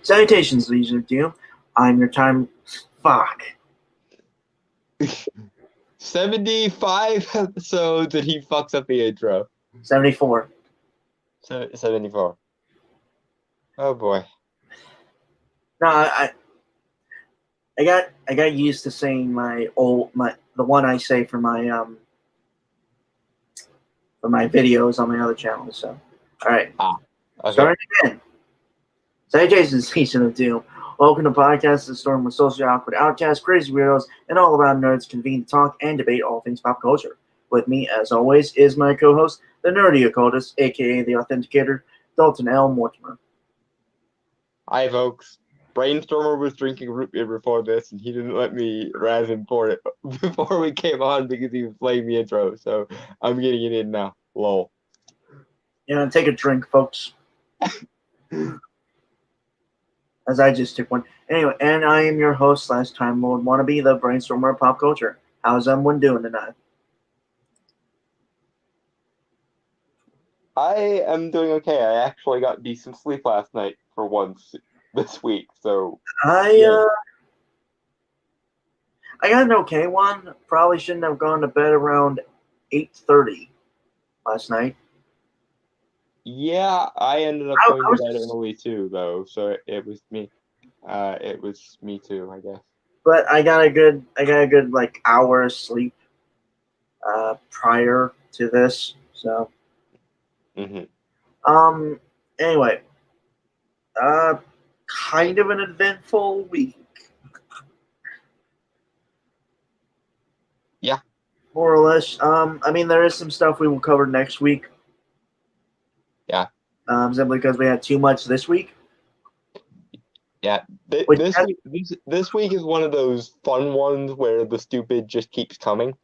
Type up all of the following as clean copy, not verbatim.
Salutations, Legion of Doom. I'm your time. Fuck. 75 episodes and he fucks up the intro. 74. So 74. Oh boy. No, I got used to saying the one I say for my videos on my other channels. So, all right. Okay. Starting again. Salutations, Legion of Doom. Welcome to Podcast the Storm with socially awkward outcasts, crazy weirdos, and all around nerds convene to talk and debate all things pop culture. With me, as always, is my co-host, the nerdy occultist, aka the Authenticator, Dalton L. Mortimer. Hi folks. Brainstormer was drinking root beer before this and he didn't let me razz him for it before we came on because he was playing the intro, so I'm getting it in now. Lol. Yeah, take a drink, folks. As I just took one. Anyway, and I am your host / Time Lord wannabe, the Brainstormer of pop culture. How's everyone doing tonight? I am doing okay. I actually got decent sleep last night for once this week, so I got an okay one. Probably shouldn't have gone to bed around 8:30 last night. yeah, I ended up going to bed early too, though. So it was me. It was me too, I guess. But I got a good like hour of sleep prior to this. So anyway, kind of an eventful week. Yeah. More or less. I mean, there is some stuff we will cover next week. Yeah. Simply because we had too much this week. Yeah. This week is one of those fun ones where the stupid just keeps coming.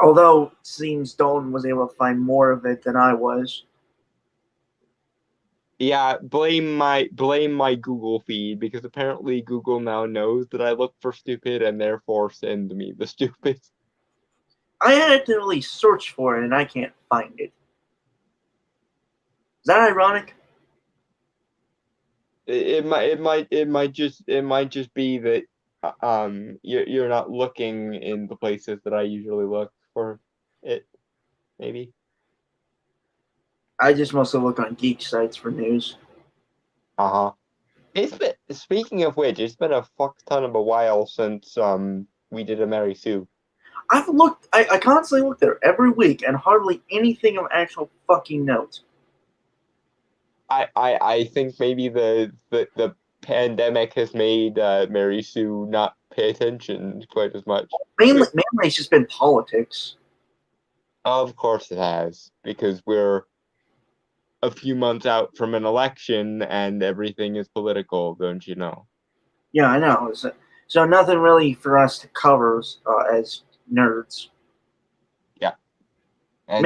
Although it seems Dalton was able to find more of it than I was. Yeah, blame my Google feed, because apparently Google now knows that I look for stupid and therefore send me the stupid. I had to really search for it and I can't find it. Is that ironic? It might just be that you're not looking in the places that I usually look for it, maybe. I just mostly look on geek sites for news. Speaking of which, it's been a fuck ton of a while since we did a Mary Sue. I've looked. I constantly look there every week, and hardly anything of actual fucking note. I think maybe the pandemic has made Mary Sue not pay attention quite as much. Mainly, it's just been politics. Of course it has, because we're a few months out from an election and everything is political, don't you know? Yeah, I know. So nothing really for us to cover as nerds. Yeah, and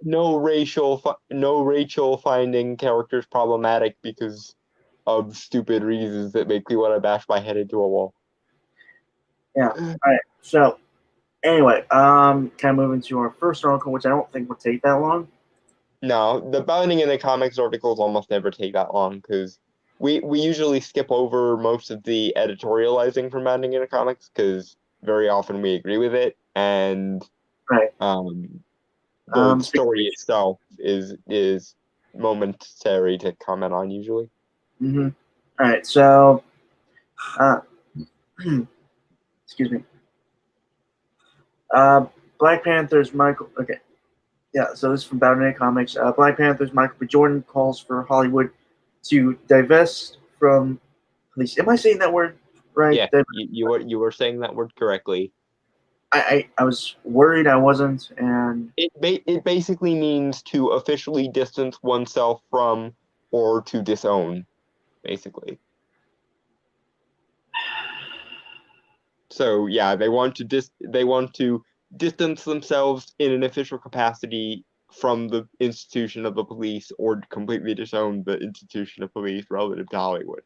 no Rachel finding characters problematic because of stupid reasons that make me want to bash my head into a wall. Yeah. All right. So anyway, kind of moving to our first article, which I don't think will take that long. No, the Bounding in the Comics articles almost never take that long because we usually skip over most of the editorializing from Bounding in the Comics because very often we agree with it, and right. The story itself is momentary to comment on usually. Mm-hmm. All right, so excuse me. Black Panther's Michael. Okay, yeah. So this is from Batman Comics. Black Panther's Michael B. Jordan calls for Hollywood to divest from police. Am I saying that word right? Yeah, you were saying that word correctly. I was worried I wasn't, and it basically means to officially distance oneself from or to disown, basically. So yeah, they want to distance themselves in an official capacity from the institution of the police, or completely disown the institution of police relative to Hollywood.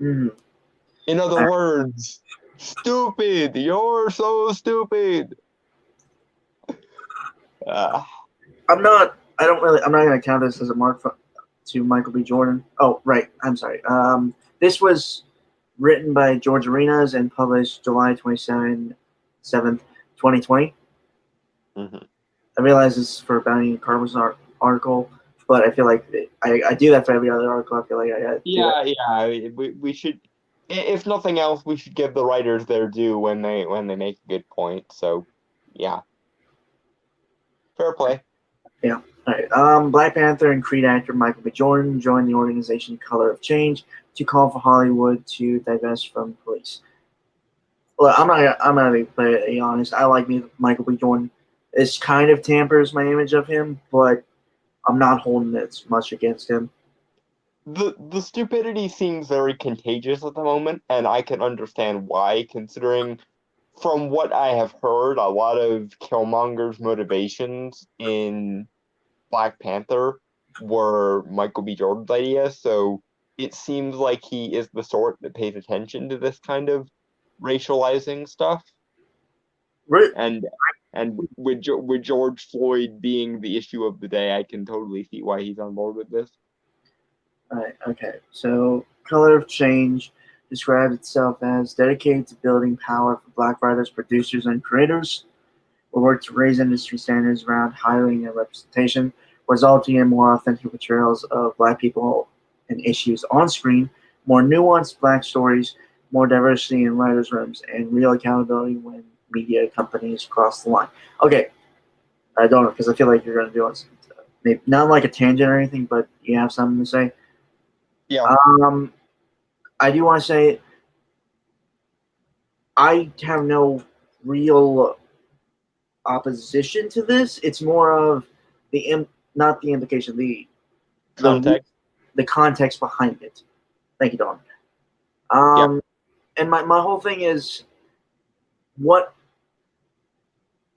mm-hmm. In other words, stupid. You're so stupid. I'm not going to count this as a mark to Michael B. Jordan. Oh, right. I'm sorry. This was written by George Arenas and published July 7th, 2020. Mm-hmm. I realize this is for Bounty and Carver's article, but I feel like I do that for every other article. I feel like we should, if nothing else, we should give the writers their due when they make a good point. So, yeah, fair play. Yeah. All right. Black Panther and Creed actor Michael B. Jordan joined the organization Color of Change to call for Hollywood to divest from police. Well, I'm not to be honest. I like Michael B. Jordan. It kind of tampers my image of him, but I'm not holding it much against him. The stupidity seems very contagious at the moment, and I can understand why, considering from what I have heard, a lot of Killmonger's motivations in Black Panther were Michael B. Jordan's idea, so it seems like he is the sort that pays attention to this kind of racializing stuff. Right. And with George Floyd being the issue of the day, I can totally see why he's on board with this. All right. Okay. So, Color of Change describes itself as dedicated to building power for Black writers, producers, and creators. We work to raise industry standards around hiring and representation, resulting in more authentic portrayals of Black people and issues on screen, more nuanced Black stories, more diversity in writers' rooms, and real accountability when media companies cross the line. Okay, I don't know, because I feel like you're going to do it. Maybe not like a tangent or anything, but you have something to say? Yeah. I do want to say I have no real opposition to this. It's more of not the implication, the context behind it. Thank you, Don. And my whole thing is, what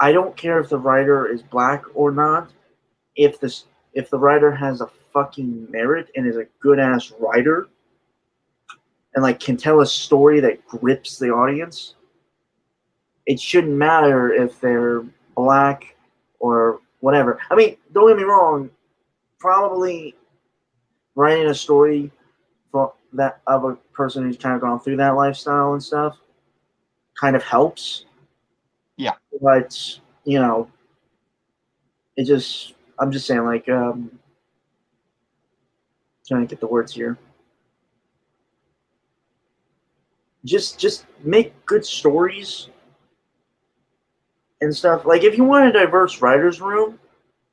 I don't care if the writer is Black or not. If the writer has a fucking merit and is a good ass writer, and like can tell a story that grips the audience, it shouldn't matter if they're Black or whatever. I mean, don't get me wrong. Probably writing a story for that of a person who's kind of gone through that lifestyle and stuff kind of helps. Yeah. But I'm just saying, like, trying to get the words here. Just make good stories and stuff. Like, if you want a diverse writer's room,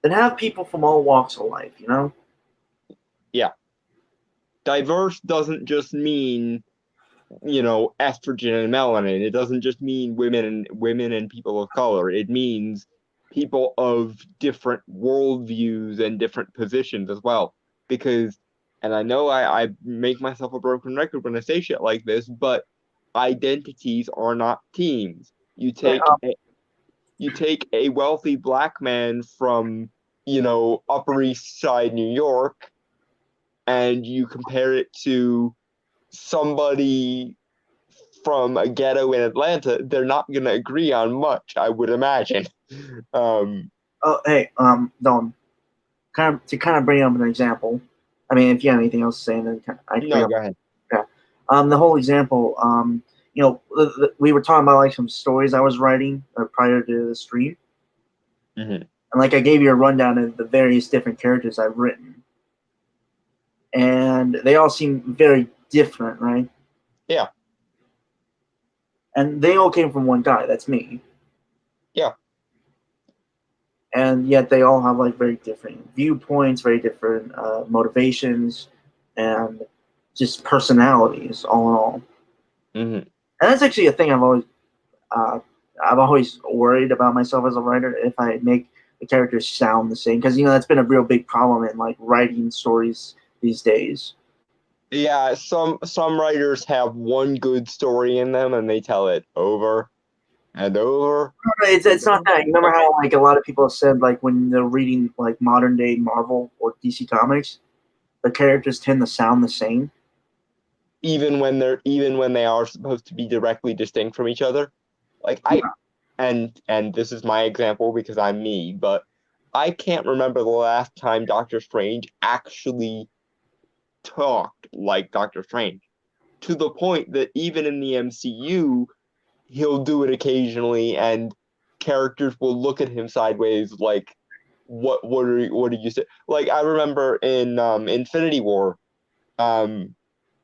then have people from all walks of life, Yeah. Diverse doesn't just mean, estrogen and melanin. It doesn't just mean women and people of color. It means people of different worldviews and different positions as well. Because, and I know I make myself a broken record when I say shit like this, but identities are not teams. You take a wealthy Black man from, Upper East Side, New York, and you compare it to somebody from a ghetto in Atlanta, they're not going to agree on much, I would imagine. Don, to bring up an example. I mean, if you have anything else to say, then I can. No, go ahead. Yeah. The whole example. We were talking about like some stories I was writing prior to the stream. Mm-hmm. And like I gave you a rundown of the various different characters I've written. And they all seem very different, right? Yeah. And they all came from one guy, that's me. Yeah. And yet they all have like very different viewpoints, very different motivations, and just personalities, all in all. Mm-hmm. And that's actually a thing uh, I've always worried about myself as a writer, if I make the characters sound the same, because that's been a real big problem in like writing stories these days. Yeah, some writers have one good story in them and they tell it over and over. It's not that. You remember how like a lot of people have said like when they're reading like modern day Marvel or DC comics, the characters tend to sound the same. Even when they are supposed to be directly distinct from each other. Like and this is my example because I'm me, but I can't remember the last time Doctor Strange actually talked like Doctor Strange. To the point that even in the MCU, he'll do it occasionally and characters will look at him sideways like what are you say? Like I remember in Infinity War,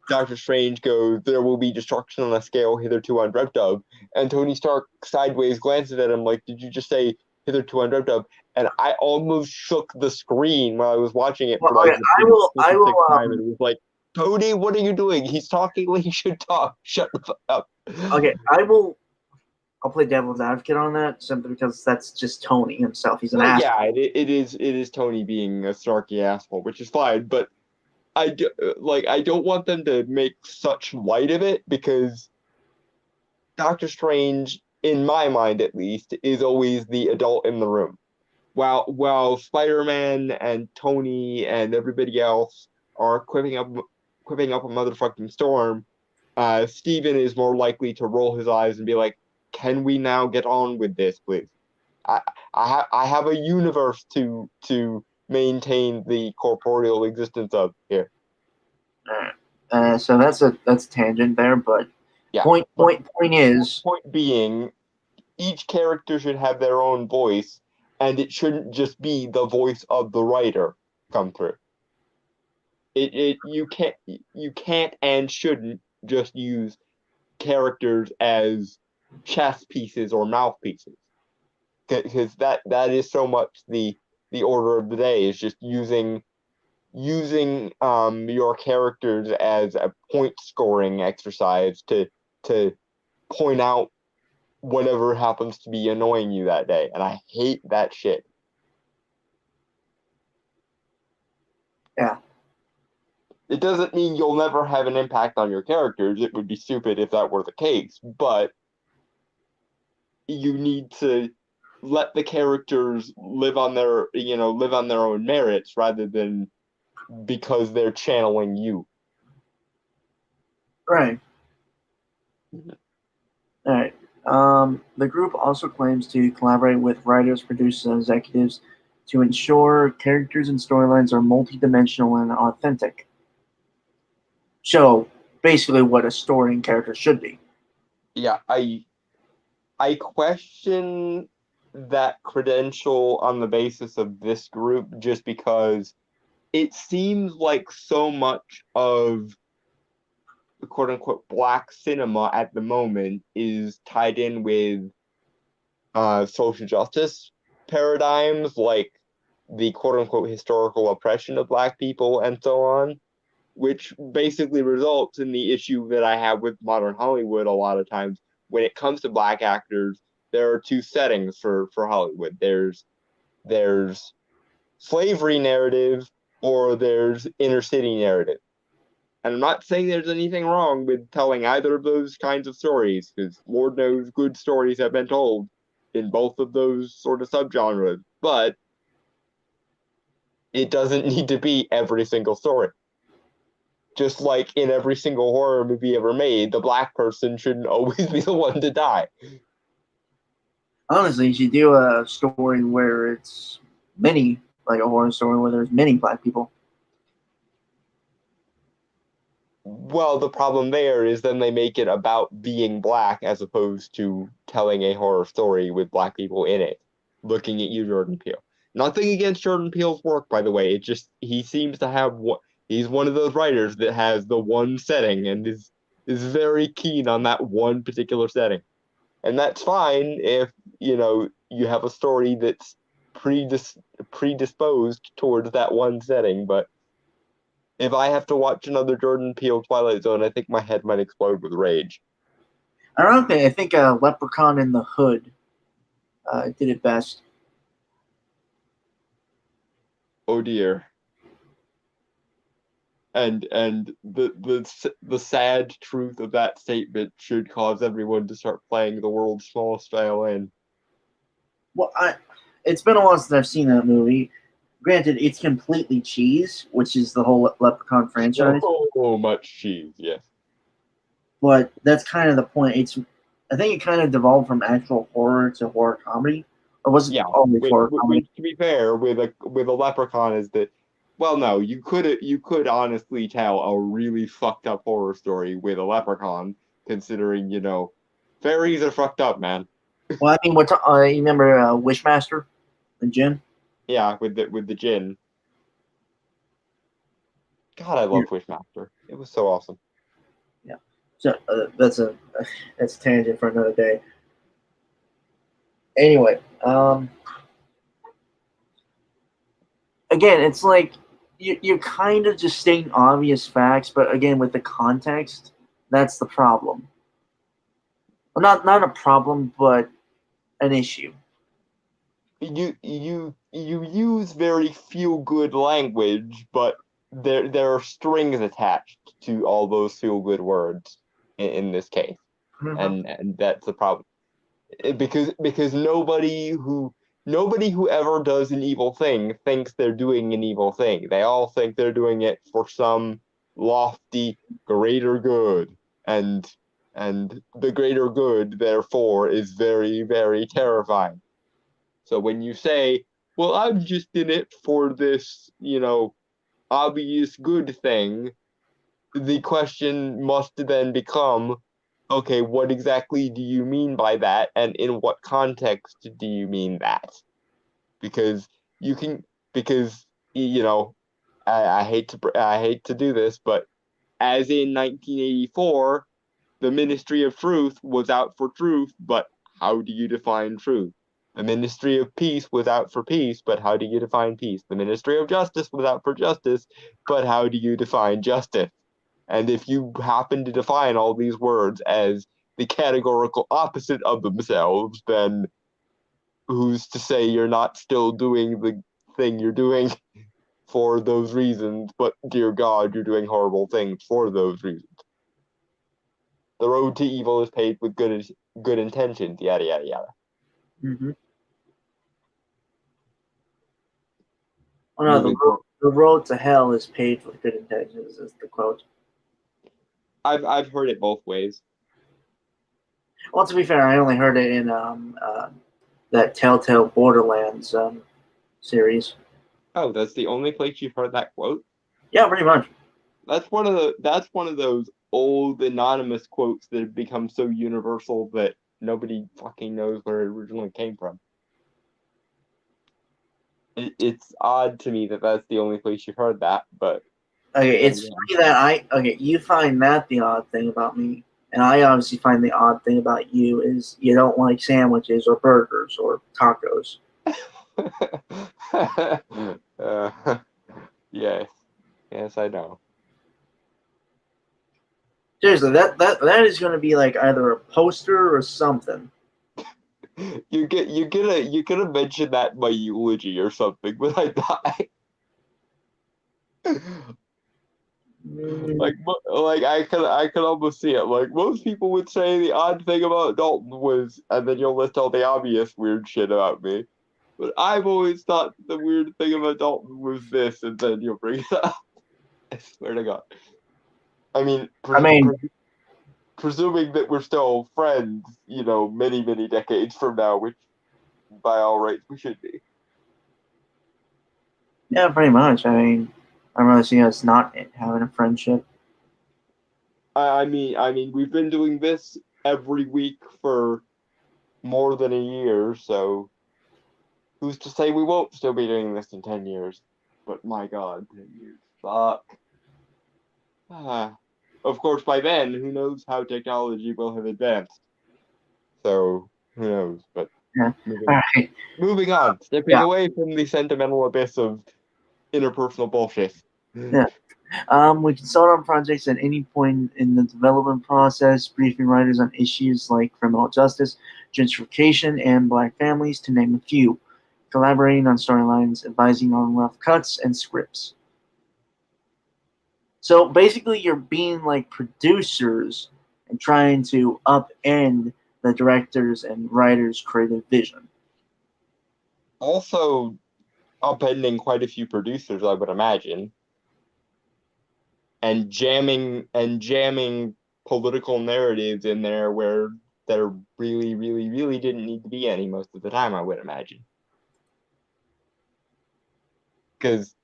Doctor Strange goes, "There will be destruction on a scale hitherto undreamt of," and Tony Stark sideways glances at him like, "Did you just say hitherto undreamt of?" And I almost shook the screen while I was watching it for Well, like okay, the I will. 56th time, and it was like, "Tony, what are you doing? He's talking when he should talk. Shut the fuck up." Okay, I will. I'll play devil's advocate on that simply because that's just Tony himself. He's an Well, ass. yeah, it is Tony being a snarky asshole, which is fine, but I don't want them to make such light of it because Doctor Strange, in my mind at least, is always the adult in the room. While Spider-Man and Tony and everybody else are quipping up a motherfucking storm, Steven is more likely to roll his eyes and be like, "Can we now get on with this, please? I I have a universe to maintain the corporeal existence of here." So that's a tangent there, but Yeah, point but point point is, point being, each character should have their own voice, and it shouldn't just be the voice of the writer come through. You can't and shouldn't just use characters as chess pieces or mouthpieces, because that is so much the order of the day, is just using your characters as a point scoring exercise to point out whatever happens to be annoying you that day, and I hate that shit. yeah. It doesn't mean you'll never have an impact on your characters. It would be stupid if that were the case, but you need to let the characters live on their own merits rather than because they're channeling you. Right. All right. The group also claims to collaborate with writers, producers, and executives to ensure characters and storylines are multidimensional and authentic. So basically, what a story and character should be. Yeah, I question that credential on the basis of this group just because it seems like so much of the quote unquote black cinema at the moment is tied in with social justice paradigms, like the quote unquote historical oppression of black people and so on, which basically results in the issue that I have with modern Hollywood a lot of times. When it comes to black actors, there are two settings for Hollywood. There's slavery narrative or there's inner city narrative. And I'm not saying there's anything wrong with telling either of those kinds of stories, because Lord knows good stories have been told in both of those sort of subgenres. But it doesn't need to be every single story. Just like in every single horror movie ever made, the black person shouldn't always be the one to die. Honestly, you should do a story where it's many, like a horror story where there's many black people. Well, the problem there is then they make it about being black as opposed to telling a horror story with black people in it. Looking at you, Jordan Peele. Nothing against Jordan Peele's work, by the way. It just he seems to have what he's one of those writers that has the one setting and is very keen on that one particular setting. And that's fine if, you have a story that's predisposed towards that one setting, but if I have to watch another Jordan Peele Twilight Zone, I think my head might explode with rage. Ironically, I think Leprechaun in the Hood did it best. Oh dear. And the sad truth of that statement should cause everyone to start playing the world's smallest violin. Well, it's been a while since I've seen that movie. Granted, it's completely cheese, which is the whole Leprechaun franchise. So much cheese, yes. But that's kind of the point. I think it kind of devolved from actual horror to horror comedy, or was it always horror comedy? To be fair, with a Leprechaun is that, well, no, you could honestly tell a really fucked up horror story with a Leprechaun, considering fairies are fucked up, man. Well, I mean, you remember Wishmaster, the Djinn? Yeah, with the Djinn. God, I love Wishmaster. It was so awesome. Yeah. So that's a tangent for another day. Anyway, again, it's like you're kind of just stating obvious facts, but again, with the context, that's the problem. Well, not a problem, but an issue. You use very feel good language, but there are strings attached to all those feel good words in this case, Mm-hmm. and that's the problem. Because nobody who ever does an evil thing thinks they're doing an evil thing. They all think they're doing it for some lofty greater good, and the greater good therefore is very, very terrifying. So when you say, well, I'm just in it for this, obvious good thing, the question must then become, okay, what exactly do you mean by that? And in what context do you mean that? Because you can, because, I hate to do this, but as in 1984, the Ministry of Truth was out for truth, but how do you define truth? The Ministry of Peace was out for peace, but how do you define peace? The Ministry of Justice was out for justice, but how do you define justice? And if you happen to define all these words as the categorical opposite of themselves, then who's to say you're not still doing the thing you're doing for those reasons, but dear God, you're doing horrible things for those reasons. The road to evil is paved with good intentions, yada yada yada. Mm-hmm. Oh no, the road to hell is paved with good intentions, is the quote. I've heard it both ways. Well, to be fair, I only heard it in that Telltale Borderlands series. Oh, that's the only place you've heard that quote? Yeah, pretty much. That's one of those old anonymous quotes that have become so universal that nobody fucking knows where it originally came from. It's odd to me that that's the only place you've heard that, but okay, it's funny that you find that the odd thing about me, and I obviously find the odd thing about you is you don't like sandwiches or burgers or tacos. Yes, I know. Seriously, that is going to be like either a poster or something. You're gonna mention that in my eulogy or something when I die. like I could almost see it. Like most people would say the odd thing about Dalton was, and then you'll list all the obvious weird shit about me. But I've always thought the weird thing about Dalton was this, and then you'll bring it up. I swear to God. I mean, presuming that we're still friends, many, many decades from now, which by all rights we should be. Yeah, pretty much. I mean, I'm really seeing us not having a friendship. I mean, we've been doing this every week for more than a year, so who's to say we won't still be doing this in 10 years? But my god, 10 years. Fuck. Of course, by then, who knows how technology will have advanced. So, who knows? But Yeah. All right. moving on, stepping away from the sentimental abyss of interpersonal bullshit. Yeah. We can start on projects at any point in the development process, briefing writers on issues like criminal justice, gentrification, and black families, to name a few. Collaborating on storylines, advising on rough cuts and scripts. So basically, you're being like producers and trying to upend the directors and writers' creative vision. Also, upending quite a few producers, I would imagine, and jamming political narratives in there where there really, really, really didn't need to be any most of the time, I would imagine. Because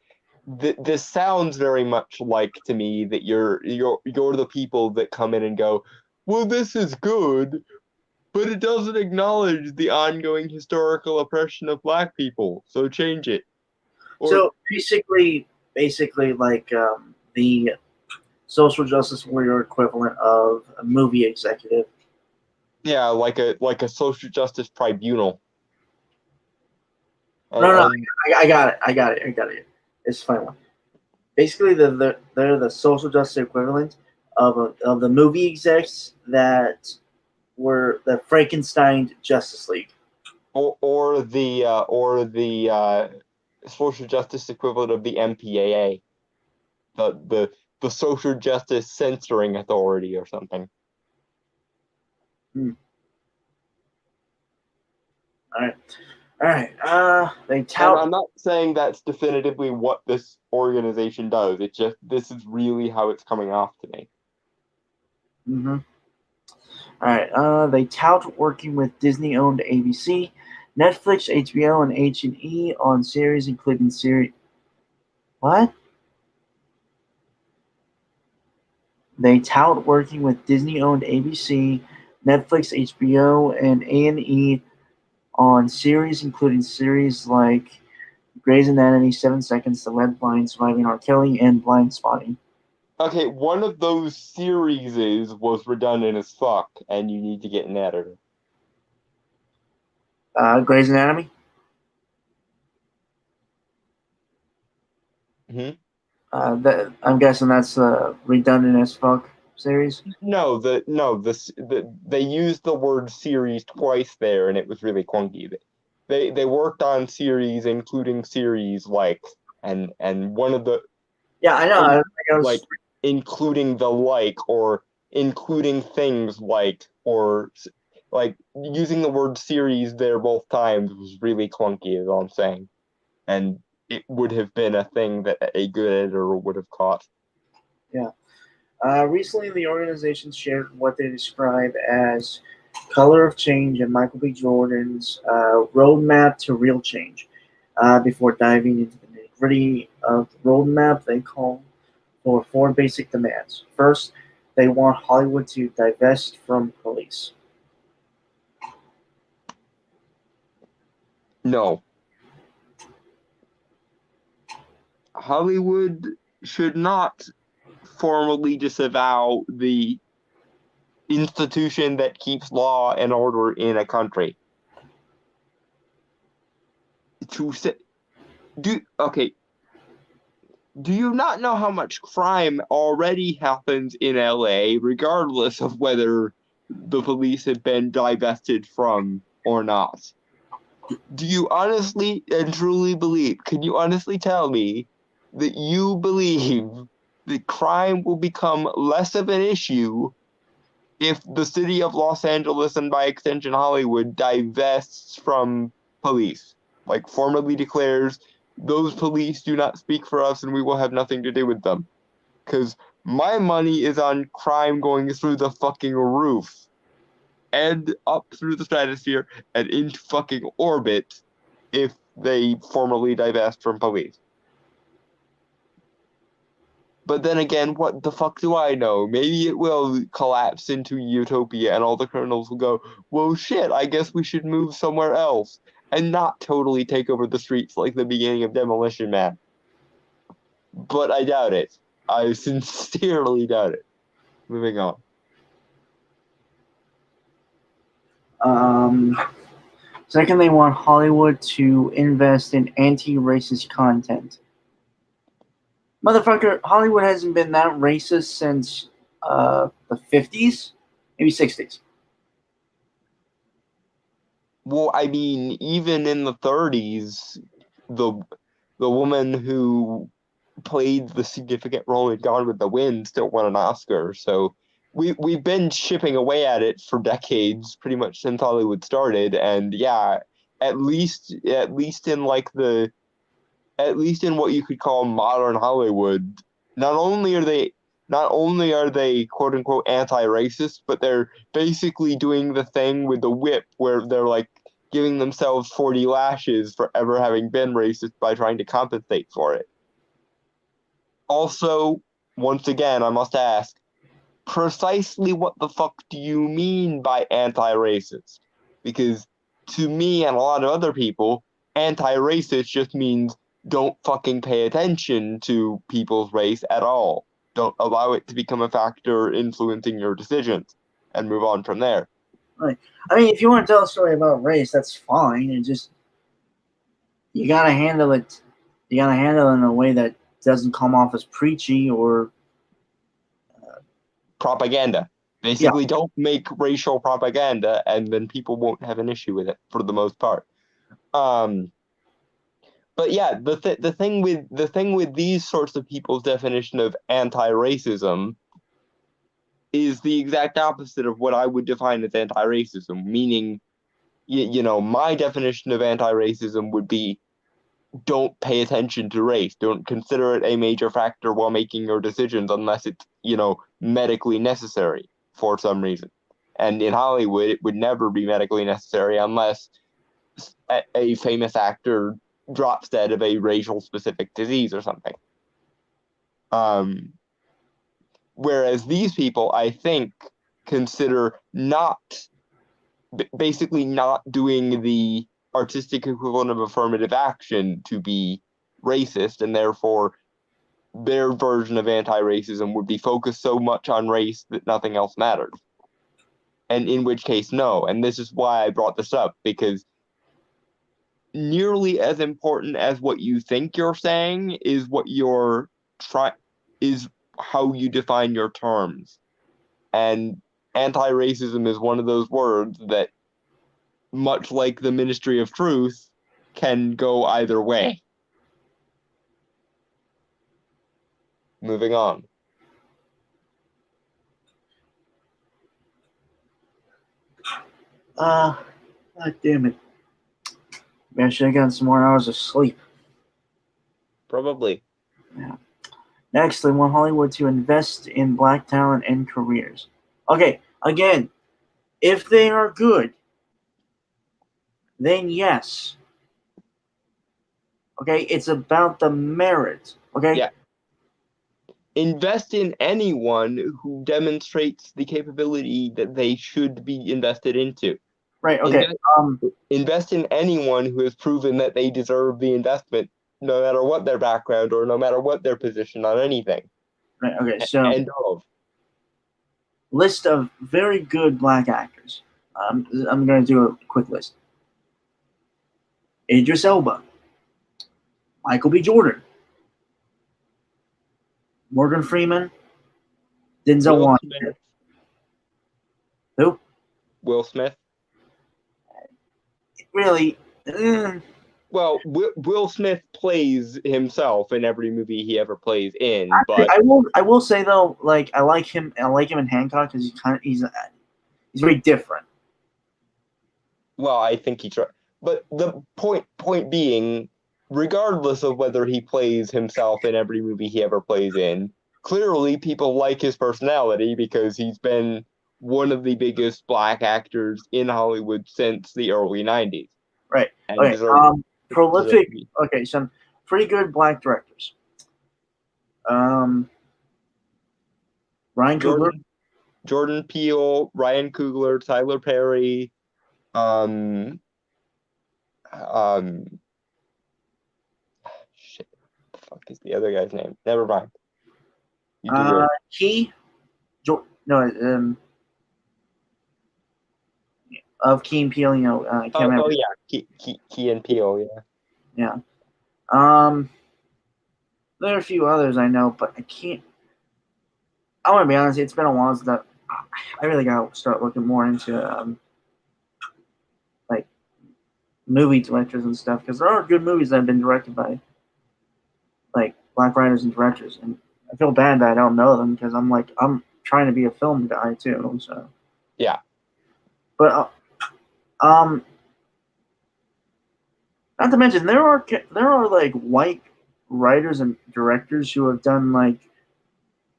this sounds very much like to me that you're the people that come in and go, well, this is good, but it doesn't acknowledge the ongoing historical oppression of black people, so change it. So basically, like the social justice warrior equivalent of a movie executive. Yeah, like a social justice tribunal. No, I got it. It's fine one. Basically, they're the social justice equivalent of the movie execs that were the Frankenstein Justice League, or the social justice equivalent of the MPAA, the social justice censoring authority or something. All right. They tout. And I'm not saying that's definitively what this organization does. It's just this is really how it's coming off to me. Mm-hmm. All right. They tout working with Disney-owned ABC, Netflix, HBO, and H&E on series including series. What? They tout working with Disney-owned ABC, Netflix, HBO, and A&E on series including series like Grey's Anatomy, 7 Seconds, The Red Blind, Surviving R. Kelly, and Blind Spotting. Okay, one of those series was redundant as fuck, and you need to get an editor. Grey's Anatomy? I'm guessing that's a redundant as fuck series? No, they used the word series twice there, and it was really clunky. They worked on series, including series like, and one of the Yeah, I know. Like including the like, or including things like, or like using the word series there both times was really clunky, is all I'm saying. And it would have been a thing that a good editor would have caught. Yeah. Recently, the organization shared what they describe as Color of Change and Michael B. Jordan's roadmap to real change. Before diving into the nitty-gritty of the roadmap, they call for 4 basic demands. First, they want Hollywood to divest from police. No. Hollywood should not formally disavow the institution that keeps law and order in a country. To say, do you not know how much crime already happens in LA, regardless of whether the police have been divested from or not? Do you honestly and truly believe, can you honestly tell me that you believe that crime will become less of an issue if the city of Los Angeles, and by extension Hollywood, divests from police? Like, formally declares, those police do not speak for us and we will have nothing to do with them. Because my money is on crime going through the fucking roof and up through the stratosphere and into fucking orbit if they formally divest from police. But then again, what the fuck do I know? Maybe it will collapse into utopia and all the criminals will go, well, shit, I guess we should move somewhere else. and not totally take over the streets like the beginning of Demolition Man. But I doubt it. I sincerely doubt it. Moving on. Second, they want Hollywood to invest in anti-racist content. Motherfucker, Hollywood hasn't been that racist since the 50s, maybe 60s. Well, I mean, even in the 30s, the woman who played the significant role in Gone with the Wind still won an Oscar. So we've been chipping away at it for decades, pretty much since Hollywood started. And yeah, at least in like at least in what you could call modern Hollywood, not only are they quote unquote anti-racist, but they're basically doing the thing with the whip where they're like giving themselves 40 lashes for ever having been racist by trying to compensate for it. Also, once again, I must ask, precisely what the fuck do you mean by anti-racist? Because to me and a lot of other people, anti-racist just means don't fucking pay attention to people's race at all. Don't allow it to become a factor influencing your decisions, and move on from there. Right. I mean, if you want to tell a story about race, that's fine. And just you gotta handle it. You gotta handle it in a way that doesn't come off as preachy or propaganda. Basically, don't make racial propaganda, and then people won't have an issue with it for the most part. But yeah, the thing with these sorts of people's definition of anti-racism is the exact opposite of what I would define as anti-racism. Meaning, you know, my definition of anti-racism would be don't pay attention to race. Don't consider it a major factor while making your decisions unless it's, you know, medically necessary for some reason. And in Hollywood, it would never be medically necessary unless a famous actor drops dead of a racial specific disease or something. Whereas these people, I think, consider basically not doing the artistic equivalent of affirmative action to be racist, and therefore their version of anti-racism would be focused so much on race that nothing else matters. And in which case, no. And this is why I brought this up, because nearly as important as what you think you're saying is what is how you define your terms. And anti-racism is one of those words that, much like the Ministry of Truth, can go either way. Moving on. God damn it. Maybe I should have gotten some more hours of sleep. Probably. Yeah. Next, they want Hollywood to invest in black talent and careers. Okay, again, if they are good, then yes. Okay, it's about the merit. Okay? Yeah. Invest in anyone who demonstrates the capability that they should be invested into. Right, okay. Invest in anyone who has proven that they deserve the investment, no matter what their background or no matter what their position on anything. Right, okay, so end of. List of very good black actors. I'm going to do a quick list. Idris Elba, Michael B. Jordan, Morgan Freeman, Denzel Washington. Who? Will Smith. Really? Well, Will Smith plays himself in every movie he ever plays in. But I will say though, like I like him in Hancock because he's very different. Well, I think he tried. But the point being, regardless of whether he plays himself in every movie he ever plays in, clearly people like his personality because he's been one of the biggest black actors in Hollywood since the early 90s. Right. Okay. Prolific. Okay, some pretty good black directors. Ryan Coogler. Jordan Peele, Ryan Coogler, Tyler Perry. Shit. What the fuck is the other guy's name? Never mind. You do it. Key. Of Key and Peele, I can't remember. Oh yeah, Key and Peele, yeah. Yeah. There are a few others I know, but I can't. I want to be honest. It's been a while since I really gotta start looking more into like movie directors and stuff, because there are good movies that have been directed by like black writers and directors, and I feel bad that I don't know them because I'm trying to be a film guy too. So yeah. But not to mention there are like white writers and directors who have done like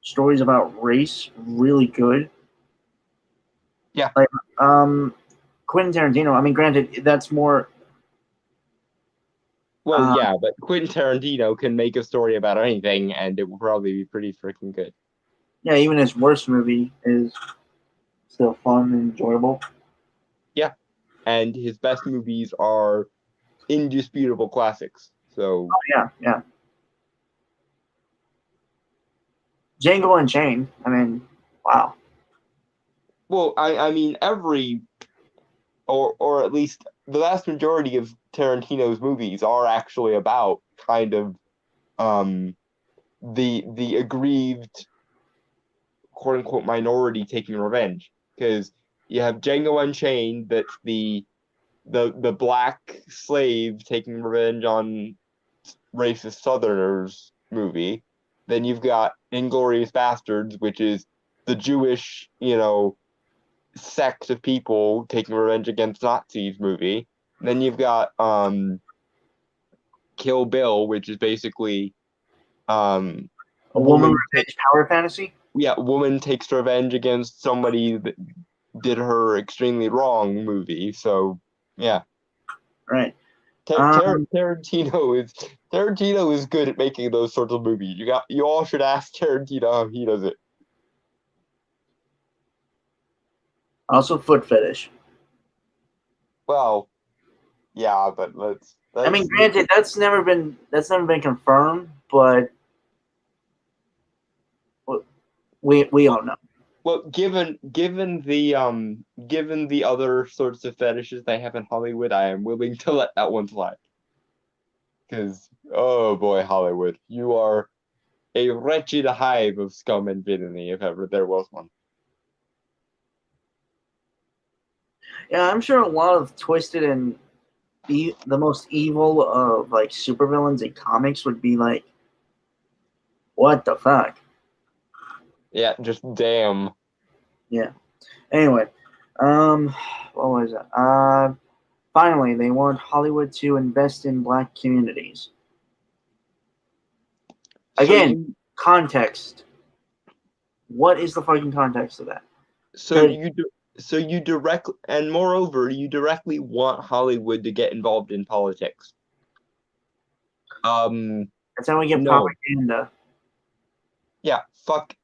stories about race really good. Yeah. Like Quentin Tarantino. I mean, granted, that's more. Well, yeah, but Quentin Tarantino can make a story about anything, and it will probably be pretty freaking good. Yeah, even his worst movie is still fun and enjoyable. Yeah, and his best movies are indisputable classics. So yeah. Django Unchained. I mean, wow. Well, I mean or at least the vast majority of Tarantino's movies are actually about kind of the aggrieved quote unquote minority taking revenge, because you have Django Unchained, that's the black slave taking revenge on racist Southerners movie. Then you've got Inglourious Bastards, which is the Jewish, sect of people taking revenge against Nazis movie. Then you've got Kill Bill, which is basically A woman revenge power fantasy. Yeah, woman takes revenge against somebody that did her extremely wrong movie. So yeah, right. Tarantino is good at making those sorts of movies. You all should ask Tarantino how he does it. Also, foot fetish. Well, yeah, but I mean, granted, that's never been confirmed, but we all know. Well, given the other sorts of fetishes they have in Hollywood, I am willing to let that one slide. Because oh boy, Hollywood, you are a wretched hive of scum and villainy, if ever there was one. Yeah, I'm sure a lot of twisted and the most evil of like supervillains in comics would be like, what the fuck? Yeah, just damn. Yeah. Anyway, what was it? Finally, they want Hollywood to invest in black communities. Again, context. What is the fucking context of that? So you directly, and moreover, you directly want Hollywood to get involved in politics. That's how we get propaganda. Yeah, fuck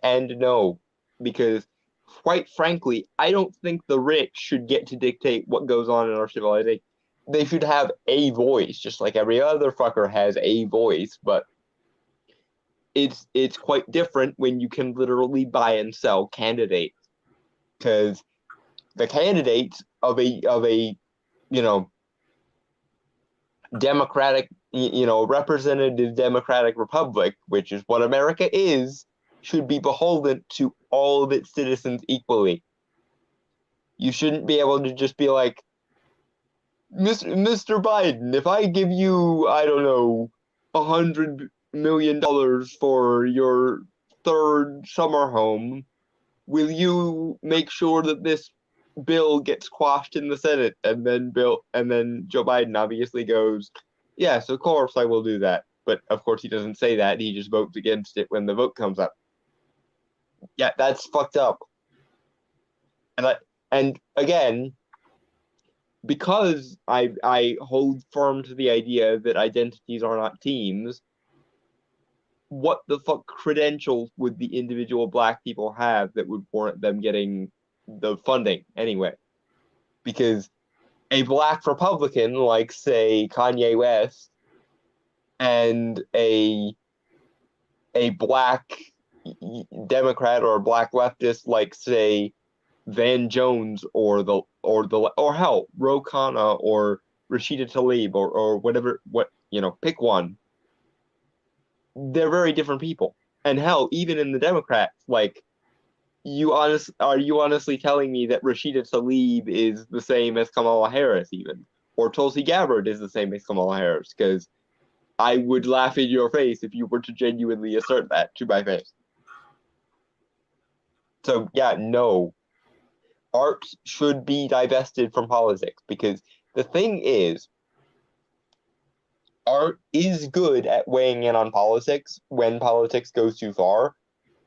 and no. Because quite frankly, I don't think the rich should get to dictate what goes on in our civilization. They should have a voice, just like every other fucker has a voice, but it's quite different when you can literally buy and sell candidates. Because the candidates of a democratic, representative democratic republic, which is what America is, should be beholden to all of its citizens equally. You shouldn't be able to just be like, Mr. Biden, if I give you, I don't know, $100 million for your third summer home, will you make sure that this bill gets quashed in the Senate? And then Joe Biden obviously goes, yes, of course I will do that. But of course he doesn't say that. He just votes against it when the vote comes up. Yeah, that's fucked up. And again, because I hold firm to the idea that identities are not teams, what the fuck credentials would the individual black people have that would warrant them getting the funding anyway? Because a black Republican like, say, Kanye West, and a black Democrat or a black leftist like, say, Van Jones or hell, Ro Khanna or Rashida Tlaib or whatever, pick one. They're very different people. And hell, even in the Democrats, like, are you honestly telling me that Rashida Tlaib is the same as Kamala Harris even? Or Tulsi Gabbard is the same as Kamala Harris? Because I would laugh in your face if you were to genuinely assert that to my face. So yeah, no. Art should be divested from politics, because the thing is, art is good at weighing in on politics when politics goes too far,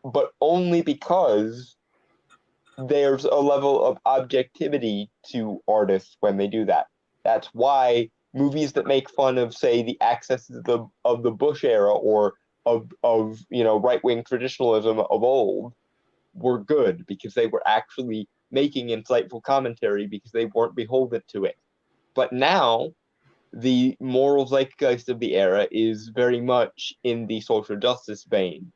but only because there's a level of objectivity to artists when they do that. That's why movies that make fun of, say, the excesses of the Bush era or of right-wing traditionalism of old were good, because they were actually making insightful commentary because they weren't beholden to it. But now, the moral zeitgeist of the era is very much in the social justice vein.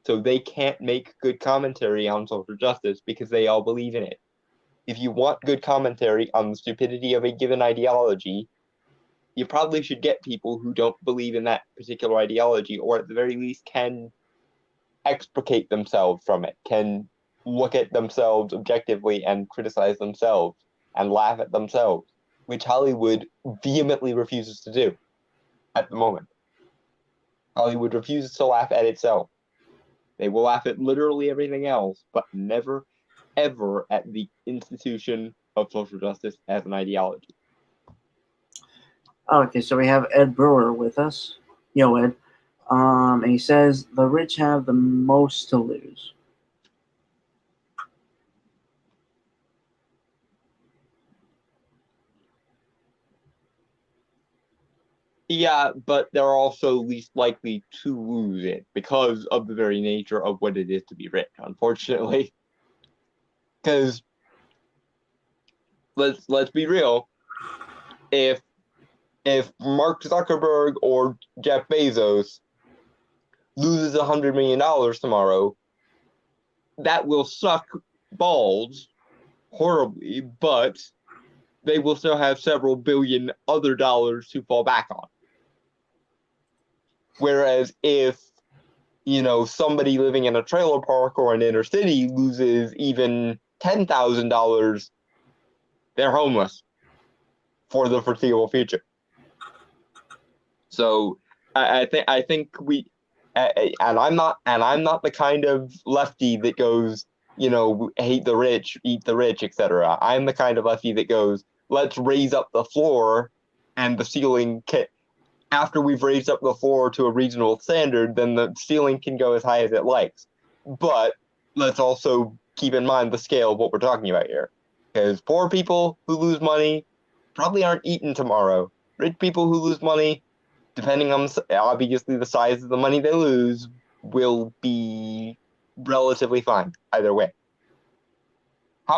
So they can't make good commentary on social justice because they all believe in it. If you want good commentary on the stupidity of a given ideology, you probably should get people who don't believe in that particular ideology, or at the very least can extricate themselves from it, can look at themselves objectively and criticize themselves and laugh at themselves, which Hollywood vehemently refuses to do at the moment. Hollywood refuses to laugh at itself. They will laugh at literally everything else, but never, ever at the institution of social justice as an ideology. Okay, so we have Ed Brewer with us. Yo, Ed. And he says the rich have the most to lose. Yeah, but they're also least likely to lose it because of the very nature of what it is to be rich, unfortunately. Because let's be real, if Mark Zuckerberg or Jeff Bezos loses $100 million tomorrow, that will suck balls horribly, but they will still have several billion other dollars to fall back on. Whereas if, somebody living in a trailer park or an inner city loses even $10,000, they're homeless for the foreseeable future. So I think we, and I'm not the kind of lefty that goes, hate the rich, eat the rich, etc. I'm the kind of lefty that goes, let's raise up the floor and the ceiling after we've raised up the floor to a reasonable standard, then the ceiling can go as high as it likes. But let's also keep in mind the scale of what we're talking about here. Because poor people who lose money probably aren't eating tomorrow. Rich people who lose money, depending on obviously the size of the money they lose, will be relatively fine either way.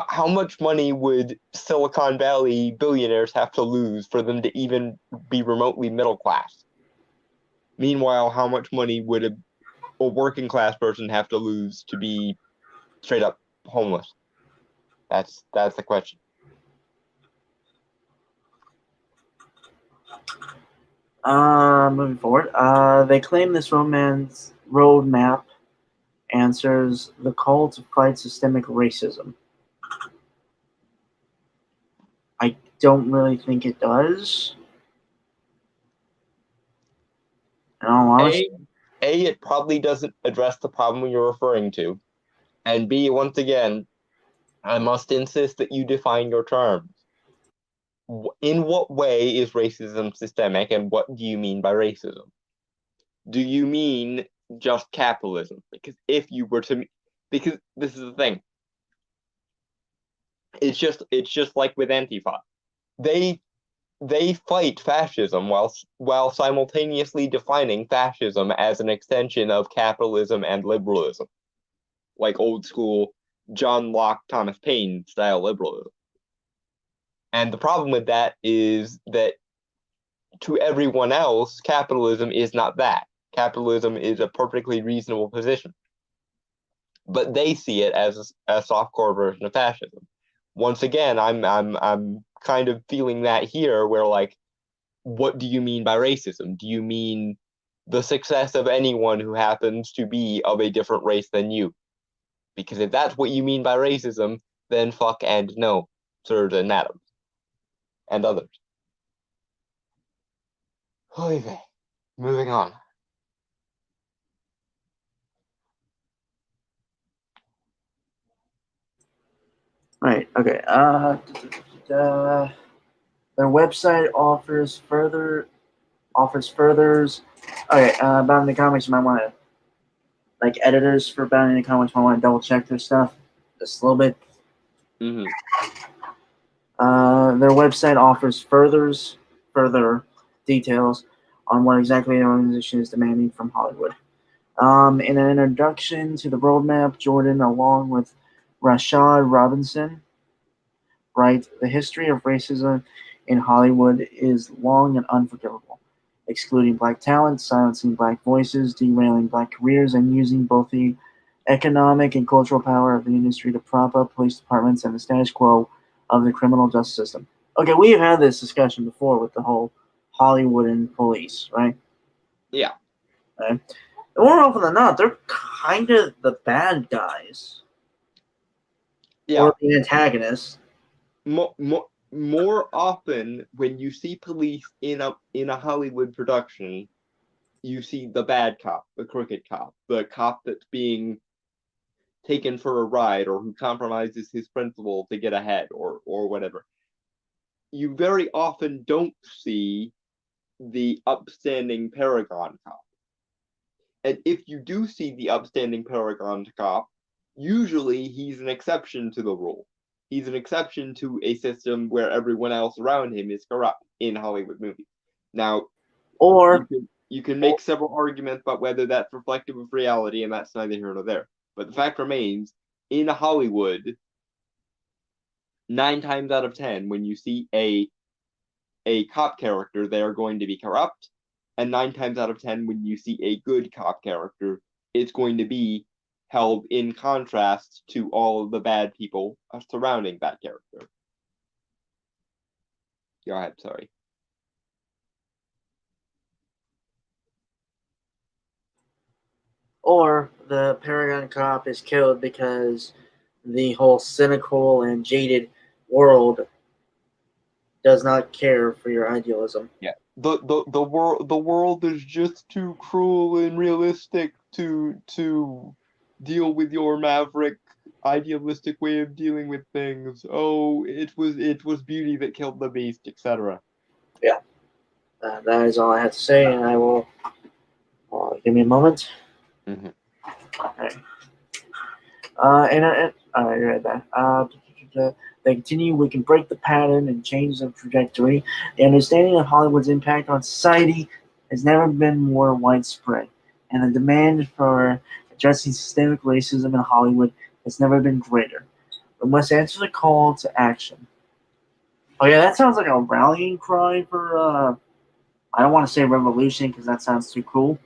How much money would Silicon Valley billionaires have to lose for them to even be remotely middle class? Meanwhile, how much money would a working class person have to lose to be straight up homeless? That's the question. Moving forward, they claim this romance roadmap answers the call to fight systemic racism. I don't really think it does. In all honesty, It probably doesn't address the problem you're referring to. And B, once again, I must insist that you define your terms. In what way is racism systemic, and what do you mean by racism? Do you mean just capitalism? Because if you were to, because this is the thing, it's just like with Antifa. They fight fascism while simultaneously defining fascism as an extension of capitalism and liberalism, like old school John Locke, Thomas Paine style liberalism. And the problem with that is that to everyone else, capitalism is not that. Capitalism is a perfectly reasonable position. But they see it as a softcore version of fascism. Once again, I'm kind of feeling that here, where like, what do you mean by racism? Do you mean the success of anyone who happens to be of a different race than you? Because if that's what you mean by racism, then fuck and no, sirs and madams, and others. Moving on. Right. Okay. Their website offers furthers. Okay. Bounding Comics, you might want to, like, editors for Bounding Comics might want to double check their stuff just a little bit. Mm-hmm. Their website offers further details on what exactly the organization is demanding from Hollywood. In an introduction to the roadmap, Jordan, along with Rashad Robinson, write, "The history of racism in Hollywood is long and unforgivable, excluding black talent, silencing black voices, derailing black careers, and using both the economic and cultural power of the industry to prop up police departments and the status quo of the criminal justice system." Okay, we've had this discussion before with the whole Hollywood and police, right? Yeah. Right? And more often than not, they're kind of the bad guys. Yeah. Or the antagonists. More often, when you see police in a Hollywood production, you see the bad cop, the crooked cop, the cop that's being taken for a ride or who compromises his principal to get ahead or whatever. You very often don't see the upstanding paragon cop. And if you do see the upstanding paragon cop, usually he's an exception to the rule. He's an exception to a system where everyone else around him is corrupt in Hollywood movies. Now, or you can make several arguments about whether that's reflective of reality, and that's neither here nor there. But the fact remains, in Hollywood, 9 times out of 10, when you see a cop character, they are going to be corrupt. And 9 times out of 10, when you see a good cop character, it's going to be held in contrast to all of the bad people surrounding that character. Go ahead, sorry. Or the paragon cop is killed because the whole cynical and jaded world does not care for your idealism. Yeah. The world is just too cruel and realistic to deal with your maverick idealistic way of dealing with things. Oh, it was beauty that killed the beast, etc. Yeah. That is all I have to say, and I will give me a moment. Mm-hmm. Okay. You read that. They continue. We can break the pattern and change the trajectory. The understanding of Hollywood's impact on society has never been more widespread, and the demand for addressing systemic racism in Hollywood has never been greater. We must answer the call to action. Oh yeah, that sounds like a rallying cry for. I don't want to say revolution because that sounds too cool.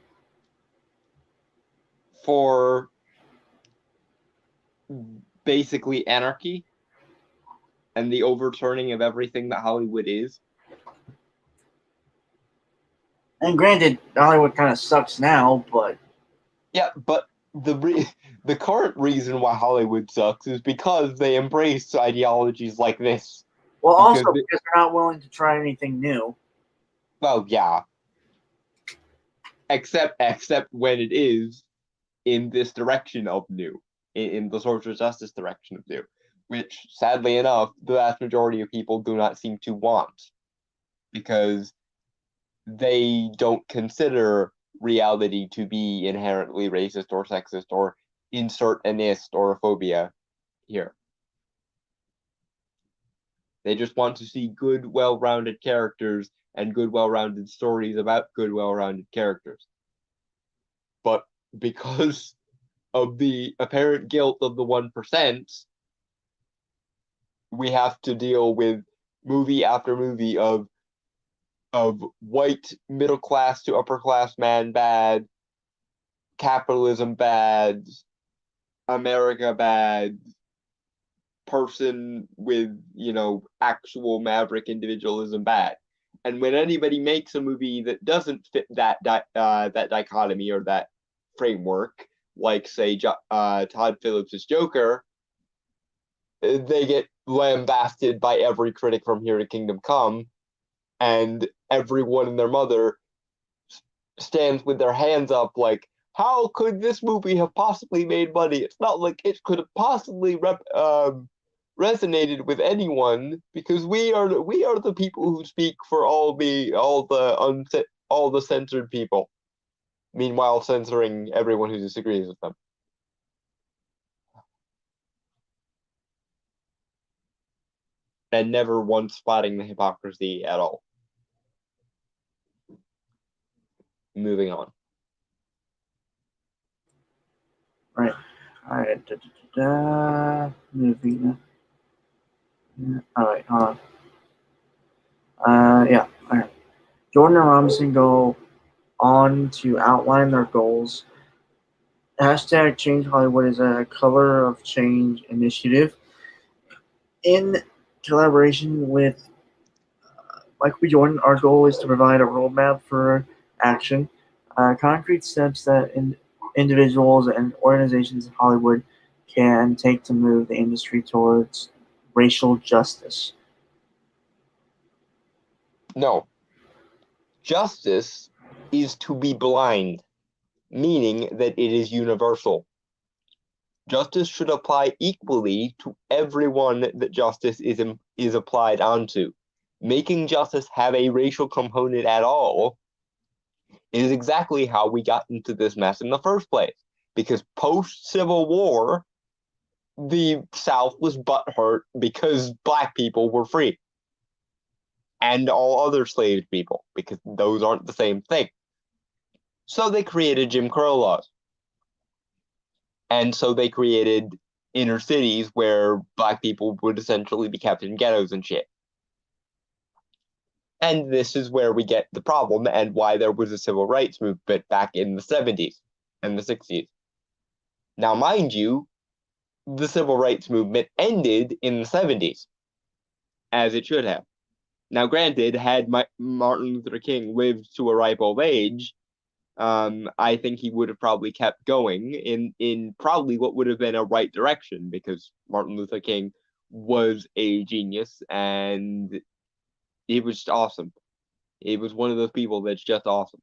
For basically anarchy and the overturning of everything that Hollywood is. And granted, Hollywood kind of sucks now, but yeah, but the current reason why Hollywood sucks is because they embrace ideologies like this. Well, also because they're not willing to try anything new. Well, yeah. Except when it is in this direction of new, in the social justice direction of new, which sadly enough, the vast majority of people do not seem to want, because they don't consider reality to be inherently racist or sexist or insert an ist or a phobia here. They just want to see good, well-rounded characters and good, well-rounded stories about good, well-rounded characters. But because of the apparent guilt of the 1%, we have to deal with movie after movie of white middle class to upper class man bad, capitalism bad, America bad, person with, actual maverick individualism bad. And when anybody makes a movie that doesn't fit that dichotomy or that framework, like say Todd Phillips' Joker, they get lambasted by every critic from Here to Kingdom Come, and everyone and their mother stands with their hands up like, how could this movie have possibly made money? It's not like it could have possibly resonated with anyone, because we are the people who speak for all the censored people, meanwhile censoring everyone who disagrees with them. And never once spotting the hypocrisy at all. Moving on. Right. All right. Moving. All right. Hold on. Yeah. All right. Jordan and Robinson go on to outline their goals. Hashtag Change Hollywood is a color of change initiative in collaboration with Michael B. Jordan. Our goal is to provide a roadmap for action, concrete steps that individuals and organizations in Hollywood can take to move the industry towards racial justice. No. Justice is to be blind, meaning that it is universal. Justice should apply equally to everyone that justice is applied onto. Making justice have a racial component at all is exactly how we got into this mess in the first place. Because post-Civil War, the South was butthurt because black people were free. And all other slave people, because those aren't the same thing. So they created Jim Crow laws. And so they created inner cities where black people would essentially be kept in ghettos and shit. And this is where we get the problem and why there was a civil rights movement back in the 70s and the 60s. Now, mind you, the civil rights movement ended in the 70s, as it should have. Now, granted, had Martin Luther King lived to a ripe old age, I think he would have probably kept going in probably what would have been a right direction, because Martin Luther King was a genius and he was just awesome. He was one of those people that's just awesome.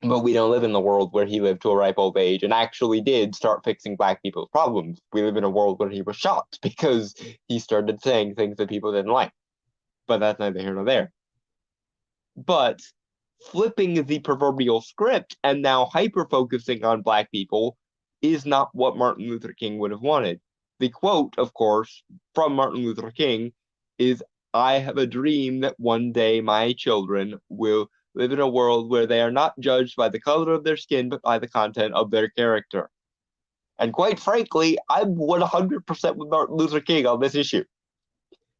But we don't live in the world where he lived to a ripe old age and actually did start fixing black people's problems. We live in a world where he was shot because he started saying things that people didn't like. But that's neither here nor there. But flipping the proverbial script and now hyper-focusing on black people is not what Martin Luther King would have wanted. The quote, of course, from Martin Luther King is, "I have a dream that one day my children will live in a world where they are not judged by the color of their skin, but by the content of their character." And quite frankly, I'm 100% with Martin Luther King on this issue.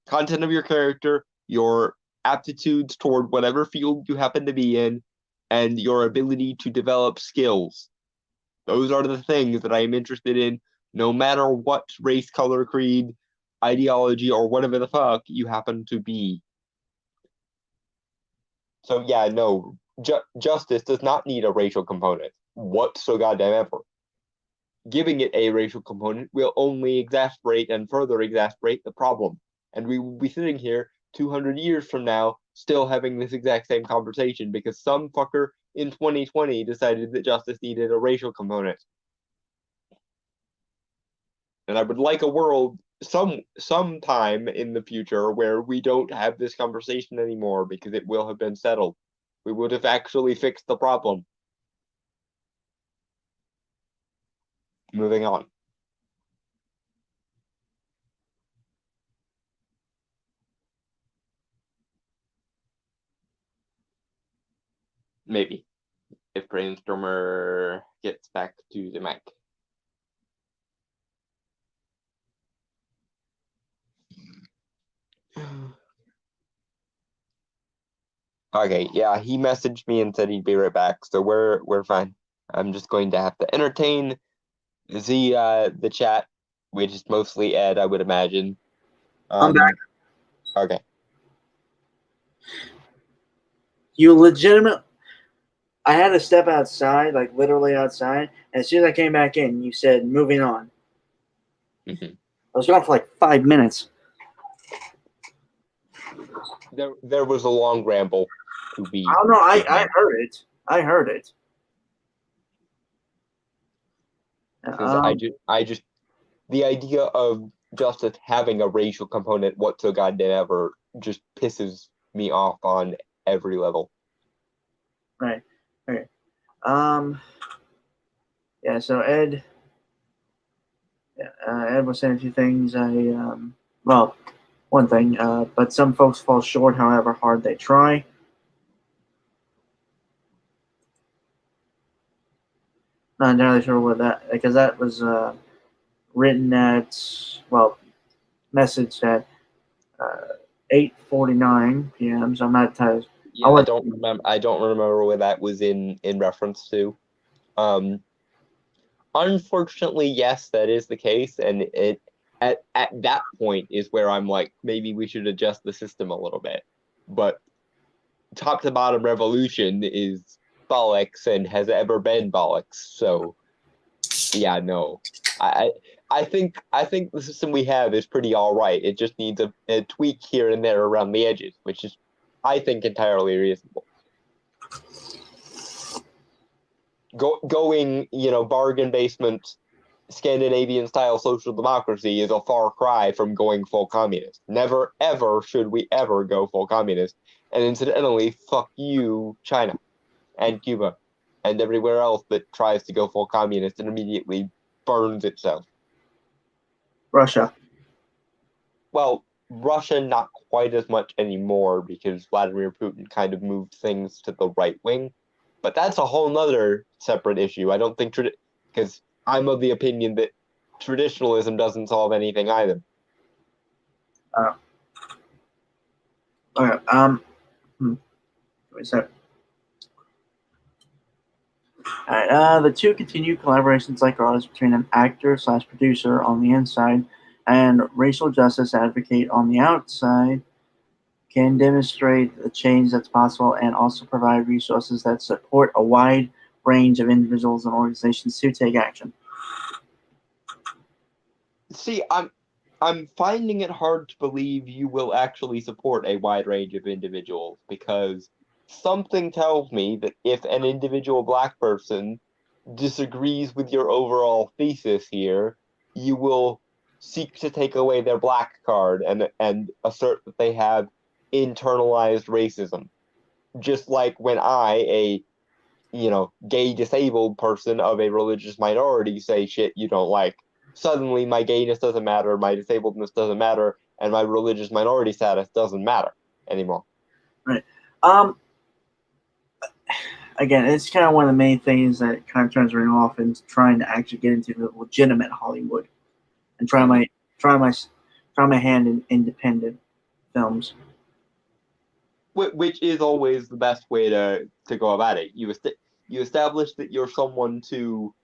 Content of your character, your aptitudes toward whatever field you happen to be in, and your ability to develop skills. Those are the things that I am interested in, no matter what race, color, creed, ideology, or whatever the fuck you happen to be. So yeah, no, justice does not need a racial component whatsoever. Ever. Giving it a racial component will only exasperate and further exasperate the problem. And we will be sitting here 200 years from now still having this exact same conversation because some fucker in 2020 decided that justice needed a racial component. And I would like a world sometime in the future where we don't have this conversation anymore because it will have been settled. We would have actually fixed the problem. Moving on. Maybe. If Brainstormer gets back to the mic. Okay, yeah, he messaged me and said he'd be right back, so we're fine. I'm just going to have to entertain the chat, which is mostly Ed, I would imagine. I'm back. Okay. You legitimate. I had to step outside, like literally outside. And as soon as I came back in, you said moving on. Mm-hmm. I was gone for like 5 minutes. There was a long ramble to be. I don't know. I heard it. I heard it. Because I just the idea of justice having a racial component whatsoever goddamn ever just pisses me off on every level. Right. Okay. Yeah. So Ed. Yeah. Ed was saying a few things. Well, one thing. But some folks fall short, however hard they try. Not entirely sure what that, because that was written at, well, messaged at 8:49 p.m. So I'm not entirely. Yeah, I don't remember what that was in reference to. Unfortunately, yes, that is the case, and it at that point is where I'm like, maybe we should adjust the system a little bit. But top to bottom revolution is bollocks and has ever been bollocks. So yeah, no. I think the system we have is pretty all right. It just needs a tweak here and there around the edges, which is I think entirely reasonable. Going, bargain basement Scandinavian style social democracy is a far cry from going full communist. Never ever should we ever go full communist. And incidentally, fuck you, China and Cuba and everywhere else that tries to go full communist and immediately burns itself. Russia. Well, Russia not quite as much anymore because Vladimir Putin kind of moved things to the right wing. But that's a whole nother separate issue. I don't think because I'm of the opinion that traditionalism doesn't solve anything either. Okay. Wait a sec. All right. The two continued collaborations like ours between an actor/producer on the inside and racial justice advocate on the outside can demonstrate the change that's possible and also provide resources that support a wide range of individuals and organizations to take action. See, I'm finding it hard to believe you will actually support a wide range of individuals because something tells me that if an individual black person disagrees with your overall thesis here, you will seek to take away their black card and assert that they have internalized racism. Just like when a gay disabled person of a religious minority say shit you don't like. Suddenly my gayness doesn't matter, my disabledness doesn't matter, and my religious minority status doesn't matter anymore. Right. Again, it's kind of one of the main things that kind of turns me off into trying to actually get into the legitimate Hollywood and try my hand in independent films. Which is always the best way to go about it. You establish that you're someone to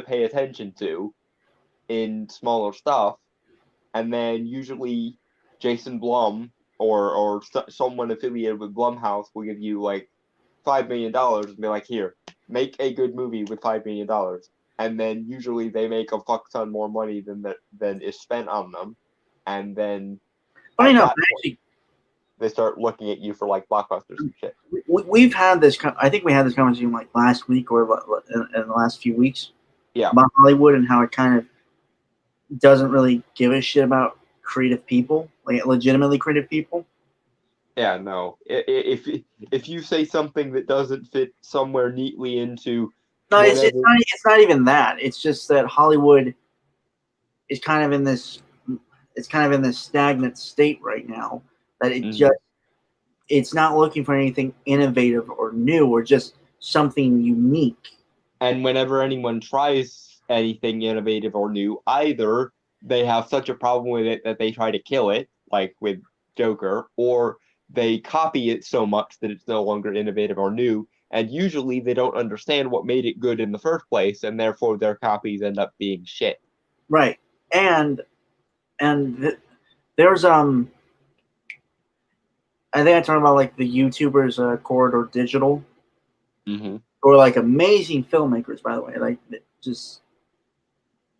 pay attention to in smaller stuff, and then usually Jason Blum or someone affiliated with Blumhouse will give you like $5 million and be like, here, make a good movie with $5 million. And then usually they make a fuck ton more money than is spent on them. And then Funny enough, actually, they start looking at you for like blockbusters and shit. We've had this. I think we had this conversation like last week or in the last few weeks. Yeah. About Hollywood and how it kind of doesn't really give a shit about creative people, like legitimately creative people. Yeah, no. If you say something that doesn't fit somewhere neatly into no, it's not even that. It's just that Hollywood is kind of in this. It's kind of in this stagnant state right now that it just. It's not looking for anything innovative or new or just something unique. And whenever anyone tries anything innovative or new, either they have such a problem with it that they try to kill it, like with Joker, or they copy it so much that it's no longer innovative or new, and usually they don't understand what made it good in the first place, and therefore their copies end up being shit. Right. There's I think I talked about like the YouTubers, Corridor Digital, Mm-hmm. or like amazing filmmakers, by the way. Like, just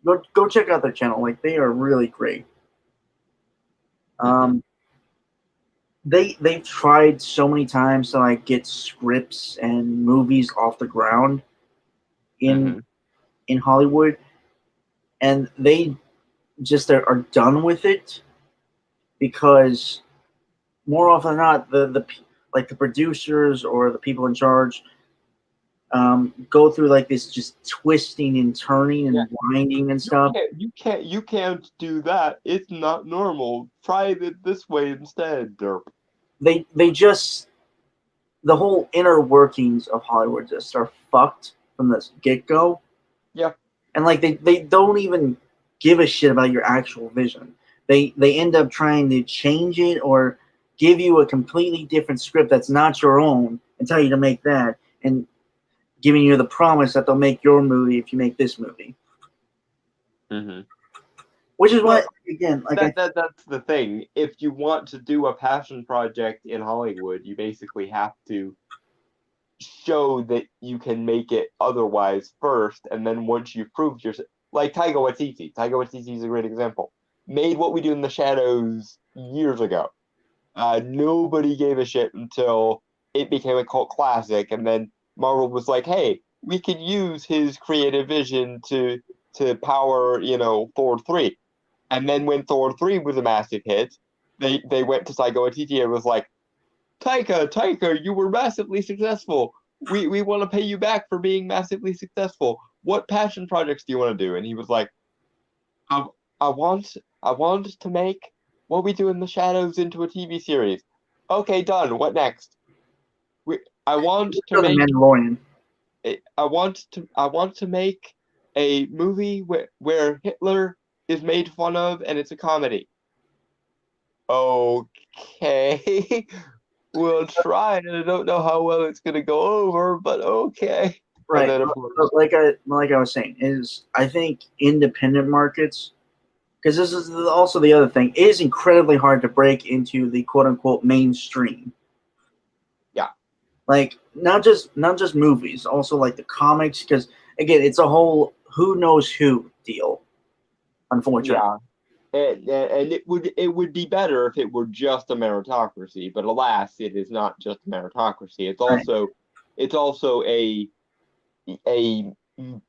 go check out their channel. Like, they are really great. They've tried so many times to like get scripts and movies off the ground in Hollywood, and they just are done with it because more often than not, the producers or the people in charge go through like this just twisting and turning and winding and stuff. You can't do that. It's not normal. Try it this way instead, derp. They just, the whole inner workings of Hollywood just are fucked from the get go. Yeah. And like they don't even give a shit about your actual vision. They end up trying to change it or give you a completely different script that's not your own and tell you to make that, and giving you the promise that they'll make your movie if you make this movie. Which is what, again, like that's the thing. If you want to do a passion project in Hollywood, you basically have to show that you can make it otherwise first, and then once you've proved yourself, like Taika Waititi. Taika Waititi is a great example. Made What We Do in the Shadows years ago. Nobody gave a shit until it became a cult classic, and then Marvel was like, "Hey, we could use his creative vision to power, Thor 3." And then when Thor 3 was a massive hit, they went to Taika Waititi and was like, Taika, you were massively successful. We want to pay you back for being massively successful. What passion projects do you want to do? And he was like, I want to make What We Do in the Shadows into a TV series. Okay, done. What next? I want to make The Mandalorian. I want to make a movie where Hitler is made fun of and it's a comedy. Okay. We'll try, and I don't know how well it's going to go over, but okay. Right. Then, like I was saying, is I think independent markets, because this is also the other thing, it is incredibly hard to break into the quote unquote mainstream. Yeah. Like not just movies, also like the comics, because again, it's a whole who knows who deal. Unfortunately. Yeah. And it would be better if it were just a meritocracy, but alas, it is not just a meritocracy. It's also a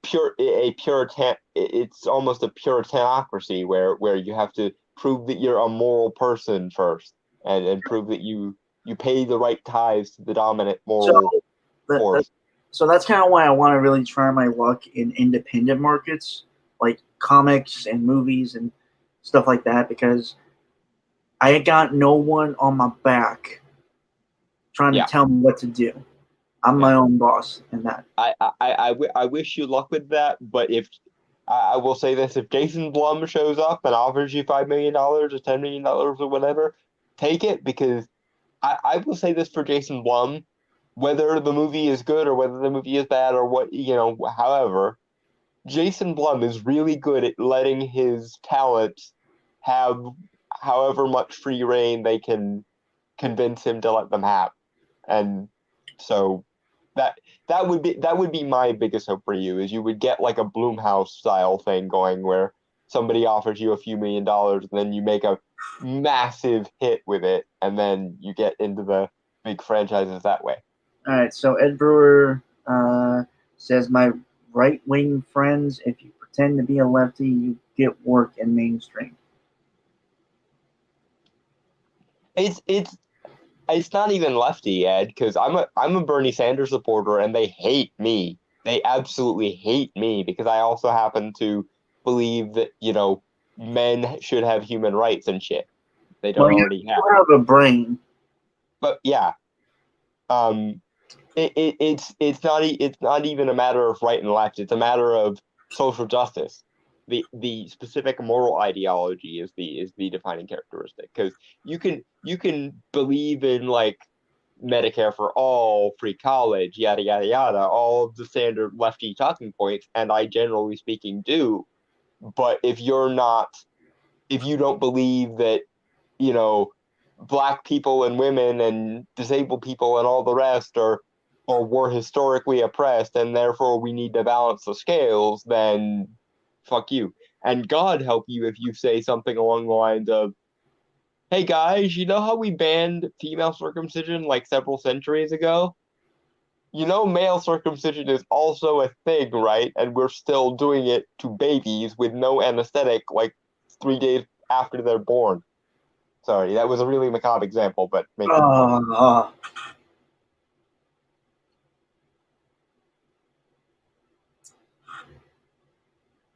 puritan. It's almost a puritanocracy where you have to prove that you're a moral person first, and prove that you pay the right tithes to the dominant moral force. So that's kind of why I want to really try my luck in independent markets like comics and movies and stuff like that, because I got no one on my back trying to tell me what to do. I'm my own boss in that. I wish you luck with that, but if I will say this, if Jason Blum shows up and offers you $5 million or $10 million or whatever, take it, because I will say this for Jason Blum, whether the movie is good or whether the movie is bad or what, however, Jason Blum is really good at letting his talents have however much free reign they can convince him to let them have. And so that would be my biggest hope for you, is you would get like a Blumhouse style thing going where somebody offers you a few $1 million and then you make a massive hit with it, and then you get into the big franchises that way. All right, so Ed Brewer says, my right-wing friends, if you pretend to be a lefty, you get work in mainstream. It's not even lefty, Ed, because I'm a Bernie Sanders supporter, and they hate me. They absolutely hate me because I also happen to believe that men should have human rights and shit. They don't already have. You have a brain. But yeah, it's not even a matter of right and left. It's a matter of social justice. the specific moral ideology is the defining characteristic, because you can believe in like Medicare for all, free college, yada yada yada, all of the standard lefty talking points, and I generally speaking do. But if you don't believe that, you know, black people and women and disabled people and all the rest are or were historically oppressed and therefore we need to balance the scales, then fuck you. And God help you if you say something along the lines of, hey guys, you know how we banned female circumcision like several centuries ago? You know, male circumcision is also a thing, right? And we're still doing it to babies with no anesthetic like 3 days after they're born. Sorry, that was a really macabre example, but makes it fun.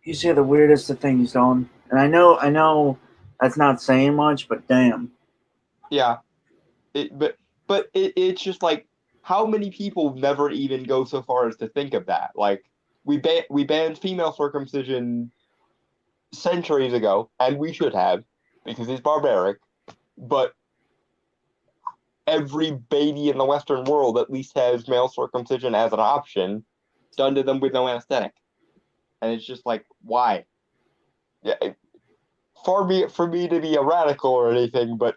You say the weirdest of things, Don. And I know that's not saying much, but damn. Yeah. It's just like, how many people never even go so far as to think of that? Like, we banned female circumcision centuries ago, and we should have, because it's barbaric. But every baby in the Western world at least has male circumcision as an option, done to them with no anesthetic. And it's just like, why? Yeah, far be it for me to be a radical or anything, but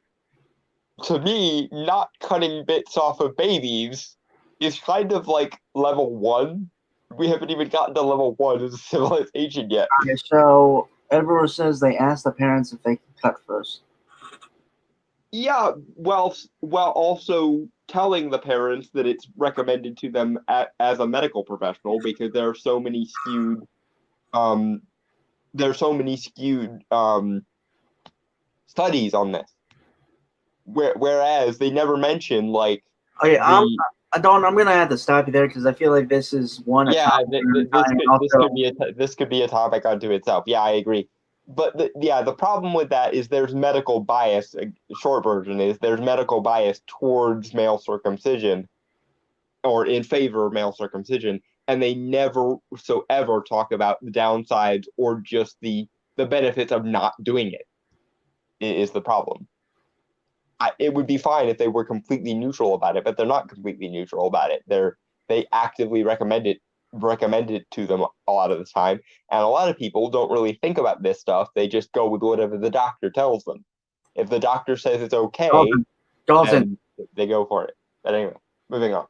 to me, not cutting bits off of babies is kind of like level 1. We haven't even gotten to level 1 as a civilization yet. Okay, so Edward says they asked the parents if they could cut first. Yeah, well, also telling the parents that it's recommended to them as a medical professional, because there are so many skewed studies on this. Whereas they never mention like Okay, I'm gonna have to stop you there because I feel like this is one. Yeah, this could be a topic unto itself. Yeah, I agree. But the problem with that is there's medical bias. A short version is there's medical bias towards male circumcision, or in favor of male circumcision, and they never so ever talk about the downsides or just the benefits of not doing it. Is the problem. It would be fine if they were completely neutral about it, but they're not completely neutral about it. They actively recommend it to them a lot of the time, and a lot of people don't really think about this stuff. They just go with whatever the doctor tells them. If the doctor says it's okay, Dalton, they go for it. But anyway, moving on.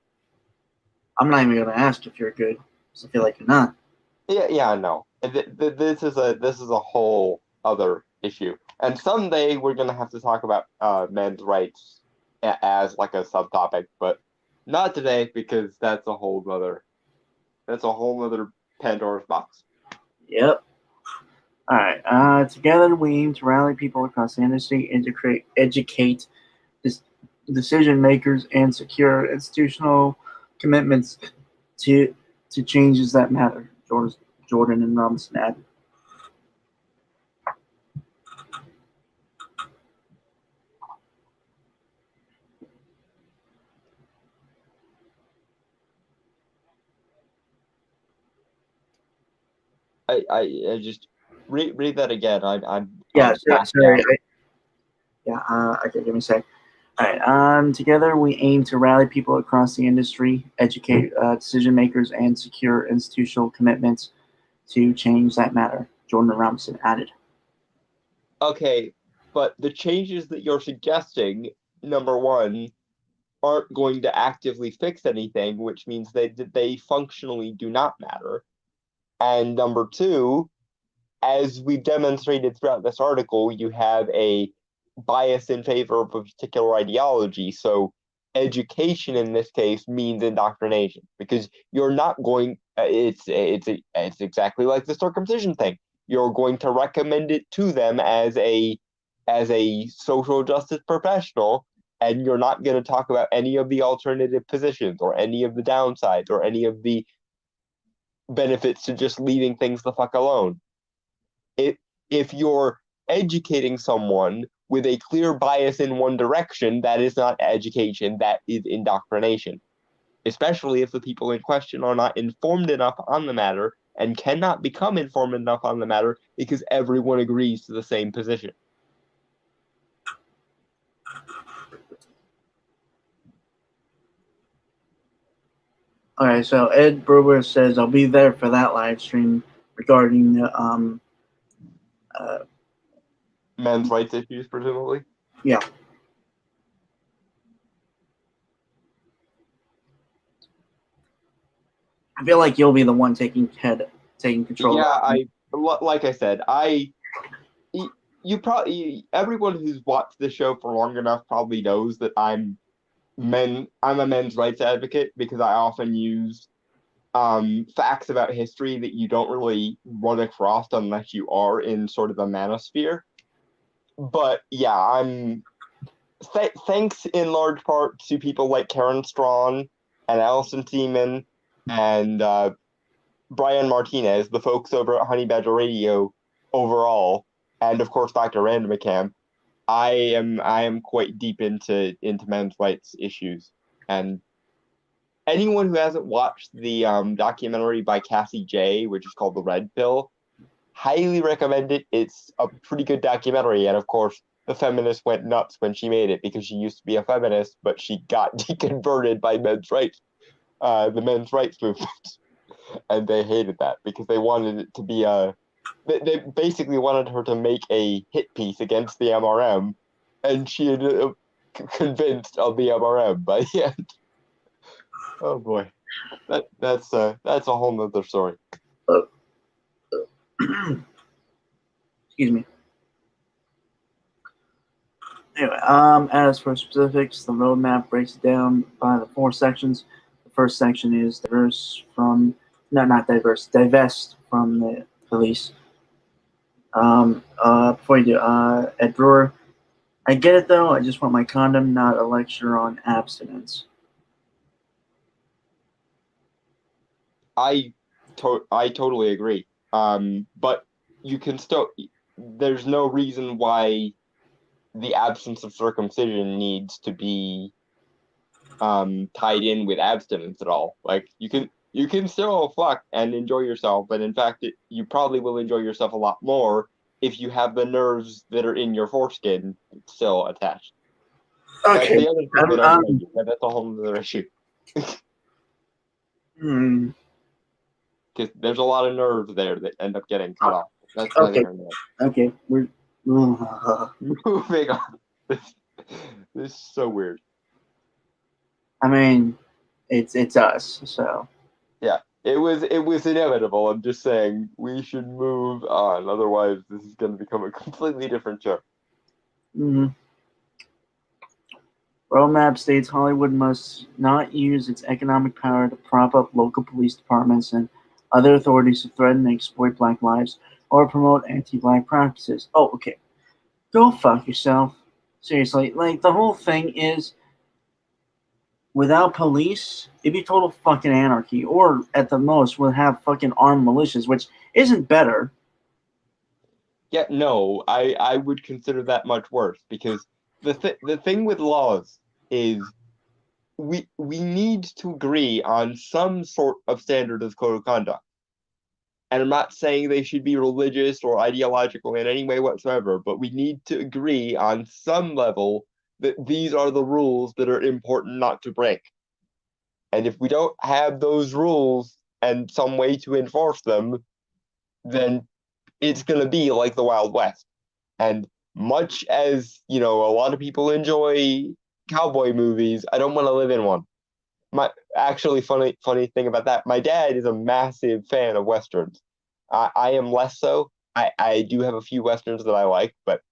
I'm not even gonna ask if you're good, because I feel like you're not. Yeah, no. This is a whole other issue, and someday we're gonna have to talk about men's rights as like a subtopic, but not today, because that's a whole other Pandora's box. Yep. All right. Together, we aim to rally people across the industry and to educate decision makers and secure institutional commitments to changes that matter. Jordan and Robinson added. I just read that again. I'm sorry. Okay, give me a sec. All right. Together, we aim to rally people across the industry, educate decision makers, and secure institutional commitments to change that matter. Jordan and Robinson added. Okay, but the changes that you're suggesting, number one, aren't going to actively fix anything, which means they functionally do not matter. And number two, as we've demonstrated throughout this article, you have a bias in favor of a particular ideology. So education in this case means indoctrination, because you're not going. It's exactly like the circumcision thing. You're going to recommend it to them as a social justice professional, and you're not going to talk about any of the alternative positions or any of the downsides or any of the benefits to just leaving things the fuck alone. If you're educating someone with a clear bias in one direction, that is not education, that is indoctrination. Especially if the people in question are not informed enough on the matter and cannot become informed enough on the matter because everyone agrees to the same position. Okay, so Ed Brewer says, I'll be there for that live stream regarding the men's rights issues, presumably. Yeah. I feel like you'll be the one taking control. Yeah, like I said, you probably everyone who's watched the show for long enough probably knows that I'm a men's rights advocate because I often use facts about history that you don't really run across unless you are in sort of the manosphere. But yeah, thanks in large part to people like Karen Strawn and Allison Seaman and Brian Martinez, the folks over at Honey Badger Radio overall, and of course Dr. Rand McCam. I am quite deep into men's rights issues, and anyone who hasn't watched the documentary by Cassie J, which is called The Red Pill, highly recommend it. It's a pretty good documentary, and of course, the feminists went nuts when she made it because she used to be a feminist, but she got deconverted by men's rights, the men's rights movement, and they hated that because they wanted it to be they basically wanted her to make a hit piece against the MRM, and she ended up convinced of the MRM by the end. Oh boy, that's a whole nother story. Excuse me. Anyway, as for specifics, the roadmap breaks it down by the 4 sections. The first section is divest from the police. Before you do, Ed Brewer, I get it though. I just want my condom, not a lecture on abstinence. I totally agree. But you can still. There's no reason why the absence of circumcision needs to be tied in with abstinence at all. Like you can still fuck and enjoy yourself, but in fact, you probably will enjoy yourself a lot more if you have the nerves that are in your foreskin still attached. Okay. That's the other thing that I know, but that's a whole other issue. Because there's a lot of nerves there that end up getting cut off. That's okay. Okay, we're moving on. This is so weird. I mean, it's us, so. Yeah, it was inevitable. I'm just saying we should move on. Otherwise, this is going to become a completely different show. Roadmap states Hollywood must not use its economic power to prop up local police departments and other authorities to threaten and exploit black lives or promote anti-black practices. Oh, okay. Go fuck yourself. Seriously, like, the whole thing is, without police, it'd be total fucking anarchy. Or, at the most, we'll have fucking armed militias, which isn't better. Yeah, no, I would consider that much worse, because the thing with laws is we need to agree on some sort of standard of code of conduct. And I'm not saying they should be religious or ideological in any way whatsoever, but we need to agree on some level that these are the rules that are important not to break. And if we don't have those rules and some way to enforce them, then it's going to be like the Wild West. And much as, a lot of people enjoy cowboy movies, I don't want to live in one. Actually, funny thing about that, my dad is a massive fan of Westerns. I am less so. I do have a few Westerns that I like, but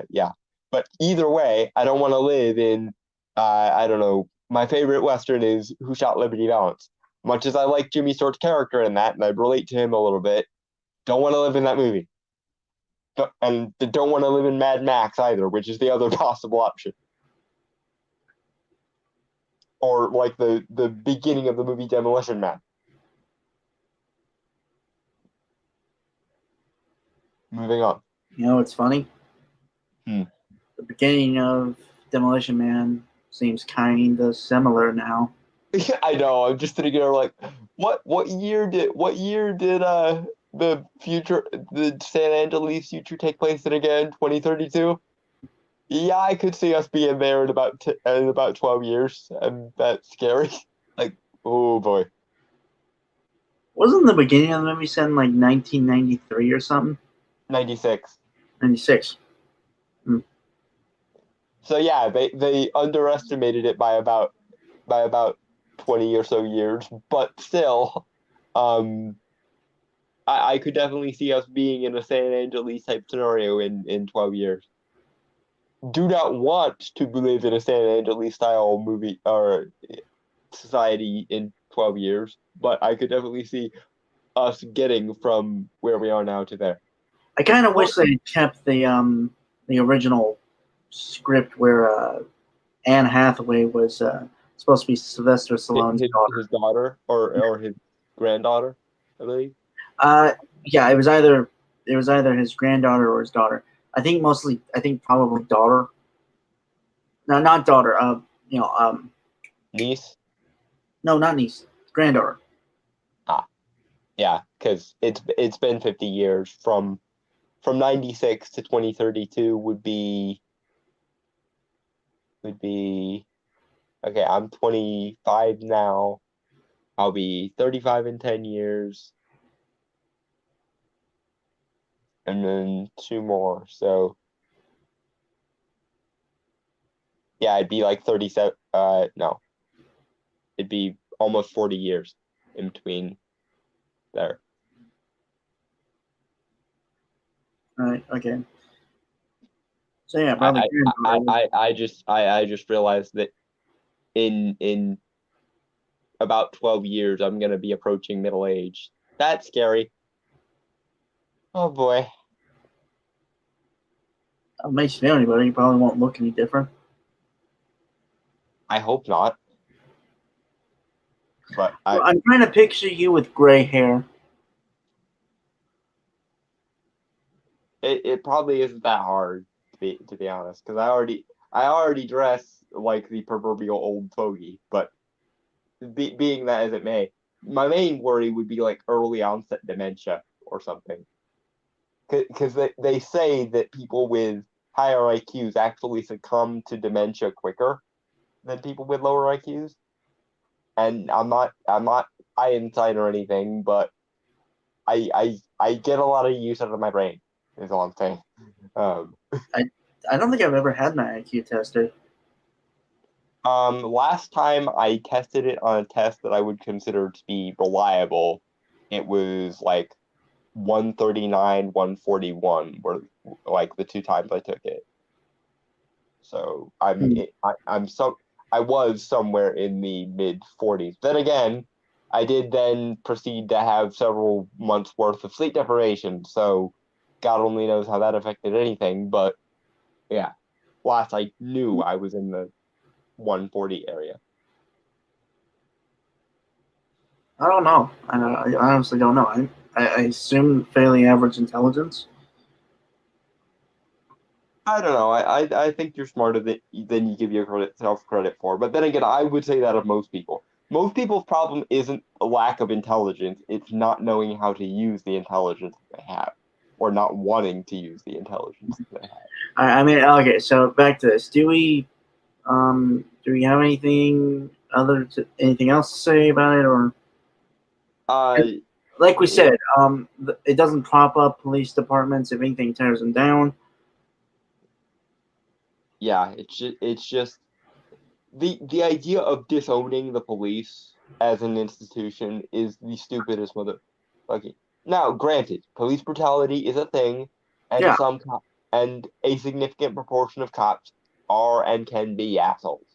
yeah. But either way, I don't want to live in, I don't know, my favorite Western is Who Shot Liberty Valance. Much as I like Jimmy Stewart's character in that, and I relate to him a little bit, don't want to live in that movie. And don't want to live in Mad Max either, which is the other possible option. Or like the beginning of the movie Demolition Man. Moving on. You know what's funny? The beginning of Demolition Man seems kind of similar now. I know. I'm just sitting here like, What year did the San Andreas future take place in again? 2032? Yeah, I could see us being there in about 12 years, and that's scary. Like, oh boy. Wasn't the beginning of the movie set in like 1993 or something? 96. 96. So yeah, they underestimated it by about 20 or so years, but still, I could definitely see us being in a San Andreas type scenario in 12 years. Do not want to live in a San Andreas style movie or society in 12 years, but I could definitely see us getting from where we are now to there. I kind of wish they kept the original script where Anne Hathaway was supposed to be Sylvester Stallone's daughter. His daughter or his granddaughter, I believe. Yeah, it was either his granddaughter or his daughter. I think probably daughter. No, not daughter. Niece. No, not niece. Granddaughter. Yeah, because it's been 50 years from 96 to 2032 would be okay. I'm 25 now. I'll be 35 in 10 years, and then 2 more. So yeah, it'd be like 37. No, it'd be almost 40 years in between there. Right. Okay. So yeah, probably. I just realized that in about 12 years I'm gonna be approaching middle age. That's scary. Oh boy. It makes you feel any better. You probably won't look any different. I hope not. But I'm trying to picture you with gray hair. It probably isn't that hard to be honest, because I already dress like the proverbial old fogey. But being that as it may, my main worry would be like early onset dementia or something. Because they say that people with higher IQs actually succumb to dementia quicker than people with lower IQs. And I'm not Einstein or anything, but I get a lot of use out of my brain, is all I'm saying. I don't think I've ever had my IQ tested. Last time I tested it on a test that I would consider to be reliable, it was like 139, 141 were like the 2 times I took it. So I was somewhere in the mid 40s. Then again, I did then proceed to have several months worth of sleep deprivation. So God only knows how that affected anything. But yeah, last I knew I was in the 140 area. I don't know. I honestly don't know. I assume fairly average intelligence. I don't know. I think you're smarter than you give yourself credit for. But then again, I would say that of most people. Most people's problem isn't a lack of intelligence. It's not knowing how to use the intelligence that they have, or not wanting to use the intelligence that they have. I mean, okay. So back to this. Do we have anything else to say about it, or like we said, it doesn't prop up police departments. If anything, tears them down. Yeah, it's just the idea of disowning the police as an institution is the stupidest motherfucking. Now, granted, police brutality is a thing, and Yeah. and a significant proportion of cops are and can be assholes.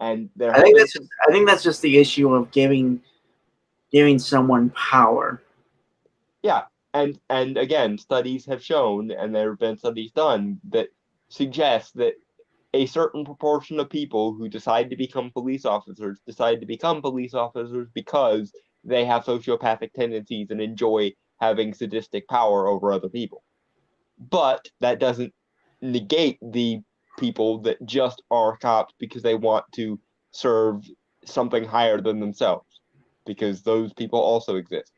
And I think that's just the issue of giving someone power. Yeah, and again, studies have shown, and there have been studies done that suggest that a certain proportion of people who decide to become police officers because they have sociopathic tendencies and enjoy having sadistic power over other people. But that doesn't negate the people that just are cops because they want to serve something higher than themselves. because those people also exist.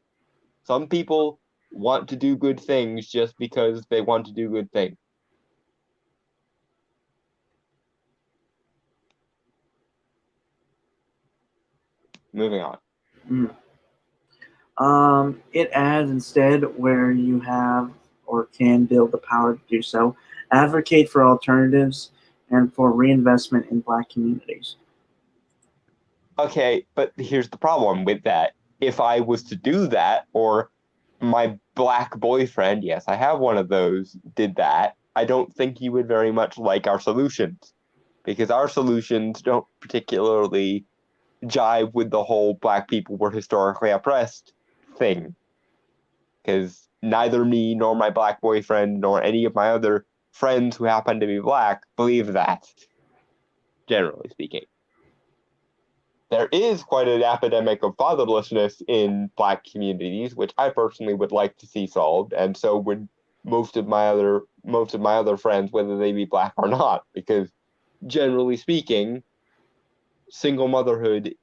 Some people want to do good things just because they want to do good things. Moving on. It adds instead where you have or can build the power to do so. Advocate for alternatives and for reinvestment in Black communities. Okay, but here's the problem with that. If I was to do that, or my Black boyfriend, yes, I have one of those, did that, I don't think he would very much like our solutions. Because our solutions don't particularly jive with the whole Black people were historically oppressed thing. Because neither me nor my Black boyfriend nor any of my other friends who happen to be Black believe that, generally speaking. There is quite an epidemic of fatherlessness in Black communities, which I personally would like to see solved, and so would most of my other friends, whether they be Black or not, because generally speaking, single motherhood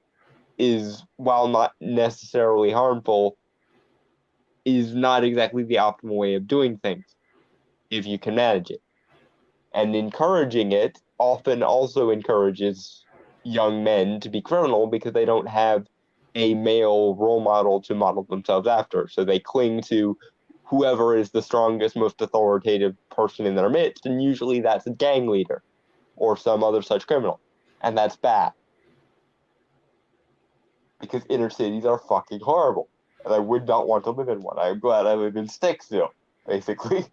is, while not necessarily harmful, is not exactly the optimal way of doing things if you can manage it. And encouraging it often also encourages young men to be criminal because they don't have a male role model to model themselves after. So they cling to whoever is the strongest, most authoritative person in their midst, and usually that's a gang leader or some other such criminal. And that's bad. Because inner cities are fucking horrible. And I would not want to live in one. I'm glad I live in Sticksville, basically.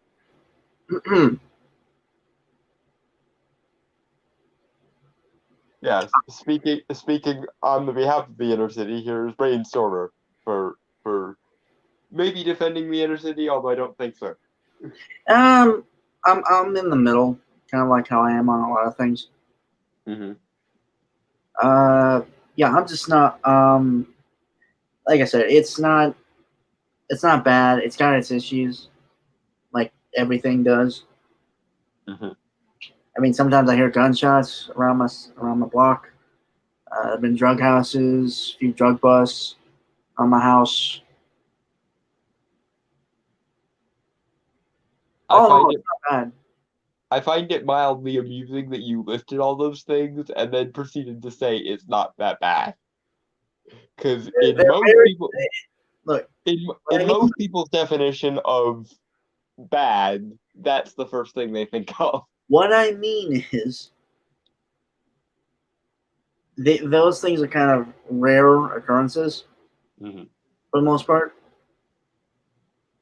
Yeah, speaking on the behalf of the inner city, here's Brainstormer for maybe defending the inner city, although I don't think so. I'm in the middle, kind of like how I am on a lot of things. Mm-hmm. Yeah, I'm just not. Like I said, it's not bad. It's got its issues, like everything does. Mm-hmm. I mean, sometimes I hear gunshots around my block. There've been drug houses, a few drug busts on my house. I No, find it's it not bad. I find it mildly amusing that you listed all those things and then proceeded to say it's not that bad. Because in They're most very people, look. in I mean, most people's definition of bad, that's the first thing they think of. what I mean is, those things are kind of rare occurrences Mm-hmm. for the most part.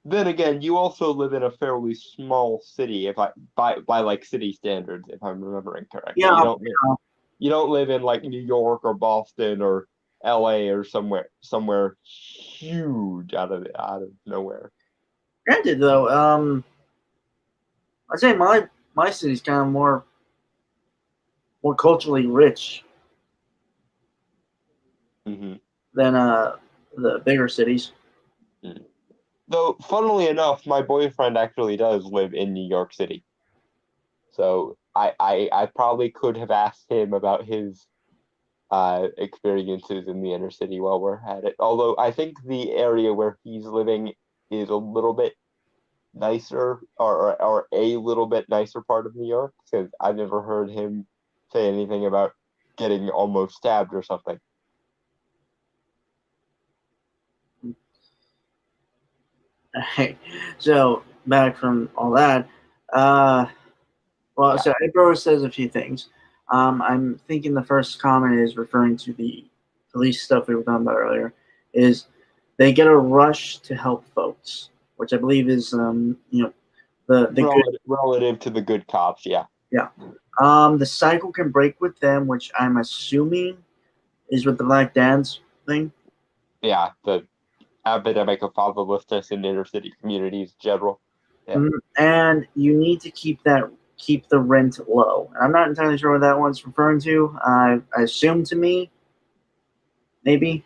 Then again, you also live in a fairly small city, if I by like city standards, if I'm remembering correctly. Yeah, You don't live in like New York or Boston or LA or somewhere huge out of nowhere. granted though, I'd say my city's kind of more culturally rich Mm-hmm. than the bigger cities. Mm. Though, funnily enough, my boyfriend actually does live in New York City. So I probably could have asked him about his experiences in the inner city while we're at it. Although I think the area where he's living is a little bit nicer, or a little bit nicer part of New York, because I've never heard him say anything about getting almost stabbed or something. So back from all that, well, Yeah. so April says a few things. I'm thinking the first comment is referring to the police stuff we were talking about earlier. Is they get a rush to help folks, which I believe is the good. Relative to the good cops, yeah. Yeah. The cycle can break with them, which I'm assuming is with the Black Dads thing. Yeah, the epidemic of fatherlessness in inner city communities in general. Yeah. And you need to keep the rent low. I'm not entirely sure what that one's referring to. I assume to me, maybe.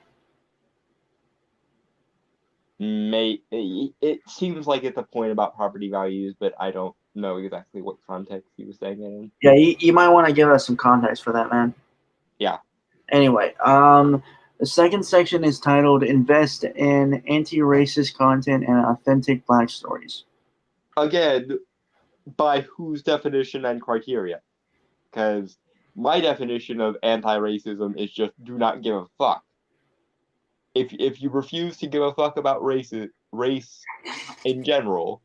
It seems like it's a point about property values, but I don't know exactly what context he was saying it in. Yeah, you might want to give us some context for that, man. Yeah. Anyway, The second section is titled "Invest in Anti-Racist Content and Authentic Black Stories." Again, by whose definition and criteria? Because my definition of anti-racism is just do not give a fuck. If you refuse to give a fuck about race in general,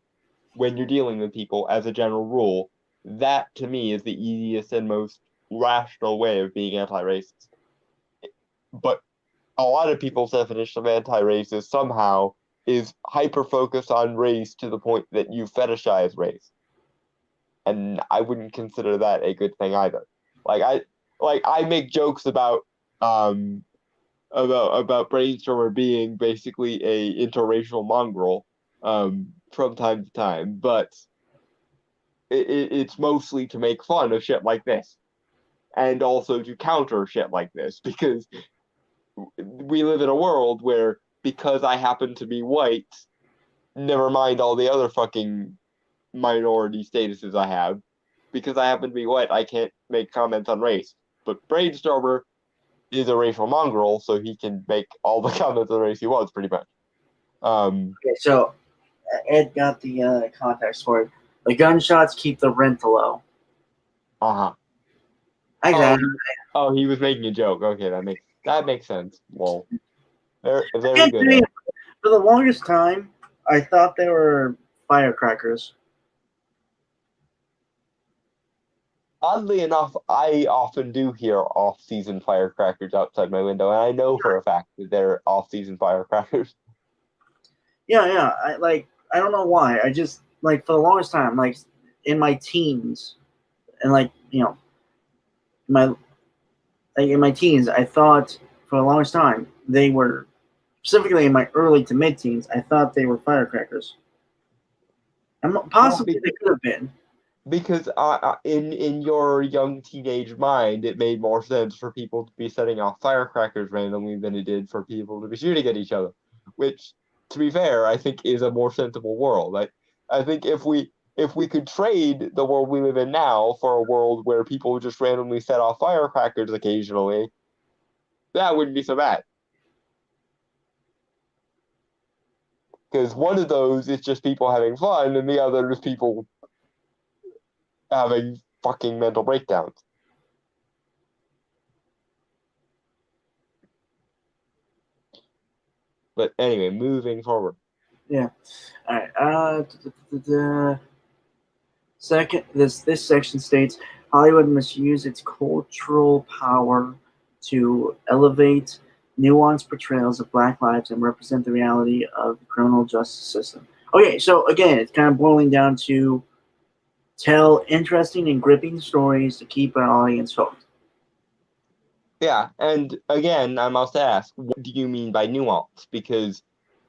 when you're dealing with people as a general rule, that to me is the easiest and most rational way of being anti-racist. But a lot of people's definition of anti-racist somehow is hyper focused on race to the point that you fetishize race. And I wouldn't consider that a good thing either. I make jokes about Brainstormer being basically a interracial mongrel from time to time, but it's mostly to make fun of shit like this, and also to counter shit like this, because we live in a world where, because I happen to be white, never mind all the other fucking minority statuses I have, because I happen to be white, I can't make comments on race. But Brainstormer is a racial mongrel, so he can make all the comments on race he wants, pretty much. Okay, so Ed got the context for it. The gunshots keep the rent low. Uh-huh. Exactly. Oh, he was making a joke. Okay, that makes sense. Well, very good. For the longest time, I thought they were firecrackers. Oddly enough, I often do hear off-season firecrackers outside my window, and I know for a fact that they're off-season firecrackers. Yeah. I don't know why. I just for the longest time, in my teens, and in my teens, I thought for the longest time they were, specifically in my early to mid-teens, I thought they were firecrackers. And possibly they could have been. Because in your young teenage mind, it made more sense for people to be setting off firecrackers randomly than it did for people to be shooting at each other. Which, to be fair, I think is a more sensible world. I think if we could trade the world we live in now for a world where people just randomly set off firecrackers occasionally, that wouldn't be so bad. Because one of those is just people having fun, and the other is people having fucking mental breakdowns. But anyway, moving forward. Yeah. All right. This section states Hollywood must use its cultural power to elevate nuanced portrayals of Black lives and represent the reality of the criminal justice system. Okay, so again, it's kind of boiling down to tell interesting and gripping stories to keep an audience hooked. Yeah, and again, I must ask, what do you mean by nuance? Because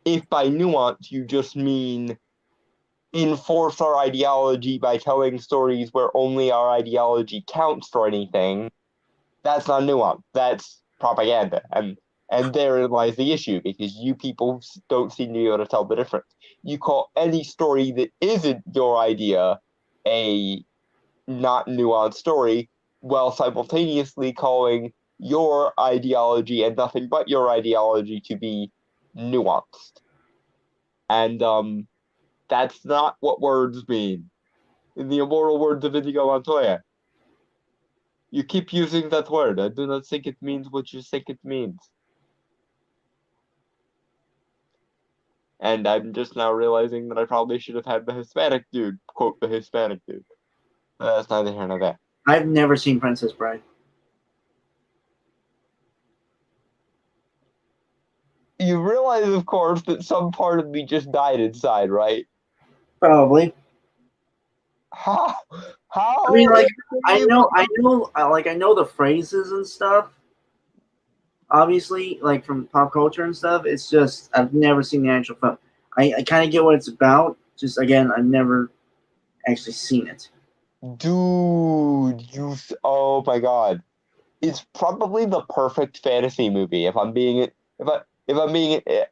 if by nuance you just mean enforce our ideology by telling stories where only our ideology counts for anything, that's not nuance. That's propaganda. And therein lies the issue, because you people don't seem to be able to tell the difference. You call any story that isn't your idea a not nuanced story, while simultaneously calling your ideology and nothing but your ideology to be nuanced. And that's not what words mean. In the immortal words of Inigo Montoya, you keep using that word. I do not think it means what you think it means. And I'm just now realizing that I probably should have had the Hispanic dude quote the Hispanic dude. That's neither here nor there. I've never seen Princess Bride. You realize, of course, that some part of me just died inside, right? Probably. How? I mean, I know the phrases and stuff. Obviously, from pop culture and stuff. It's just I've never seen the actual film. I kind of get what it's about. Just again, I've never actually seen it. Dude, oh my god. It's probably the perfect fantasy movie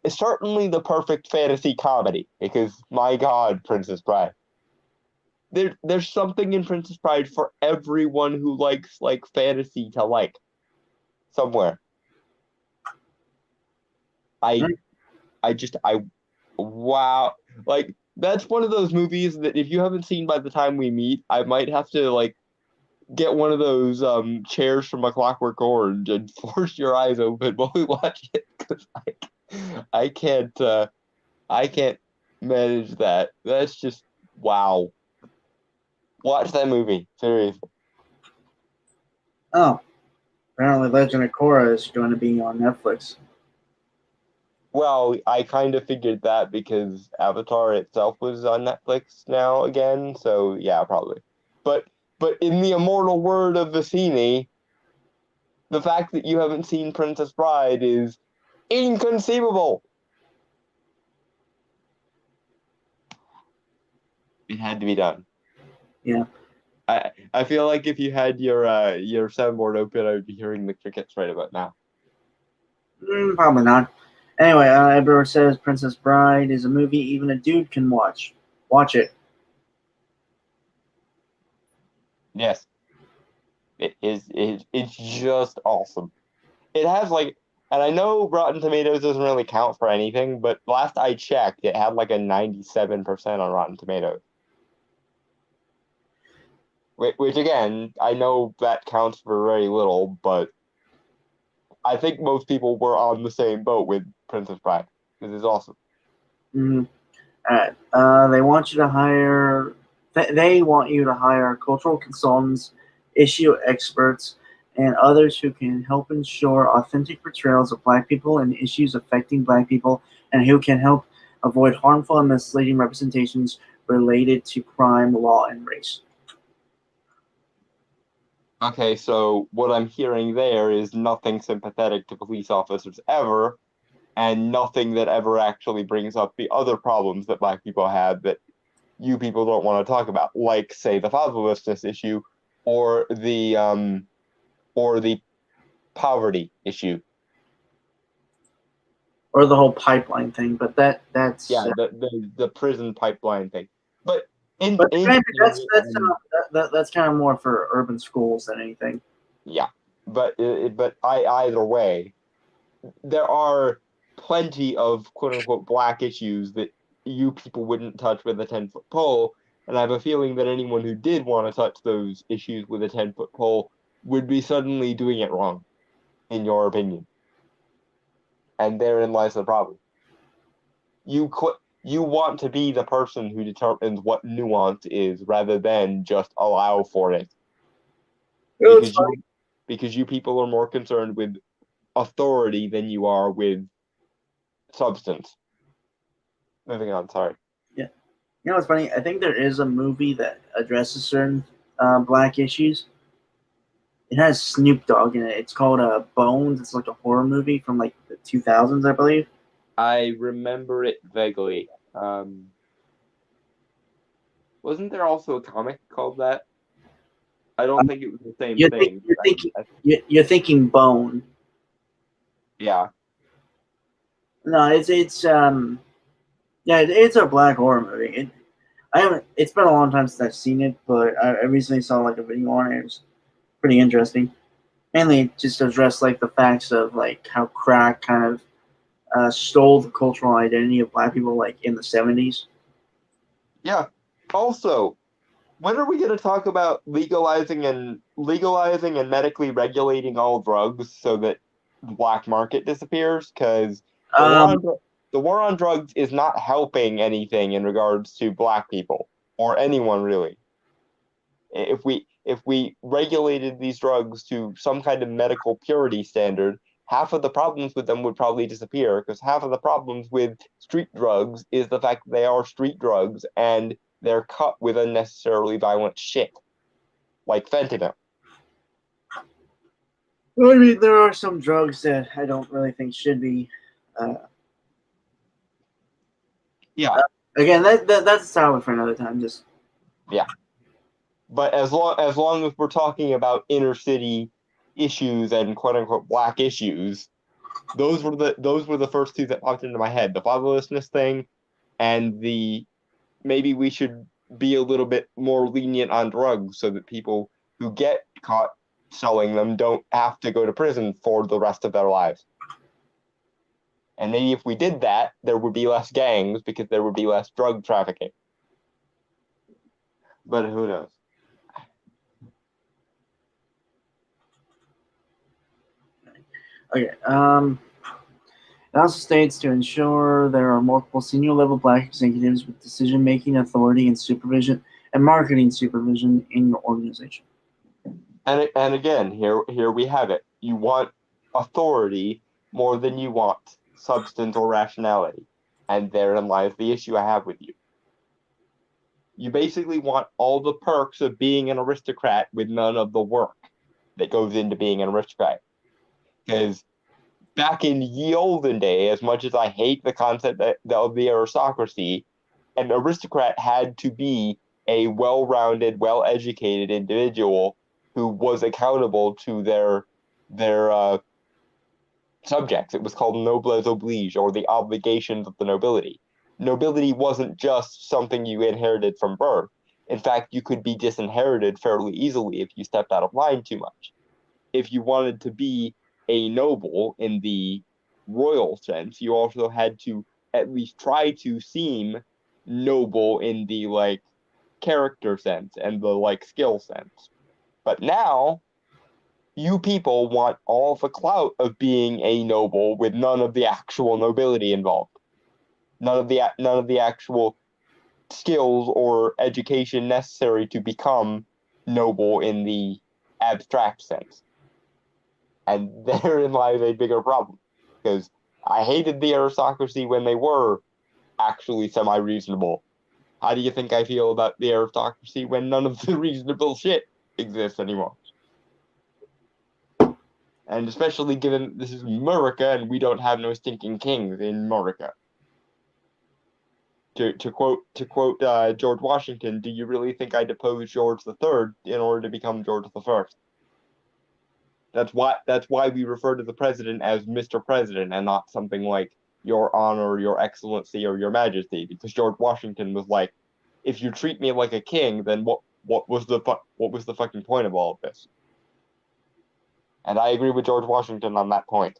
it's certainly the perfect fantasy comedy, because my god, Princess Bride. There's something in Princess Bride for everyone who likes fantasy to like somewhere. I wow, like that's one of those movies that if you haven't seen by the time we meet, I might have to like get one of those chairs from A Clockwork Orange and force your eyes open while we watch it because I can't I can't manage that. That's just wow. Watch that movie, seriously. Oh, apparently Legend of Korra is going to be on Netflix. Well, I kind of figured that because Avatar itself was on Netflix now again, so yeah, probably. But in the immortal word of Vicini, the fact that you haven't seen Princess Bride is inconceivable. It had to be done. Yeah. I feel like if you had your soundboard open, I would be hearing the crickets right about now. Probably not. Anyway, Edward says Princess Bride is a movie even a dude can watch. Watch it. Yes. It's just awesome. It has like, and I know Rotten Tomatoes doesn't really count for anything, but last I checked, it had like a 97% on Rotten Tomatoes. Which again, I know that counts for very little, but I think most people were on the same boat with Princess Bride. This is awesome. Mm-hmm. All right. They want you to hire. They want you to hire cultural consultants, issue experts, and others who can help ensure authentic portrayals of Black people and issues affecting Black people, and who can help avoid harmful and misleading representations related to crime, law, and race. Okay, so what I'm hearing there is nothing sympathetic to police officers ever, and nothing that ever actually brings up the other problems that Black people have that you people don't want to talk about, like say the fatherlessness issue or the poverty issue. Or the whole pipeline thing, but that's Yeah, the prison pipeline thing. But but in granted, that's kind of more for urban schools than anything. yeah, but either way, there are plenty of quote unquote Black issues that you people wouldn't touch with a 10-foot pole, and I have a feeling that anyone who did want to touch those issues with a 10-foot pole would be suddenly doing it wrong, in your opinion. And therein lies the problem. You want to be the person who determines what nuance is rather than just allow for it. Because you people are more concerned with authority than you are with substance. Moving on, sorry. Yeah. You know what's funny? I think there is a movie that addresses certain Black issues. It has Snoop Dogg in it. It's called Bones. It's like a horror movie from like the 2000s, I believe. I remember it vaguely. Wasn't there also a comic called that? I don't think it was the same thing. You're thinking Bone. Yeah. No, it's a Black horror movie. It's been a long time since I've seen it, but I recently saw like a video on it. It was pretty interesting. Mainly just address like the facts of like how crack kind of stole the cultural identity of Black people like in the 70s. Yeah. Also, when are we going to talk about legalizing and medically regulating all drugs so that the black market disappears? Because the war on drugs is not helping anything in regards to Black people or anyone really. If we regulated these drugs to some kind of medical purity standard, half of the problems with them would probably disappear because half of the problems with street drugs is the fact that they are street drugs and they're cut with unnecessarily violent shit, like fentanyl. Well, I mean, there are some drugs that I don't really think should be. Yeah. Again, that's a topic for another time. Just yeah. But as long as we're talking about inner city issues and quote unquote Black issues, those were the first two that popped into my head: the fatherlessness thing, and the maybe we should be a little bit more lenient on drugs so that people who get caught selling them don't have to go to prison for the rest of their lives. And maybe if we did that, there would be less gangs because there would be less drug trafficking. But who knows? Okay. It also states to ensure there are multiple senior level black executives with decision making authority and supervision and marketing supervision in your organization. And again, here we have it. You want authority more than you want substance or rationality. And therein lies the issue I have with you. You basically want all the perks of being an aristocrat with none of the work that goes into being an aristocrat. Because back in ye olden day, as much as I hate the concept of the aristocracy, an aristocrat had to be a well-rounded, well-educated individual who was accountable to their subjects. It was called noblesse oblige, or the obligations of the nobility. Nobility wasn't just something you inherited from birth. In fact, you could be disinherited fairly easily if you stepped out of line too much. If you wanted to be a noble in the royal sense, you also had to at least try to seem noble in the like character sense and the like skill sense. But now you people want all the clout of being a noble with none of the actual nobility involved. None of the actual skills or education necessary to become noble in the abstract sense. And therein lies a bigger problem. Because I hated the aristocracy when they were actually semi-reasonable. How do you think I feel about the aristocracy when none of the reasonable shit exists anymore? And especially given this is America and we don't have no stinking kings in America. To quote George Washington, do you really think I deposed George III in order to become George I? That's why we refer to the president as Mr. President and not something like Your Honor, Your Excellency, or Your Majesty, because George Washington was like, if you treat me like a king, then what was the fucking point of all of this? And I agree with George Washington on that point.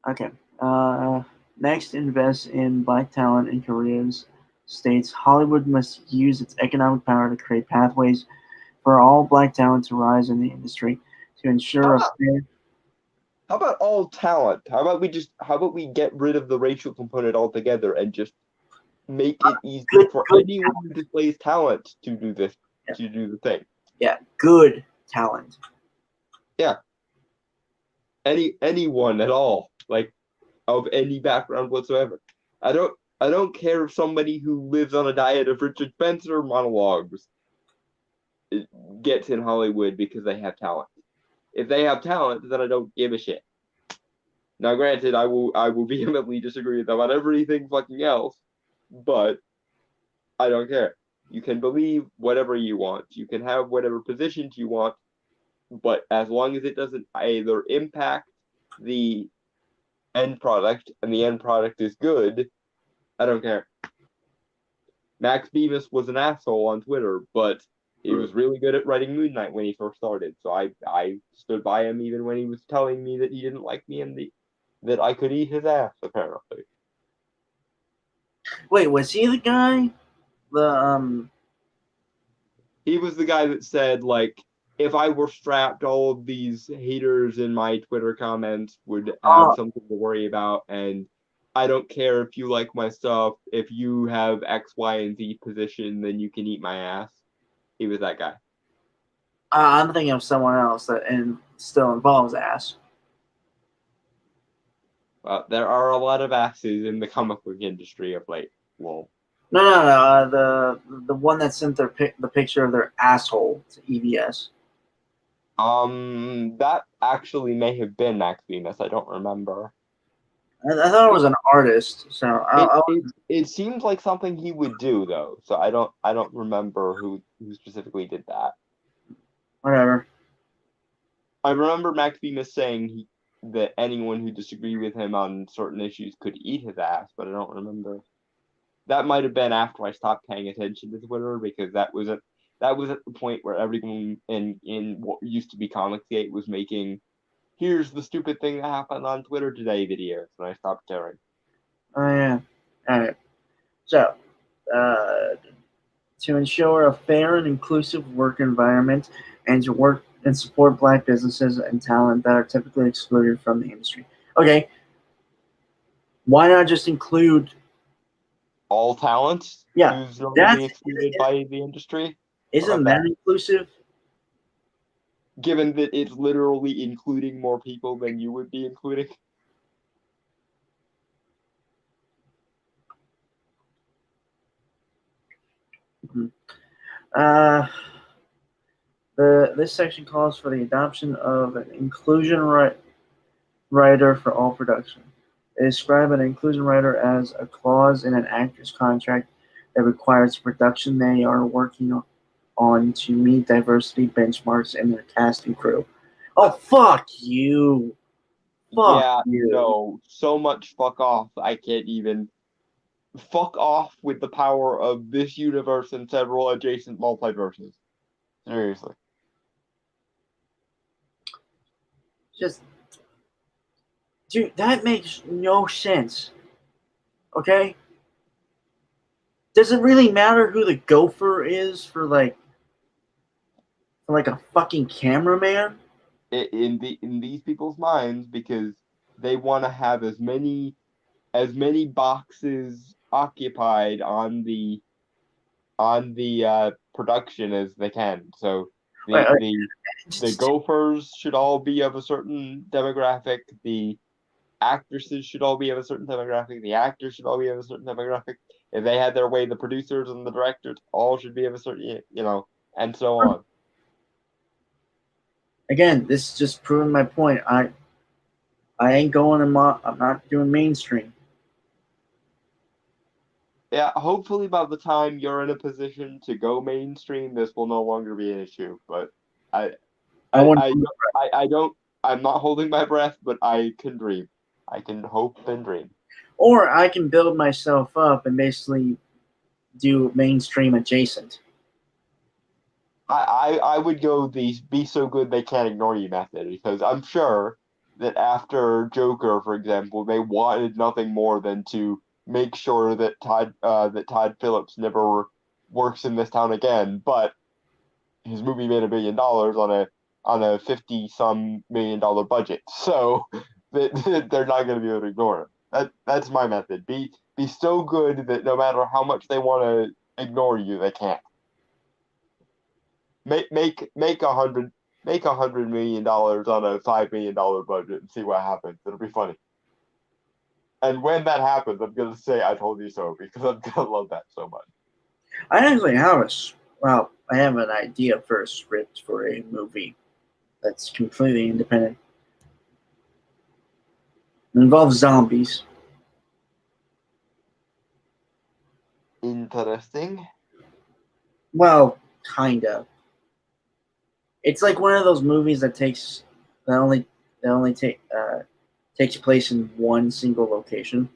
Okay. Next, invest in black talent and careers. States Hollywood must use its economic power to create pathways for all black talent to rise in the industry to ensure a fair. How about all talent? How about we get rid of the racial component altogether and just make it easy for anyone who displays talent to do this, to do the thing. Yeah, good talent. Yeah. Anyone at all, like of any background whatsoever. I don't care if somebody who lives on a diet of Richard Spencer monologues gets in Hollywood because they have talent. If they have talent, then I don't give a shit. Now, granted, I will vehemently disagree with them on everything fucking else, but I don't care. You can believe whatever you want. You can have whatever positions you want, but as long as it doesn't either impact the end product and the end product is good, I don't care. Max Bemis was an asshole on Twitter, but he was really good at writing Moon Knight when he first started. So I stood by him even when he was telling me that he didn't like me and that I could eat his ass, apparently. Wait, was he the guy? He was the guy that said, like, if I were strapped, all of these haters in my Twitter comments would have something to worry about, and I don't care if you like my stuff. If you have X, Y, and Z position, then you can eat my ass. He was that guy. I'm thinking of someone else that still involves ass. Well, there are a lot of asses in the comic book industry of late. Well, no. The one that sent the picture of their asshole to EBS. That actually may have been Max Bemis. I don't remember. I thought it was an artist. So it seems like something he would do though. So I don't remember who specifically did that. Whatever. I remember Max Bemis saying that anyone who disagreed with him on certain issues could eat his ass, but I don't remember. that might have been after I stopped paying attention to Twitter, because that was at the point where everyone in what used to be Comicsgate was making, here's the stupid thing that happened on Twitter today videos, and I stopped caring. Oh yeah. All right. So, to ensure a fair and inclusive work environment, and to work and support Black businesses and talent that are typically excluded from the industry. Okay. Why not just include all talent? Yeah, who's normally excluded by the industry? Isn't that inclusive? Given that it's literally including more people than you would be including. This section calls for the adoption of an inclusion rider for all production. They describe an inclusion rider as a clause in an actor's contract that requires production they are working on to meet diversity benchmarks in their cast and crew. Oh, fuck you. Fuck you. No, so much fuck off. I can't even. Fuck off with the power of this universe and several adjacent multiverses. Seriously. Just, dude, that makes no sense. Okay? Does it really matter who the gopher is for like a fucking cameraman? In these people's minds, because they want to have as many boxes occupied on the production as they can. So the gophers should all be of a certain demographic. The actresses should all be of a certain demographic. The actors should all be of a certain demographic. If they had their way, the producers and the directors all should be of a certain, and so on. Again, this is just proving my point. I ain't going I'm not doing mainstream. Yeah, hopefully by the time you're in a position to go mainstream, this will no longer be an issue. But I'm not holding my breath, but I can dream. I can hope and dream. Or I can build myself up and basically do mainstream adjacent. I would go the be so good they can't ignore you method, because I'm sure that after Joker, for example, they wanted nothing more than to make sure that Todd Phillips never works in this town again. But his movie made $1 billion on a $50-some million budget, so they're not going to be able to ignore it. That's my method. Be so good that no matter how much they want to ignore you, they can't. Make $100 million on a $5 million budget and see what happens. It'll be funny. And when that happens, I'm gonna say I told you so, because I'm gonna love that so much. I actually have I have an idea for a script for a movie that's completely independent. It involves zombies. Interesting. Well, kind of. It's like one of those movies that only takes place in one single location.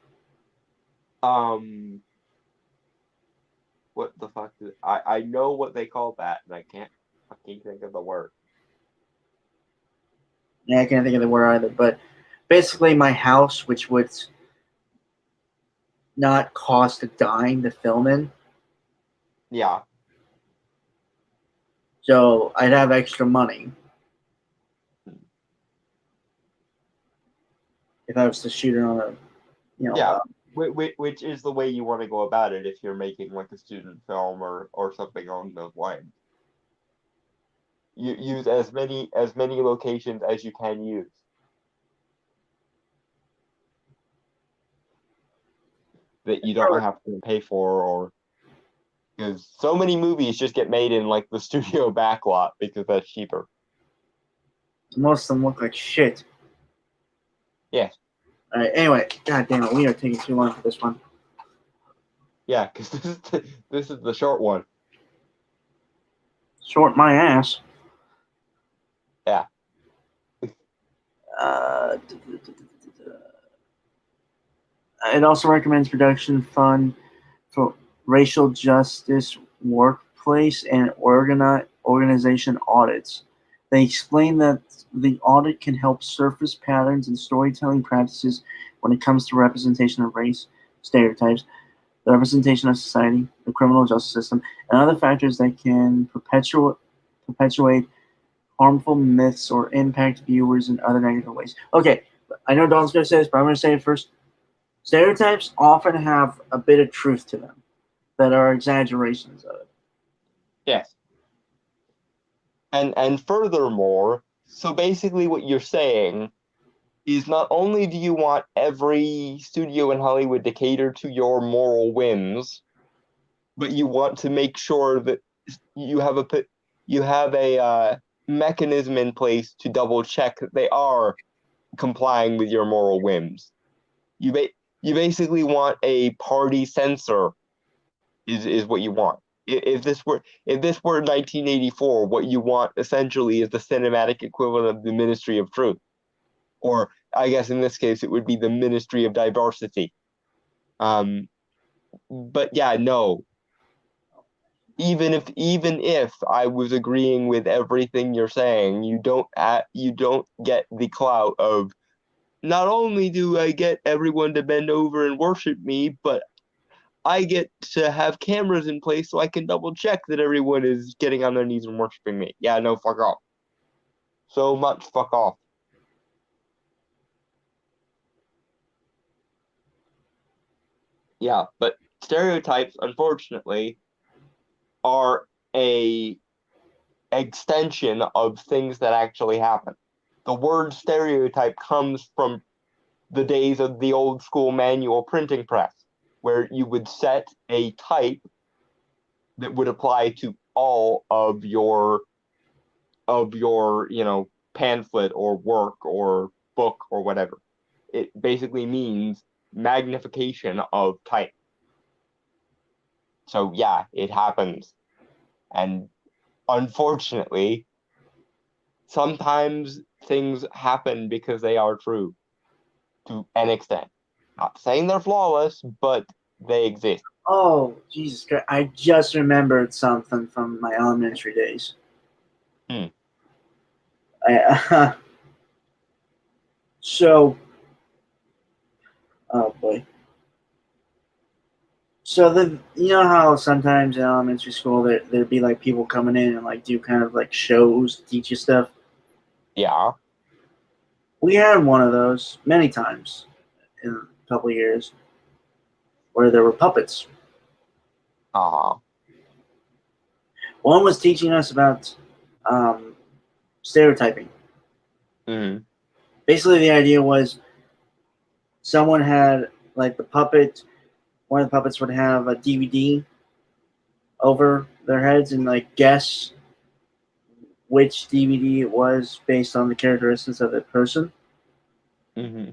What the fuck is I know what they call that, and I can't fucking think of the word. Yeah, I can't think of the word either, but basically my house, which would not cost a dime to film in. Yeah. So I'd have extra money if I was to shoot it on a, yeah, which is the way you want to go about it if you're making like a student film or something along those lines. You use as many locations as you can use. That you don't have to pay for, or because so many movies just get made in like the studio backlot because that's cheaper. Most of them look like shit. Yes. All right. Anyway, god damn it, we are taking too long for this one. Yeah, because this is the short one. Short my ass. Yeah. It also recommends production fund for racial justice workplace and organization audits. They explain that the audit can help surface patterns in storytelling practices when it comes to representation of race, stereotypes, the representation of society, the criminal justice system, and other factors that can perpetuate harmful myths or impact viewers in other negative ways. Okay, I know Don's going to say this, but I'm going to say it first. Stereotypes often have a bit of truth to them that are exaggerations of it. Yes. And furthermore, so basically what you're saying is not only do you want every studio in Hollywood to cater to your moral whims, but you want to make sure that you have a mechanism in place to double check that they are complying with your moral whims. You basically want a party censor is what you want. If this were 1984, what you want essentially is the cinematic equivalent of the Ministry of Truth, or I guess in this case it would be the Ministry of Diversity. But yeah, no. Even if I was agreeing with everything you're saying, you don't get the clout of not only do I get everyone to bend over and worship me, but I get to have cameras in place so I can double check that everyone is getting on their knees and worshiping me. Yeah, no, fuck off. So much fuck off. Yeah, but stereotypes, unfortunately, are a extension of things that actually happen. The word stereotype comes from the days of the old school manual printing press, where you would set a type that would apply to all of your pamphlet or work or book or whatever. It basically means magnification of type. So yeah, it happens. And unfortunately, sometimes things happen because they are true to an extent. Not saying they're flawless, but they exist. Oh, Jesus Christ. I just remembered something from my elementary days. Hmm. So, oh boy. So you know how sometimes in elementary school there'd be like people coming in and like do kind of like shows, teach you stuff. Yeah. We had one of those many times in a couple of years where there were puppets. Uh-huh. One was teaching us about stereotyping. Mm-hmm. Basically, the idea was someone had like the puppet. One of the puppets would have a DVD over their heads and like guess which DVD it was based on the characteristics of the person. Mm-hmm.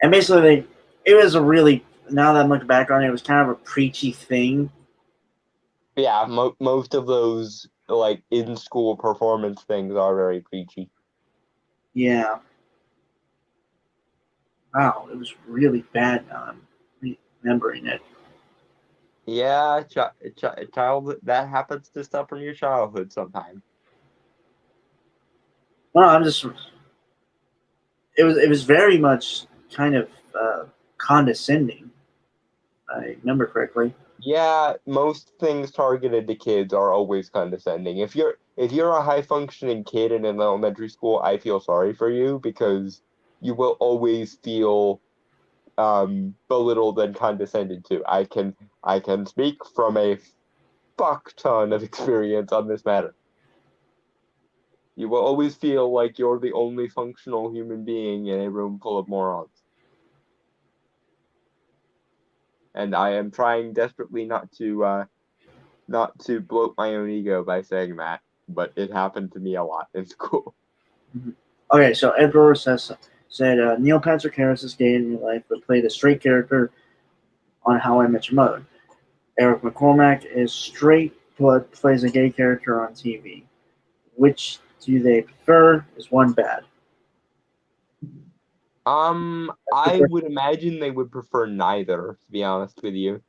And basically, it was a really, now that I'm looking back on it, it was kind of a preachy thing. Yeah, most of those like in-school performance things are very preachy. Yeah. Wow, it was really bad now I'm remembering it. Yeah, child, that happens to stuff from your childhood sometimes. Well, I'm just, it was very much kind of condescending. I remember correctly. Yeah, most things targeted to kids are always condescending. If you're a high functioning kid in an elementary school, I feel sorry for you because you will always feel belittled and condescended to. I can speak from a fuck ton of experience on this matter. You will always feel like you're the only functional human being in a room full of morons. And I am trying desperately not to bloat my own ego by saying that, but it happened to me a lot in school. Okay, so Ed Brewer said Neil Patrick Harris is gay in real life, but played a straight character on How I Met Your Mother. Eric McCormack is straight but plays a gay character on TV. Which do they prefer? Is one bad? I would imagine they would prefer neither, to be honest with you.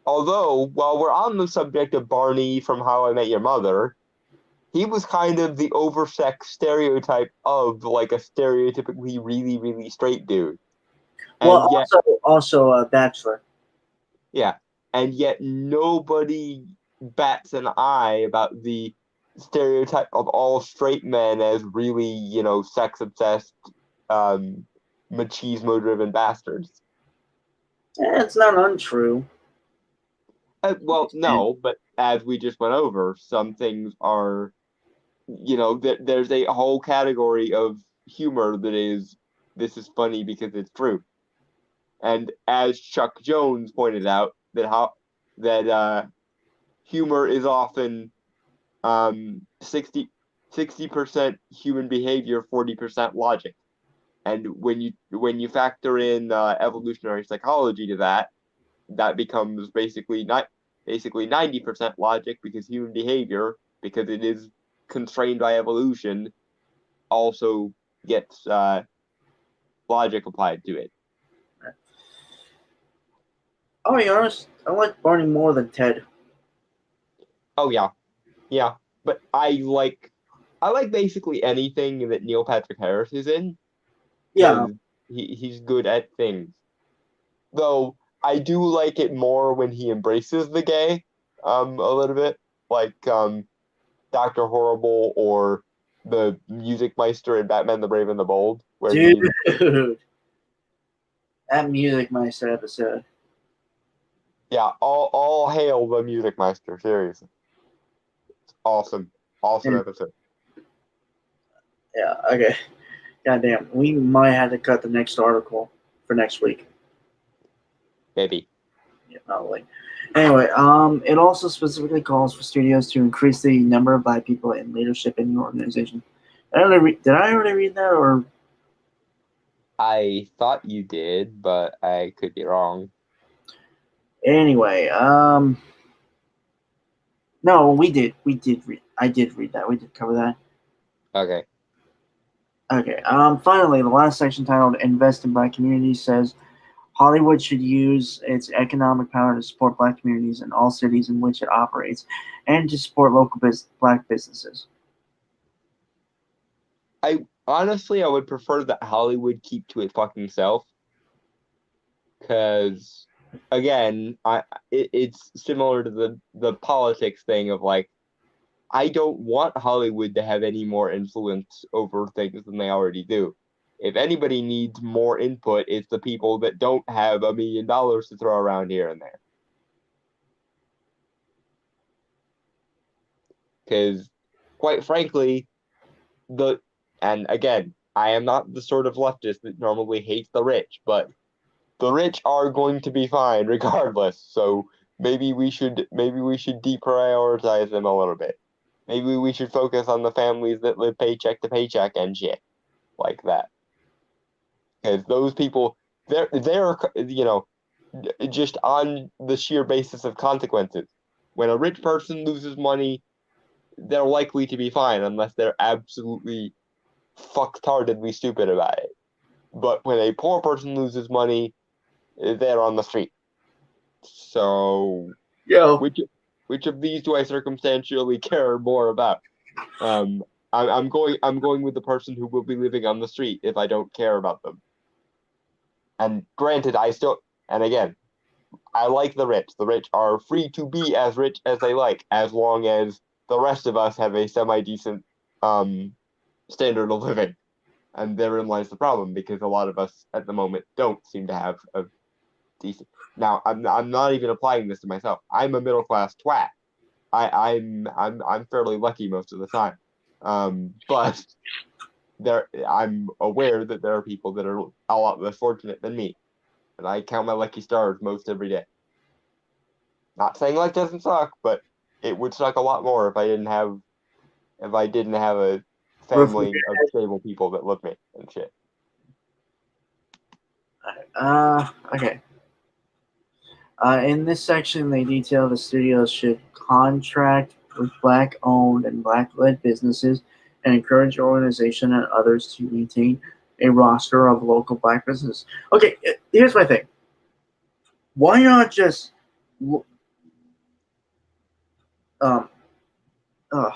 Although, while we're on the subject of Barney from How I Met Your Mother, he was kind of the oversexed stereotype of like a stereotypically really, really straight dude. Well, And yet, also a Bachelor. yeah, and yet nobody bats an eye about the stereotype of all straight men as really, sex obsessed, machismo driven bastards. It's not untrue. Well, no, but as we just went over, some things are, there's a whole category of humor that is, this is funny because it's true. And as Chuck Jones pointed out, that humor is often 60% human behavior, 40% logic. And when you factor in evolutionary psychology to that becomes basically 90% logic, because human behavior, because it is constrained by evolution, also gets logic applied to it. I'll be honest, I like Barney more than Ted. Oh yeah, but I like basically anything that Neil Patrick Harris is in. Yeah. He's good at things. Though I do like it more when he embraces the gay, a little bit, like Dr. Horrible or the Music Meister in Batman the Brave and the Bold, where Dude, that Music Meister episode. Yeah, all hail the Music Meister, seriously. Awesome episode. Yeah, okay. Goddamn, we might have to cut the next article for next week. Maybe. Yeah, probably. Anyway, it also specifically calls for studios to increase the number of Black people in leadership in the organization. Did I already read that, or? I thought you did, but I could be wrong. Anyway, no, we did read. I did read that. We did cover that. Okay. Okay. Finally, the last section titled "Invest in Black Communities" says Hollywood should use its economic power to support Black communities in all cities in which it operates, and to support local Black businesses. Honestly, I would prefer that Hollywood keep to its fucking self, because again, it's similar to the politics thing of like, I don't want Hollywood to have any more influence over things than they already do. If anybody needs more input, it's the people that don't have $1 million to throw around here and there. Because, quite frankly, and again, I am not the sort of leftist that normally hates the rich, but the rich are going to be fine regardless. So maybe we should deprioritize them a little bit. Maybe we should focus on the families that live paycheck to paycheck and shit like that. Because those people, they're just on the sheer basis of consequences. When a rich person loses money, they're likely to be fine unless they're absolutely fucktardedly stupid about it. But when a poor person loses money, they're on the street. So, which of these do I circumstantially care more about? I'm going with the person who will be living on the street if I don't care about them. And granted, and again, I like the rich. The rich are free to be as rich as they like, as long as the rest of us have a semi-decent standard of living. And therein lies the problem, because a lot of us at the moment don't seem to have a decent. Now, I'm not even applying this to myself. I'm a middle class twat. I'm fairly lucky most of the time. But I'm aware that there are people that are a lot less fortunate than me, and I count my lucky stars most every day. Not saying life doesn't suck, but it would suck a lot more if I didn't have a family of stable people that love me and shit. Okay. In this section, they detail the studios should contract with Black-owned and Black-led businesses and encourage your organization and others to maintain a roster of local black businesses. Okay, here's my thing. Why not just um, uh,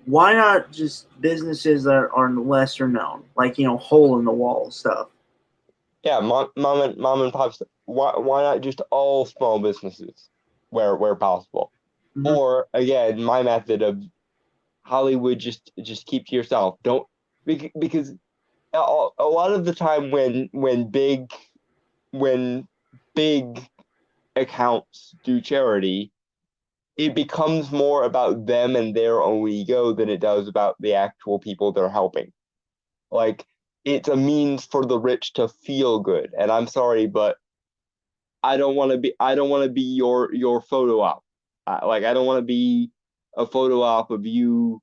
why not just businesses that are lesser known, like hole in the wall stuff? Yeah, mom and pops. Why not just all small businesses where possible? Mm-hmm. Or again, my method of Hollywood, just keep to yourself. Don't, because a lot of the time when big accounts do charity, it becomes more about them and their own ego than it does about the actual people they're helping. Like, it's a means for the rich to feel good. And I'm sorry, but I don't want to be your photo op. Like, I don't want to be a photo op of you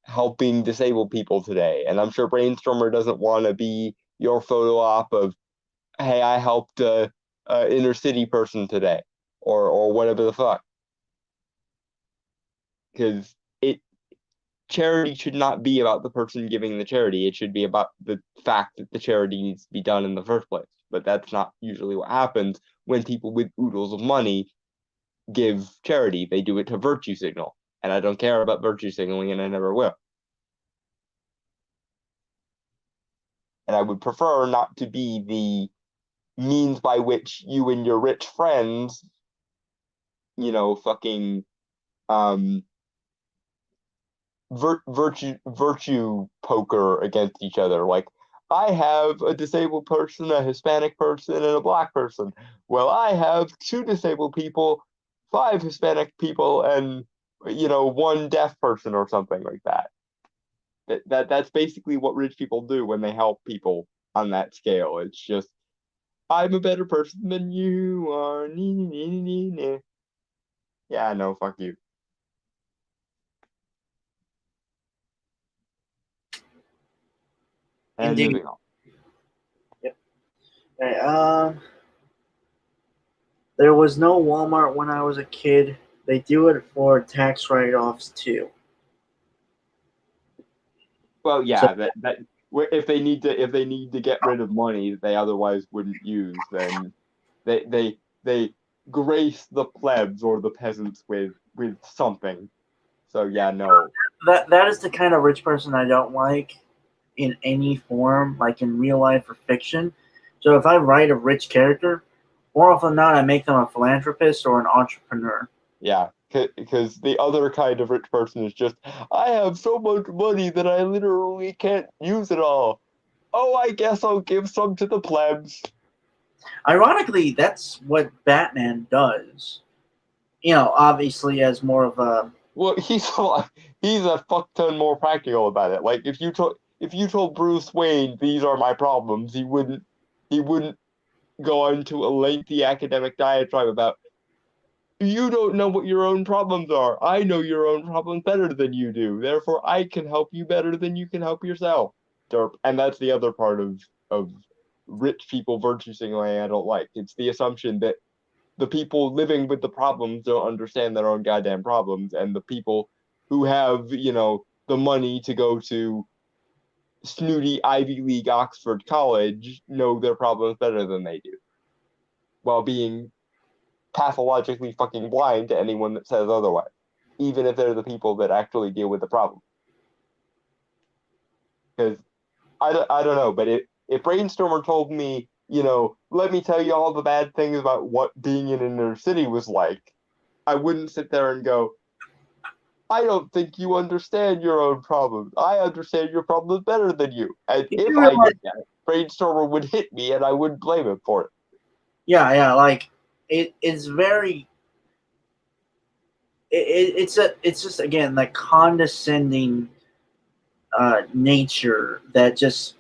helping disabled people today. And I'm sure Brainstormer doesn't want to be your photo op of, hey, I helped a inner city person today, or whatever the fuck. Because charity should not be about the person giving the charity. It should be about the fact that the charity needs to be done in the first place. But that's not usually what happens when people with oodles of money give charity. They do it to virtue signal. And I don't care about virtue signaling, and I never will. And I would prefer not to be the means by which you and your rich friends, fucking virtue poker against each other. Like, I have a disabled person, a Hispanic person, and a black person. Well, I have 2 disabled people, 5 Hispanic people, and 1 deaf person, or something like that. That's basically what rich people do when they help people on that scale. It's just, I'm a better person than you are. Yeah, no, fuck you. And Indeed. moving on. Yep. Okay, there was no Walmart when I was a kid. They do it for tax write-offs too. Well, yeah, that if they need to get rid of money that they otherwise wouldn't use, then they grace the plebs or the peasants with something. So yeah, no. That is the kind of rich person I don't like in any form, like in real life or fiction. So if I write a rich character, more often than not, I make them a philanthropist or an entrepreneur. Yeah, because the other kind of rich person is just, I have so much money that I literally can't use it all. Oh, I guess I'll give some to the plebs. Ironically, that's what Batman does. Obviously as more of a Well, he's a fuck ton more practical about it. Like, if you told Bruce Wayne these are my problems, he wouldn't go into a lengthy academic diatribe about, you don't know what your own problems are. I know your own problems better than you do. Therefore, I can help you better than you can help yourself. Derp. And that's the other part of rich people virtue signaling I don't like. It's the assumption that the people living with the problems don't understand their own goddamn problems, and the people who have, the money to go to snooty Ivy League Oxford College know their problems better than they do, while being pathologically fucking blind to anyone that says otherwise, even if they're the people that actually deal with the problem. Because I don't know, but if Brainstormer told me, let me tell you all the bad things about what being in an inner city was like, I wouldn't sit there and go, I don't think you understand your own problems. I understand your problems better than you. And you if I realize, did that, Brainstormer would hit me and I wouldn't blame him for it. yeah, like it's very it's just again that condescending nature that just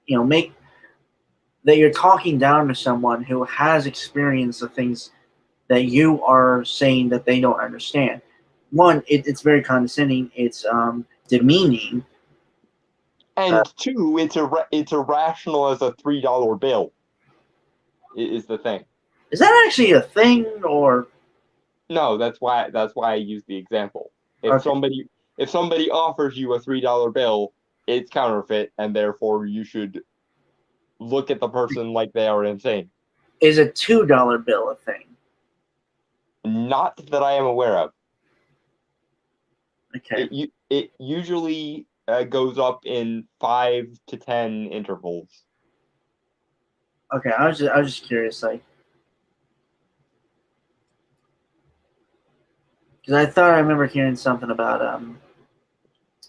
make that you're talking down to someone who has experienced the things that you are saying that they don't understand. One, it's very condescending. It's demeaning. And 2, it's irrational as a $3 bill. Is the thing. Is that actually a thing, or no? That's why I use the example. If okay. somebody offers you a $3 bill, it's counterfeit, and therefore you should look at the person like they are insane. Is a $2 bill a thing? Not that I am aware of. Okay. It usually goes up in 5 to 10 intervals. Okay, I was just curious, like, because I thought I remember hearing something about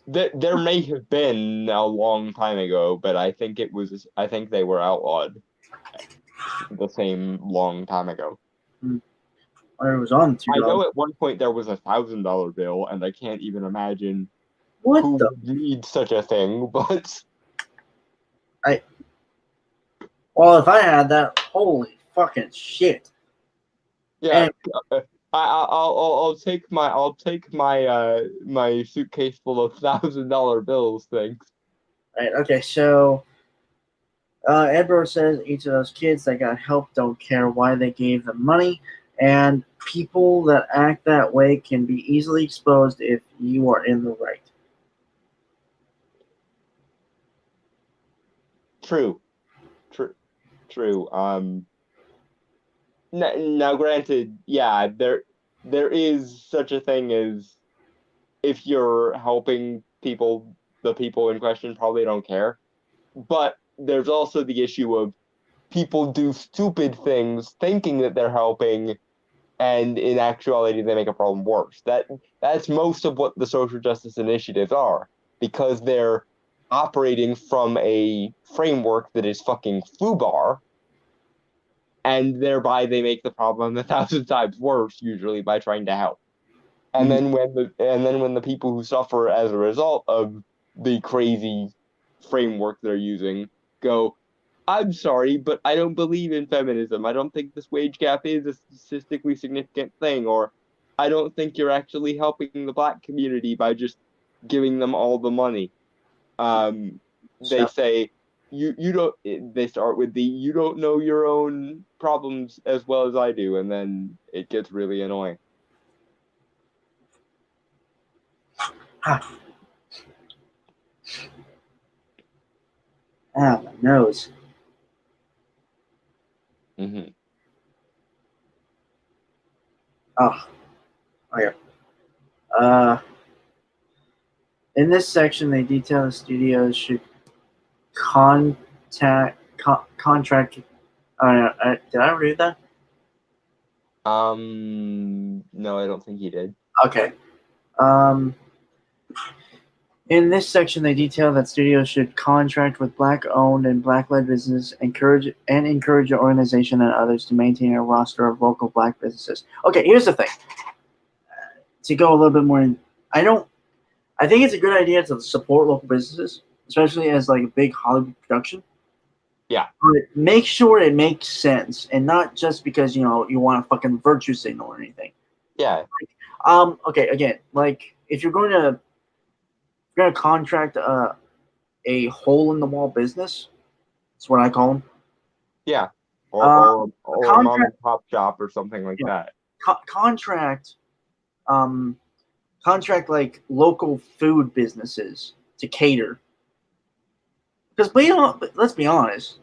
There may have been a long time ago, but I think they were outlawed the same long time ago. Or it was on $2. I know at one point there was a $1,000 bill, and I can't even imagine What who the? would need such a thing. But Well, if I had that, holy fucking shit! yeah, And, I'll take my my suitcase full of $1,000 bills. Thanks. right. Okay. So, Edward says each of those kids that got help don't care why they gave them money, and people that act that way can be easily exposed if you are in the right. True. Now, granted, yeah, there is such a thing as if you're helping people, the people in question probably don't care. But there's also the issue of people do stupid things thinking that they're helping, and in actuality, they make a problem worse. That's most of what the social justice initiatives are, because they're operating from a framework that is fucking foobar, and thereby they make the problem 1,000 times worse, usually by trying to help. And then when the people who suffer as a result of the crazy framework they're using go, I'm sorry, but I don't believe in feminism. I don't think this wage gap is a statistically significant thing, or I don't think you're actually helping the black community by just giving them all the money. They say you don't. They start with the you don't know your own problems as well as I do, and then it gets really annoying. Ah, my nose. Mm-hmm. Oh, okay. In this section, they detail the studios should contract. Did I read that? No, I don't think he did. Okay. In this section, they detail that studios should contract with Black-owned and Black-led businesses, encourage the organization and others to maintain a roster of local Black businesses. Okay, here's the thing. To go a little bit more in, I think it's a good idea to support local businesses, especially as like a big Hollywood production. Yeah. But make sure it makes sense, and not just because you want a fucking virtue signal or anything. Yeah. Okay. Again, like if you're going to contract a hole in the wall business, that's what I call them. Yeah. Or a mom and pop shop or something like that. Contract like local food businesses to cater. Because let's be honest,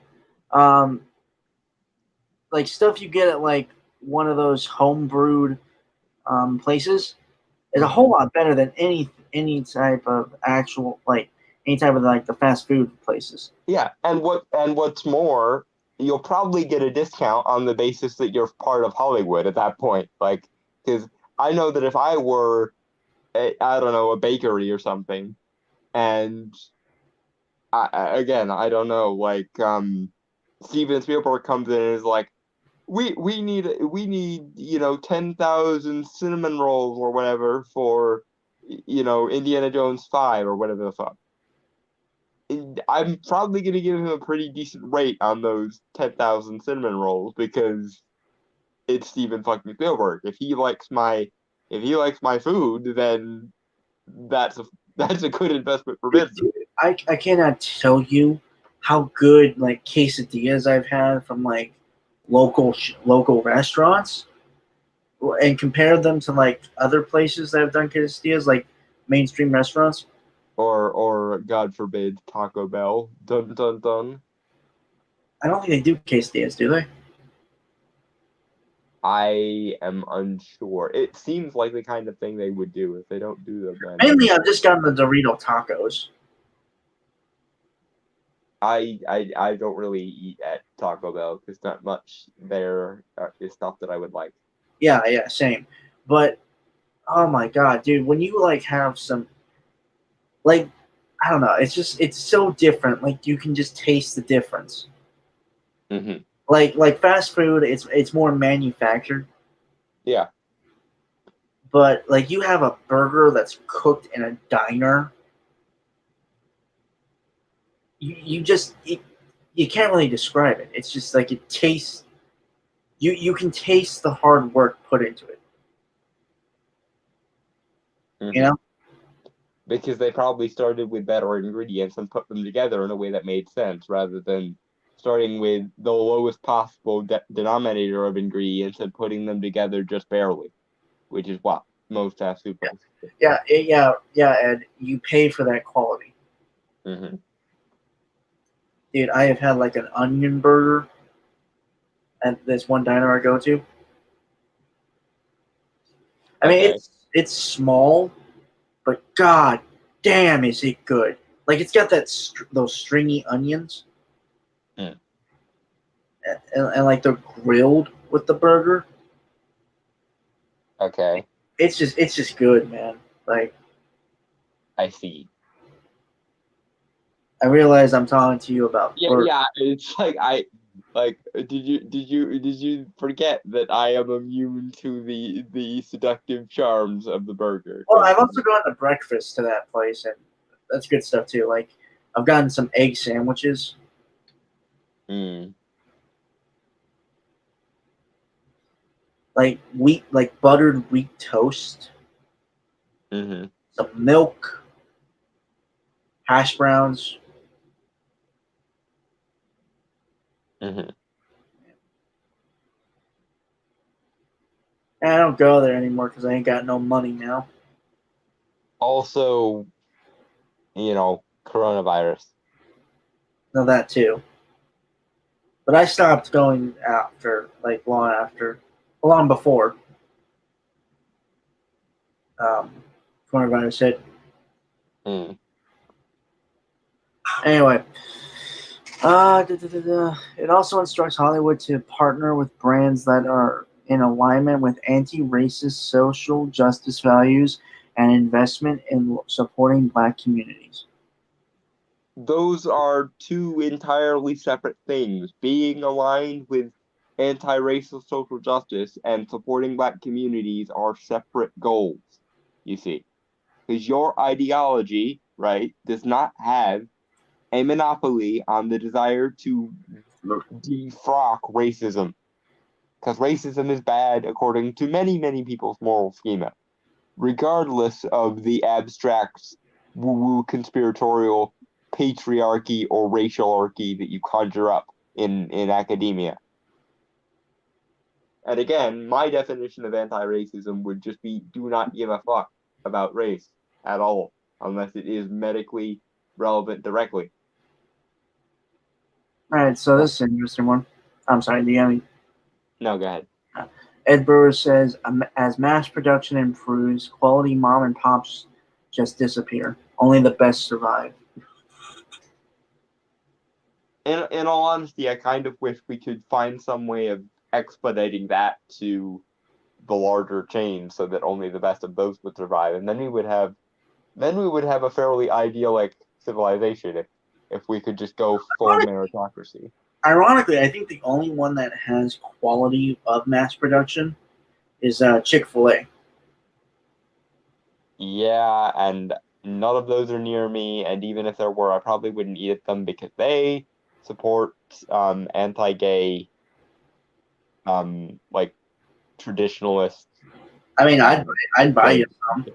like stuff you get at like one of those home brewed places is a whole lot better than any type of actual like any type of like the fast food places. Yeah, and what's more, you'll probably get a discount on the basis that you're part of Hollywood at that point. Like, because I know that if I were, I don't know, a bakery or something, and I don't know, like Steven Spielberg comes in and is like, we need 10,000 cinnamon rolls or whatever for Indiana Jones 5 or whatever the fuck. I'm probably going to give him a pretty decent rate on those 10,000 cinnamon rolls because it's Steven fucking Spielberg. If he likes my food, then that's a good investment for business. I cannot tell you how good like quesadillas I've had from like local restaurants, and compare them to like other places that have done quesadillas, like mainstream restaurants. or God forbid, Taco Bell. Dun dun dun. I don't think they do quesadillas, do they? I am unsure. It seems like the kind of thing they would do. If they don't do them, then Mainly, I've just gotten the Dorito tacos. I don't really eat at Taco Bell because not much there is stuff that I would like. Yeah, same. But oh my god, dude, when you like have some, like, I don't know, it's so different. Like you can just taste the difference. Mm-hmm. Like fast food, it's more manufactured. Yeah. But like you have a burger that's cooked in a diner, you just you can't really describe it. It's just like it tastes. You can taste the hard work put into it. Mm-hmm. You know, because they probably started with better ingredients and put them together in a way that made sense, rather than starting with the lowest possible denominator of ingredients and putting them together just barely, which is what most fast food places do. yeah, and you pay for that quality. Mm-hmm. Dude, I have had like an onion burger at this one diner I go to. I mean, Okay. it's small, but god damn, is it good? Like it's got that those stringy onions, Mm. and like they're grilled with the burger. Okay. It's just good, man. Like I see. I realize I'm talking to you about burger. Yeah. It's did you forget that I am immune to the seductive charms of the burger? Well, I've also gone to breakfast to that place, and that's good stuff too. Like I've gotten some egg sandwiches. Mm. Like buttered wheat toast, Mm-hmm. some milk, hash browns. Mm-hmm. And I don't go there anymore because I ain't got no money now. Also, coronavirus. No, that too. But I stopped going long before um, coronavirus hit. Mm. Anyway, it also instructs Hollywood to partner with brands that are in alignment with anti-racist social justice values and investment in supporting Black communities. Those are two entirely separate things. Being aligned with anti-racial social justice and supporting Black communities are separate goals, you see. Because your ideology, right, does not have a monopoly on the desire to defrock racism. Because racism is bad according to many, many people's moral schema, regardless of the abstract woo-woo conspiratorial patriarchy or racialarchy that you conjure up in academia. And again, my definition of anti-racism would just be do not give a fuck about race at all, unless it is medically relevant directly. All right, so this is an interesting one. I'm sorry, do you have any? No, go ahead. Ed Brewer says, as mass production improves, quality mom and pops just disappear. Only the best survive. In all honesty, I kind of wish we could find some way of expediting that to the larger chain so that only the best of those would survive, and then we would have a fairly idyllic civilization if we could just go full meritocracy. Ironically, I think the only one that has quality of mass production is Chick-fil-A. Yeah, and none of those are near me, and even if there were, I probably wouldn't eat at them because they support anti-gay like traditionalist. I mean, I'd buy you some.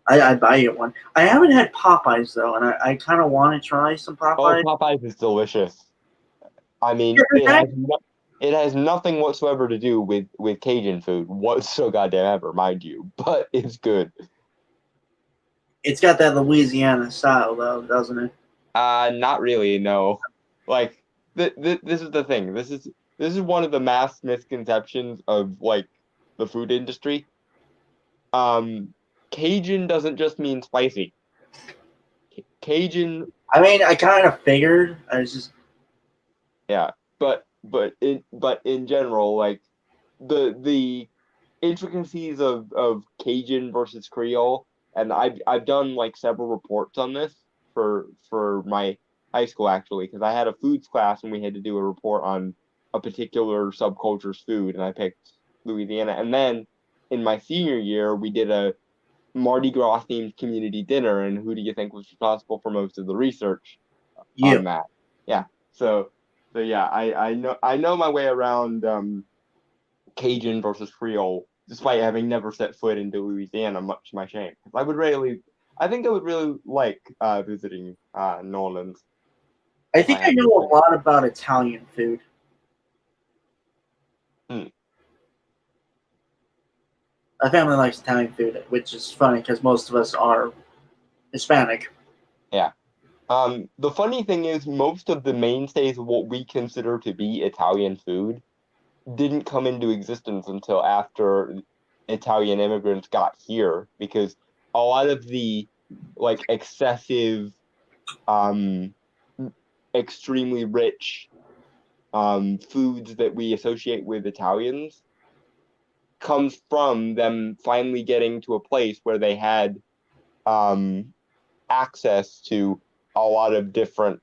I'd buy you one. I haven't had Popeyes though, and I kind of want to try some Popeyes. Oh, Popeyes is delicious. I mean, it has nothing whatsoever to do with Cajun food, so goddamn ever, mind you, but it's good. It's got that Louisiana style, though, doesn't it? Not really. No. Like this is the thing. This is one of the mass misconceptions of like the food industry. Cajun doesn't just mean spicy. Cajun. I mean, I kind of figured. I was just Yeah, but in general, like the intricacies of Cajun versus Creole, and I've done like several reports on this for my high school actually, because I had a foods class and we had to do a report on a particular subculture's food, and I picked Louisiana. And then in my senior year, we did a Mardi Gras themed community dinner, and who do you think was responsible for most of the research you. on that? Yeah, so yeah, I know my way around Cajun versus Creole, despite having never set foot into Louisiana, much to my shame. I think I would really like visiting New Orleans I if I think I had know the a chance. lot about Italian food. Hmm. My family likes Italian food, which is funny because most of us are Hispanic. Yeah. The funny thing is, most of the mainstays of what we consider to be Italian food didn't come into existence until after Italian immigrants got here, because a lot of the like excessive, um, extremely rich foods that we associate with Italians comes from them finally getting to a place where they had um, access to a lot of different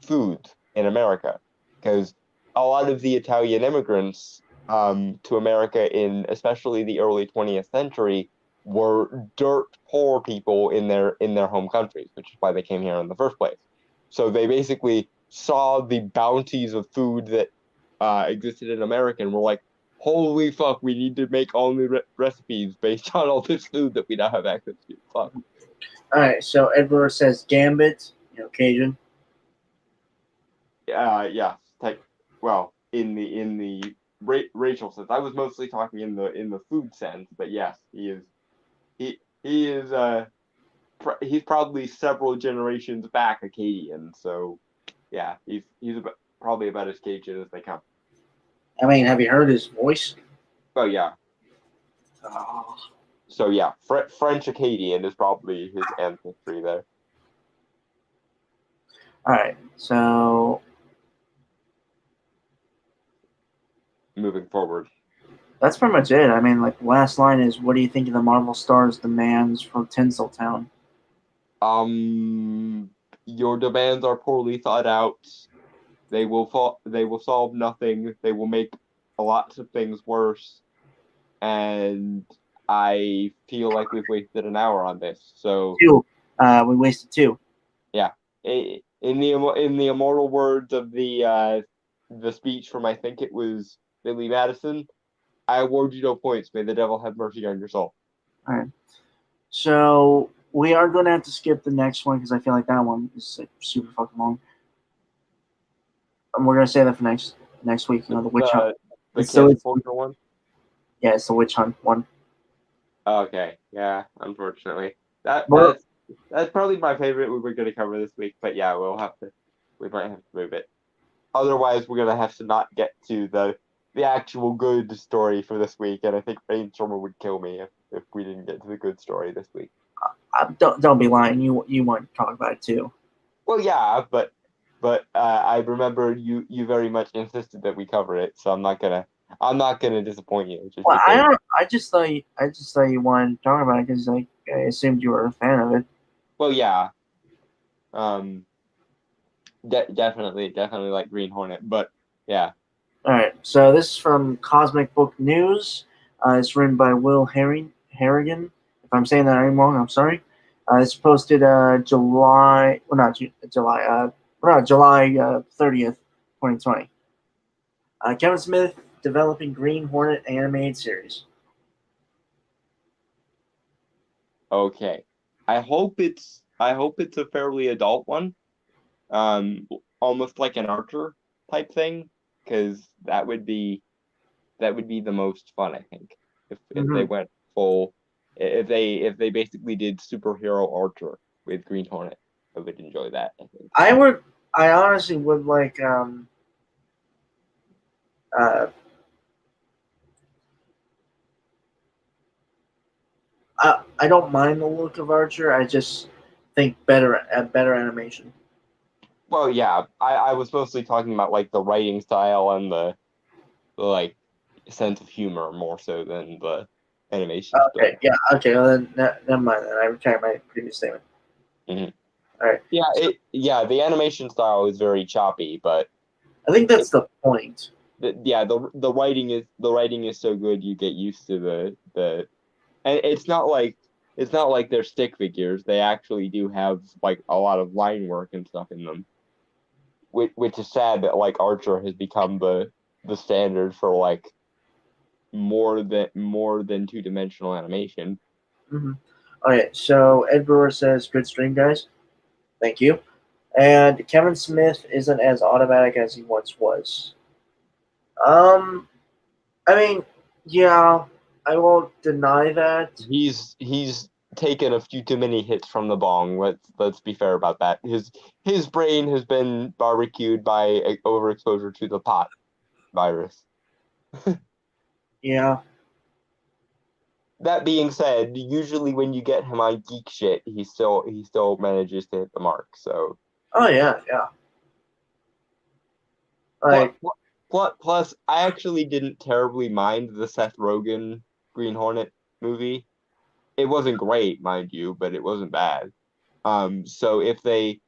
foods in America. Because a lot of the Italian immigrants to America in especially the early 20th century were dirt poor people in their home countries, which is why they came here in the first place. So they basically saw the bounties of food that existed in America and were like, holy fuck, we need to make all new recipes based on all this food that we now have access to. Fuck. All right, so Edward says gambit, Cajun. Yeah. Like, well, in the racial sense, I was mostly talking in the food sense, but yes, he is he's probably several generations back Acadian, so yeah, he's probably about as Cajun as they come. I mean, have you heard his voice? Oh yeah, Oh. so yeah, French Acadian is probably his ancestry there. All right, so Moving forward, that's pretty much it. I mean, like, last line is, "What do you think of the Marvel Stars' demands from Tinseltown?" um, your demands are poorly thought out. They will solve nothing. They will make a lot of things worse. And I feel like we've wasted an hour on this. So Two. We wasted two. yeah, in the immortal words of the speech from, I think it was Billy Madison, I award you no points. May the devil have mercy on your soul. All right. So we are going to have to skip the next one because I feel like that one is like super fucking long. And we're going to say that for next week. The witch hunt. The It's the cancel culture one. Yeah, it's the witch hunt one. Okay, yeah, unfortunately, that But that's probably my favorite we were going to cover this week. But yeah, we might have to move it. Otherwise, we're gonna have to not get to the actual good story for this week, and I think Brainstormer would kill me if we didn't get to the good story this week. don't be lying. You want to talk about it too. Well, yeah, but I remember you very much insisted that we cover it, so I'm not gonna disappoint you just Well, I because. don't. I just thought you wanted to talk about it because like I assumed you were a fan of it. Well, yeah, um, definitely like Green Hornet, but yeah, All right. So this is from Cosmic Book News. It's written by Will Harrigan. If I'm saying that wrong, I'm sorry. It's posted July. Well, not July. July 30th, 2020. Kevin Smith developing Green Hornet animated series. okay. I hope it's a fairly adult one. um, Almost like an Archer type thing, because that would be the most fun, I think, if they Mm-hmm. went full if they basically did superhero Archer with Green Hornet, I would enjoy that. I think. I honestly would like uh, I don't mind the look of Archer. I just think better animation. Well, yeah, I was mostly talking about like the writing style and the like sense of humor more so than the animation. Okay, yeah, okay. Well, then never mind. Then I retract my previous statement. Mm-hmm. All right. Yeah, the animation style is very choppy, but I think that's the point. the writing is so good you get used to the and it's not like they're stick figures. They actually do have like a lot of line work and stuff in them, which is sad that like Archer has become the standard for like more than two-dimensional animation. Mm-hmm. Okay, so Ed Brewer says, "Good stream, guys. Thank you." And Kevin Smith isn't as automatic as he once was. I mean, yeah, I won't deny that. He's taken a few too many hits from the bong. Let's be fair about that. His brain has been barbecued by overexposure to the pot virus. Yeah. That being said, usually when you get him on geek shit, he still manages to hit the mark. So Oh yeah, yeah. Like, plus, I actually didn't terribly mind the Seth Rogen Green Hornet movie. It wasn't great, mind you, but it wasn't bad. So if it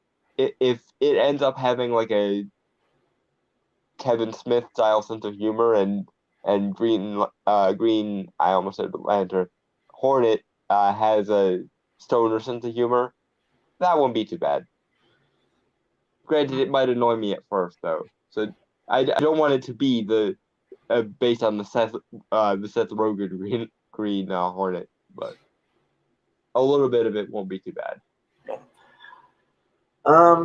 ends up having like a Kevin Smith style sense of humor and Green I almost said Lantern Hornet has a stoner sense of humor, that won't be too bad. Granted, it might annoy me at first though, so I don't want it to be based on the Seth Rogen Green Hornet, but a little bit of it won't be too bad.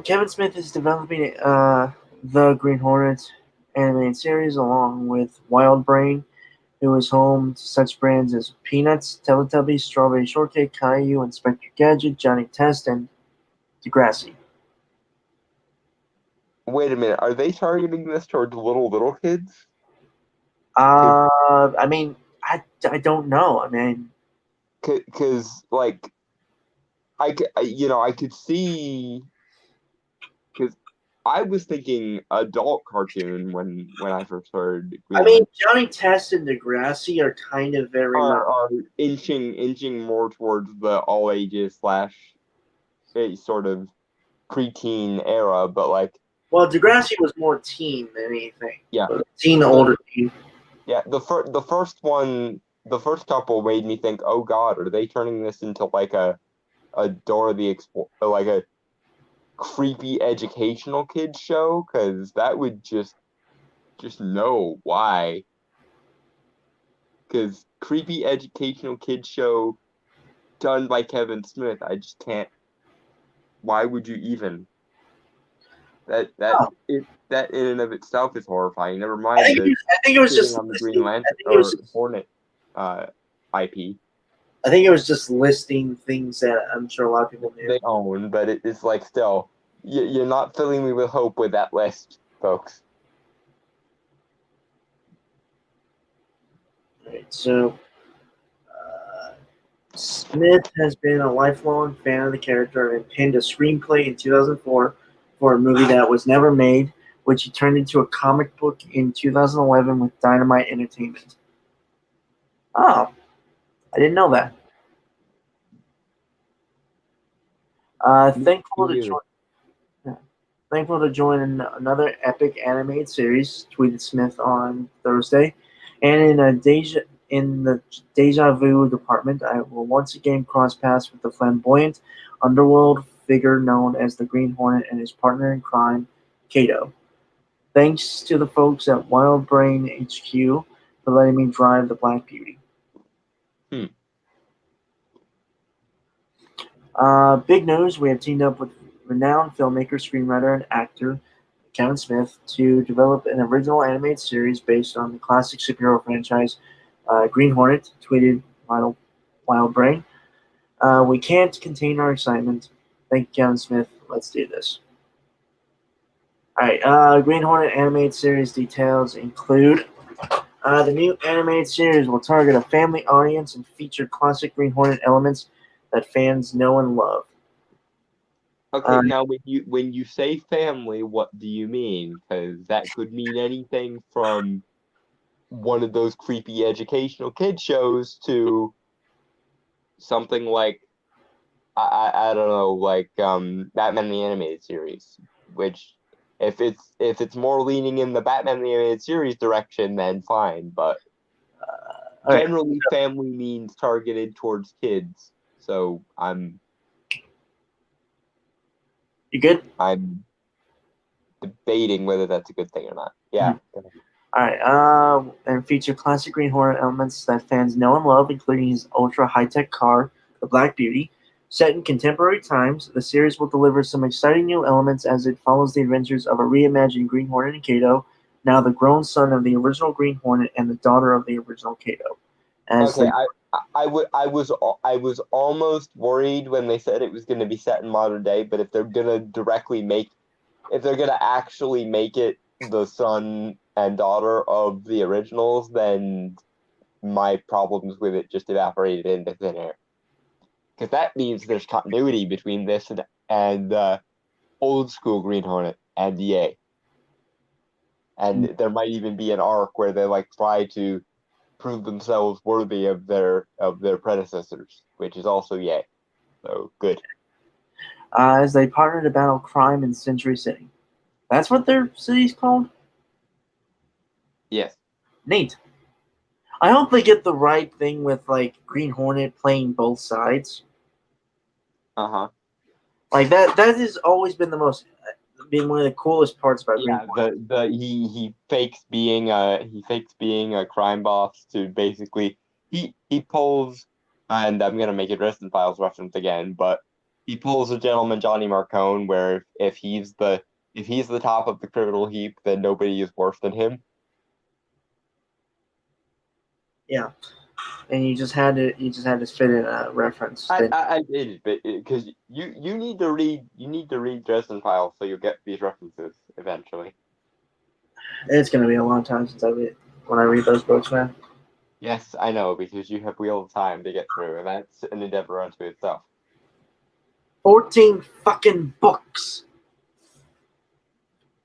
Kevin Smith is developing the Green Hornet animated series along with Wild Brain, who is home to such brands as Peanuts, Teletubbies, Strawberry Shortcake, Caillou, Inspector Gadget, Johnny Test, and Degrassi. Wait a minute, are they targeting this towards little kids? I mean, I don't know. I mean, Because like I could see because I was thinking adult cartoon when I first heard I Green mean, Lantern. Johnny Test and Degrassi are kind of very much. Are inching more towards the all ages / a sort of preteen era, but like Well, Degrassi was more teen than anything. yeah, Teen, older teen. yeah. The first couple made me think, oh God, are they turning this into like a Dora the Explorer, like a creepy educational kids show? Because that would just know why. Because creepy educational kids show done by Kevin Smith, I just can't. Why would you even? Oh. That in and of itself is horrifying. Never I mind think, I think it was sitting just on the listing. Green Lantern I think it was or just, Hornet IP I think it was just listing things that I'm sure a lot of people knew. they own, but it's like still you're not filling me with hope with that list, folks. Right, so Smith has been a lifelong fan of the character and penned a screenplay in 2004 for a movie that was never made, which he turned into a comic book in 2011 with Dynamite Entertainment. Oh, I didn't know that. Thankful to join another epic animated series, tweeted Smith on Thursday. And in the deja vu department, I will once again cross paths with the flamboyant underworld figure known as the Green Hornet and his partner in crime, Kato. Thanks to the folks at Wild Brain HQ for letting me drive the Black Beauty. Big news, we have teamed up with renowned filmmaker, screenwriter, and actor Kevin Smith to develop an original animated series based on the classic superhero franchise Green Hornet, tweeted Wild Wild Brain. We can't contain our excitement. Thank you, Kevin Smith. Let's do this. Alright, Green Hornet animated series details include the new animated series will target a family audience and feature classic Green Hornet elements that fans know and love. Okay, now when you say family, what do you mean? Because that could mean anything from one of those creepy educational kid shows to something like I don't know, like Batman the Animated Series, which if it's more leaning in the Batman the Animated Series direction, then fine. But Alright, generally, family means targeted towards kids. So you good? I'm debating whether that's a good thing or not. Yeah. Alright, and feature classic Green Hornet elements that fans know and love, including his ultra high-tech car, the Black Beauty. Set in contemporary times, the series will deliver some exciting new elements as it follows the adventures of a reimagined Green Hornet and Kato, now the grown son of the original Green Hornet and the daughter of the original Kato. Okay, I was almost worried when they said it was going to be set in modern day, but if they're gonna actually make it the son and daughter of the originals, then my problems with it just evaporated into thin air. Because that means there's continuity between this and old school Green Hornet and DA. And there might even be an arc where they like try to prove themselves worthy of their predecessors, which is also yay. So good. As they partner to battle crime in Century City. That's what their city's called? Yes. Neat. I hope they get the right thing with like Green Hornet playing both sides. Uh-huh. Like that has always been been one of the coolest parts about Green Yeah, Hornet. he fakes being a crime boss to basically he pulls, and I'm gonna make a Dresden Files reference again, but he pulls a gentleman Johnny Marcone where if he's the top of the criminal heap, then nobody is worse than him. Yeah. And you just had to fit in a reference. I did, but because you need to read Dresden Files so you'll get these references eventually. It's gonna be a long time since when I read those books, man. Yes, I know, because you have Wheel of Time to get through, and that's an endeavor unto itself. 14 fucking books.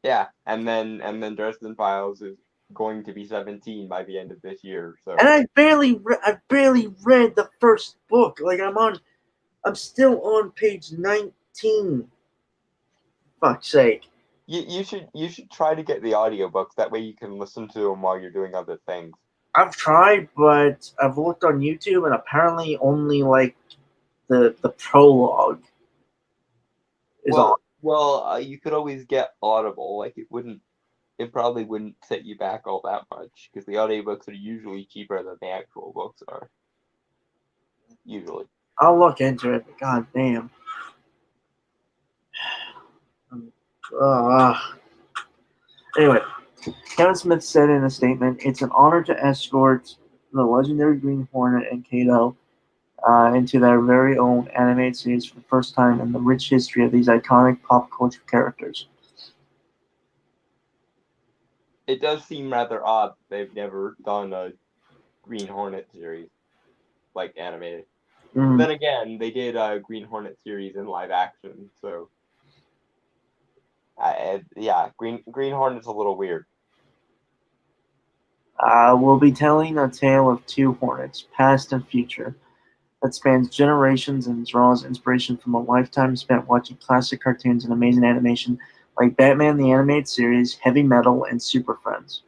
Yeah, and then Dresden Files is going to be 17 by the end of this year. So And I barely read the first book. Like I'm still on page 19. Fuck's sake. you should try to get the audiobooks. That way you can listen to them while you're doing other things. I've tried, but I've looked on YouTube and apparently only like the prologue is on. Well, you could always get Audible. Like it probably wouldn't set you back all that much because the audiobooks are usually cheaper than the actual books are. Usually. I'll look into it. But God damn. Anyway, Kevin Smith said in a statement, "It's an honor to escort the legendary Green Hornet and Kato into their very own animated series for the first time in the rich history of these iconic pop culture characters." It does seem rather odd that they've never done a Green Hornet series, like animated. Mm. Then again, they did a Green Hornet series in live action, so yeah, Green Hornet's a little weird. We'll be telling a tale of two Hornets, past and future, that spans generations and draws inspiration from a lifetime spent watching classic cartoons and amazing animation like Batman the Animated Series, Heavy Metal, and Super Friends.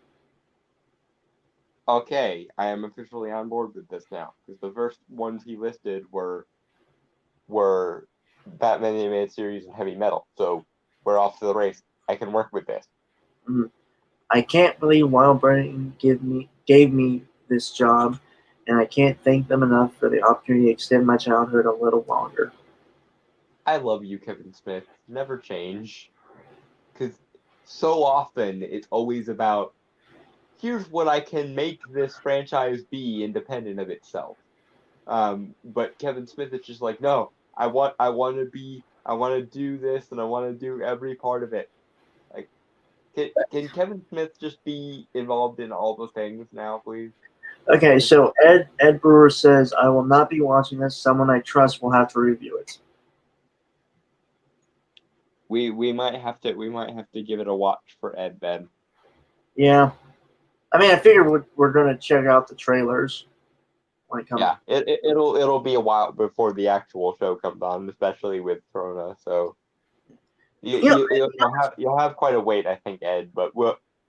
Okay, I am officially on board with this now because the first ones he listed were Batman the Animated Series and Heavy Metal, so we're off to the race. I can work with this. I can't believe Wild Brain gave me this job, and I can't thank them enough for the opportunity to extend my childhood a little longer. I love you, Kevin Smith. Never change. Because so often it's always about, here's what I can make this franchise be independent of itself. But Kevin Smith is just like, no, I want to do this, and I want to do every part of it. Like, can Kevin Smith just be involved in all the things now, please? Okay, so Ed Brewer says, I will not be watching this. Someone I trust will have to review it. We might have to give it a watch for Ed then. Yeah. I mean, I figure we're going to check out the trailers when it comes. Yeah, it'll be a while before the actual show comes on, especially with Corona. So you'll have quite a wait, I think, Ed. But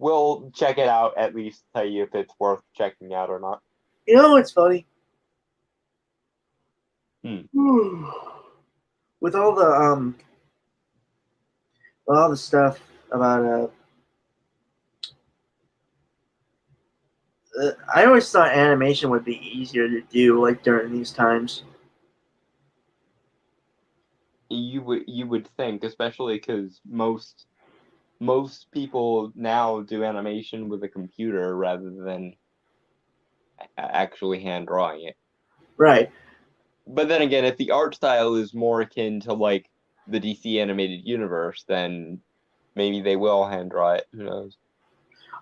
we'll check it out, at least tell you if it's worth checking out or not. You know what's funny? With all the stuff about I always thought animation would be easier to do, like during these times. You would think, especially because most people now do animation with a computer rather than actually hand drawing it. Right. But then again, if the art style is more akin to like the DC animated universe, then maybe they will hand draw it. Who knows?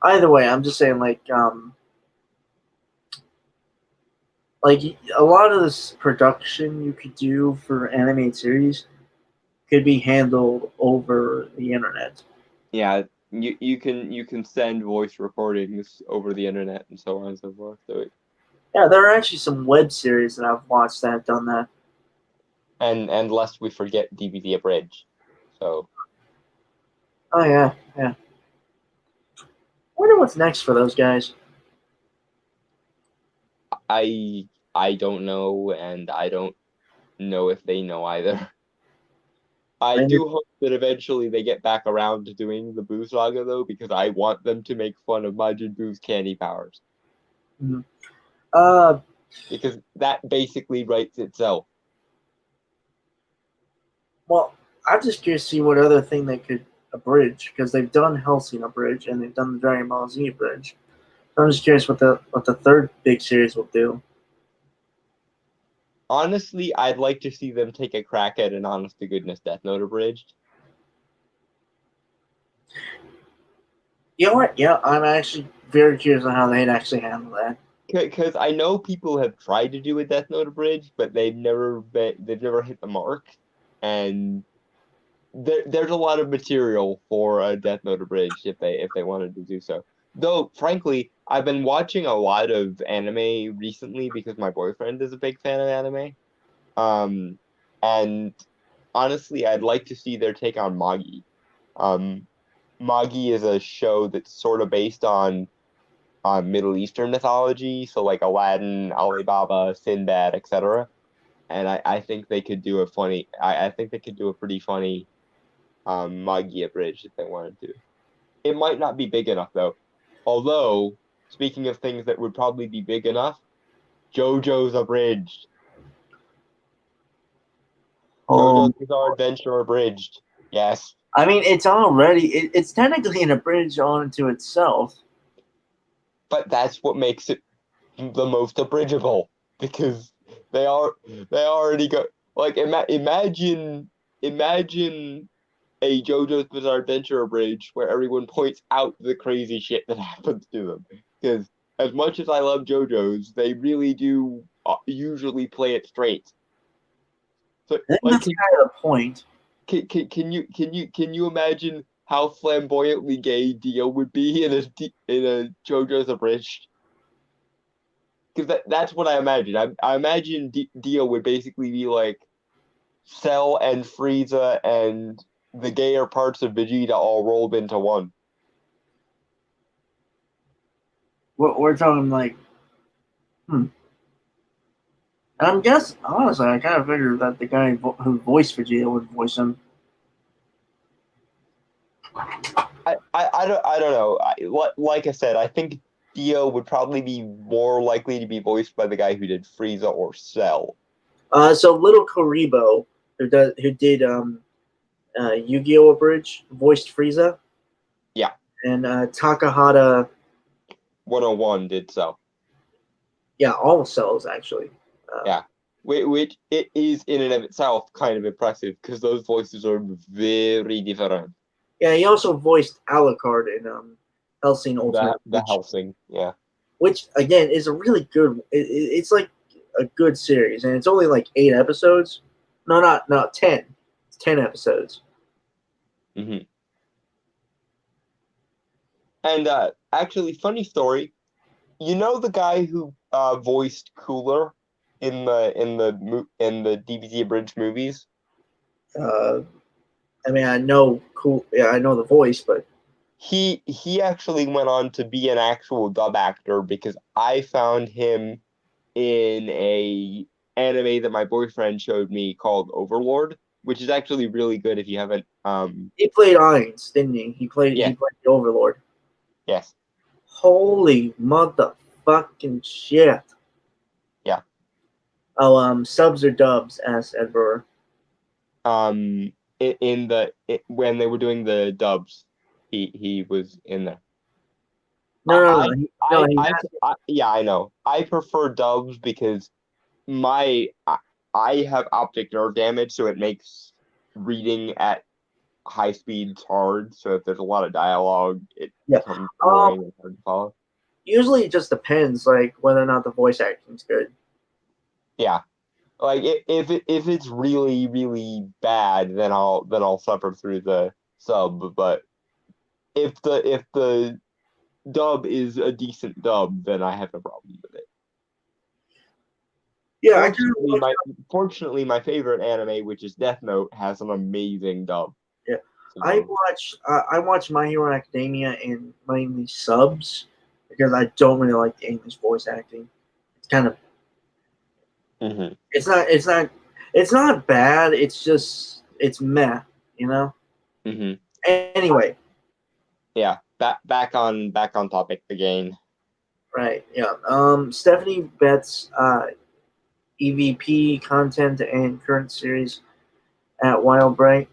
Either way, I'm just saying, like a lot of this production you could do for animated series could be handled over the internet. Yeah, you can send voice recordings over the internet and so on and so forth. So yeah, there are actually some web series that I've watched that have done that. And lest we forget DVD Abridged. So. Oh yeah. I wonder what's next for those guys. I don't know, and I don't know if they know either. I do hope that eventually they get back around to doing the Boo Saga, though, because I want them to make fun of Majin Buu's candy powers. Mm-hmm. Because that basically writes itself. Well, I'm just curious to see what other thing they could abridge, because they've done Hellsing Abridge and they've done the Dragon Ball Z Abridge. So I'm just curious what the third big series will do. Honestly, I'd like to see them take a crack at an honest to goodness Death Note Abridged. You know what? Yeah, I'm actually very curious on how they'd actually handle that. Because I know people have tried to do a Death Note Abridged, but they've never hit the mark, and there's a lot of material for a Death Note Abridged if they wanted to do so. Though, frankly, I've been watching a lot of anime recently because my boyfriend is a big fan of anime. And honestly, I'd like to see their take on Magi. Magi is a show that's sort of based on Middle Eastern mythology, so like Aladdin, Alibaba, Sinbad, etc. And I think they could do I think they could do a pretty funny Magi Abridged if they wanted to. It might not be big enough though. Although, speaking of things that would probably be big enough, JoJo's Abridged. JoJo's Bizarre Adventure Abridged. Yes. I mean, it's technically an abridged onto itself. But that's what makes it the most abridgeable, because they already go like imagine a JoJo's Bizarre Adventure Abridged where everyone points out the crazy shit that happens to them. Because as much as I love JoJo's, they really do usually play it straight. So, I think that's kind of the point. Can you imagine how flamboyantly gay Dio would be in a JoJo's Abridged? Because that's what I imagine. I imagine Dio would basically be like Cell and Frieza and the gayer parts of Vegeta all rolled into one. We're talking like, And honestly, I kind of figured that the guy who voiced Vegeta would voice him. I don't know. Like I said, I think Dio would probably be more likely to be voiced by the guy who did Frieza or Cell. So Little Karibo, who did Yu-Gi-Oh! Abridged, voiced Frieza. Yeah. And Takahata 101 did Cell. Yeah, all Cells actually. Yeah. Which it is in and of itself kind of impressive because those voices are very different. Yeah, he also voiced Alucard in Hellsing Ultimate. The Hellsing, yeah. Which again is a really good. It's like a good series, and it's only like 8 episodes. No, not 10. It's 10 episodes. Mm-hmm. And actually, funny story. You know the guy who voiced Cooler in the DBZ abridged movies? I mean, I know cool. Yeah, I know the voice, but He actually went on to be an actual dub actor because I found him in a anime that my boyfriend showed me called Overlord, which is actually really good if you haven't. he played Ainz, didn't he? He played the Overlord. Yes. Holy motherfucking shit! Yeah. Oh, subs or dubs? Asked Ed Brewer. When they were doing the dubs, he was in there. No. Yeah, I know. I prefer dubs because I have optic nerve damage, so it makes reading at high speeds hard. So if there's a lot of dialogue, it becomes boring and hard to follow. Usually, it just depends, like whether or not the voice acting's good. Yeah, like if it's really really bad, then I'll suffer through the sub. But if the dub is a decent dub, then I have no problem with it. Yeah, fortunately, my favorite anime, which is Death Note, has an amazing dub. Yeah, I watch My Hero Academia in mainly subs because I don't really like the English voice acting. It's kind of mm-hmm. It's not bad. It's meh, you know. Mm-hmm. Anyway. Yeah, back on topic again. Right. Yeah. Stephanie Betts, EVP content and current series at Wildbrain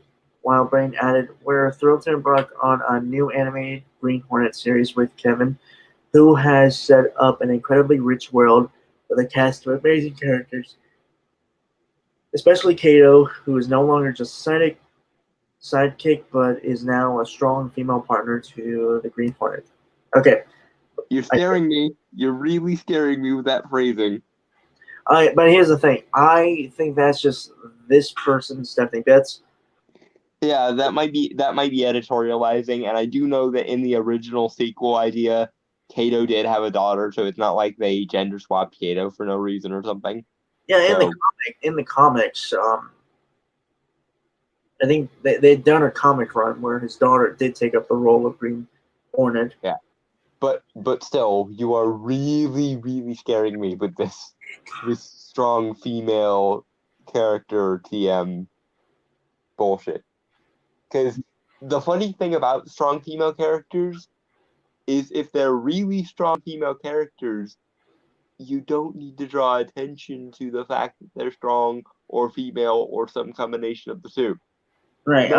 added, "We're thrilled to embark on a new animated Green Hornet series with Kevin, who has set up an incredibly rich world with a cast of amazing characters, especially Kato, who is no longer just a sidekick, but is now a strong female partner to the Green Hornet." Okay. You're scaring me. You're really scaring me with that phrasing. But here's the thing. I think that's just this person, Stephanie Betts. Yeah, that might be editorializing, and I do know that in the original sequel idea, Kato did have a daughter, so it's not like they gender swapped Kato for no reason or something. Yeah, in the comics, I think they'd done a comic run where his daughter did take up the role of Green Hornet. Yeah, but still, you are really, really scaring me with this strong female character TM bullshit. Because the funny thing about strong female characters is if they're really strong female characters, you don't need to draw attention to the fact that they're strong or female or some combination of the two. Right.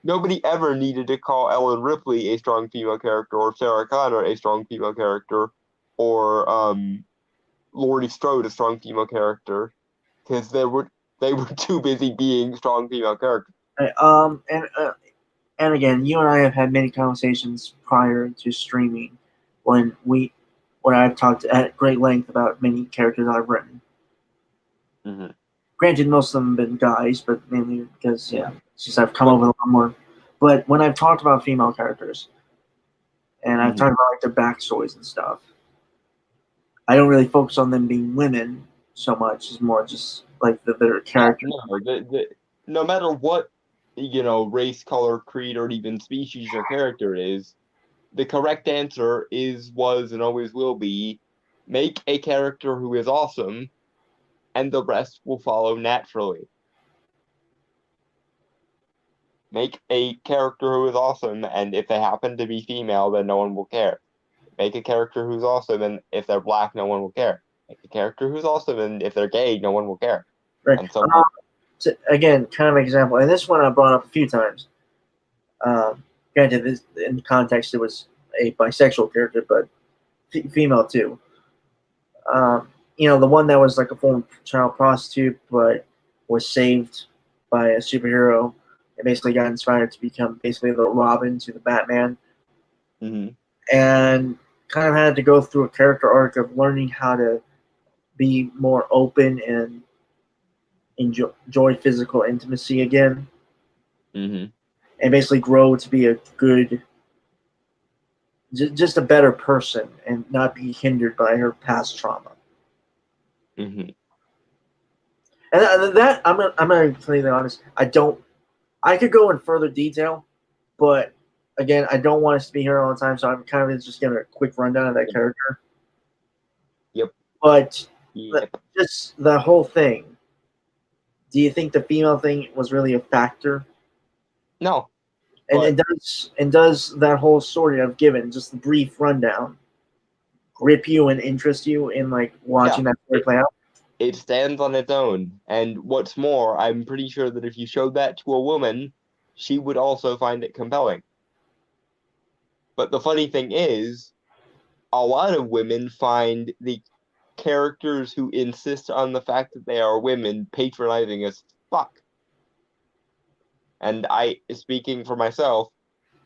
Nobody ever needed to call Ellen Ripley a strong female character or Sarah Connor a strong female character or Laurie Strode a strong female character because they were too busy being strong female characters. Right, and again, you and I have had many conversations prior to streaming when I've talked at great length about many characters I've written. Mm-hmm. Granted, most of them have been guys, but mainly because since I've come over a lot more. But when I've talked about female characters, and I've talked about like their backstories and stuff, I don't really focus on them being women so much. It's more just like their character. No matter what race, color, creed, or even species your character is, the correct answer was, and always will be, make a character who is awesome, and the rest will follow naturally. Make a character who is awesome, and if they happen to be female, then no one will care. Make a character who's awesome, and if they're black, no one will care. Make a character who's awesome, and if they're gay, no one will care. Right. And so, again, kind of an example, and this one I brought up a few times. Granted, this, in context, it was a bisexual character, but female too. the one that was like a former child prostitute, but was saved by a superhero and basically got inspired to become basically the Robin to the Batman, Mm-hmm. and kind of had to go through a character arc of learning how to be more open and enjoy physical intimacy again, Mm-hmm. and basically grow to be a good, just a better person and not be hindered by her past trauma. Mm-hmm. And that I'm gonna tell you the honest. I could go in further detail, but again, I don't want us to be here all the time, so I'm kind of just giving a quick rundown of that Yep. character. Yep. But Yep. just the whole thing. Do you think the female thing was really a factor? No. And does that whole story I've given, just the brief rundown, grip you and interest you in like watching that story play out? It stands on its own. And what's more, I'm pretty sure that if you showed that to a woman, she would also find it compelling. But the funny thing is, a lot of women find the characters who insist on the fact that they are women patronizing as fuck. And speaking for myself,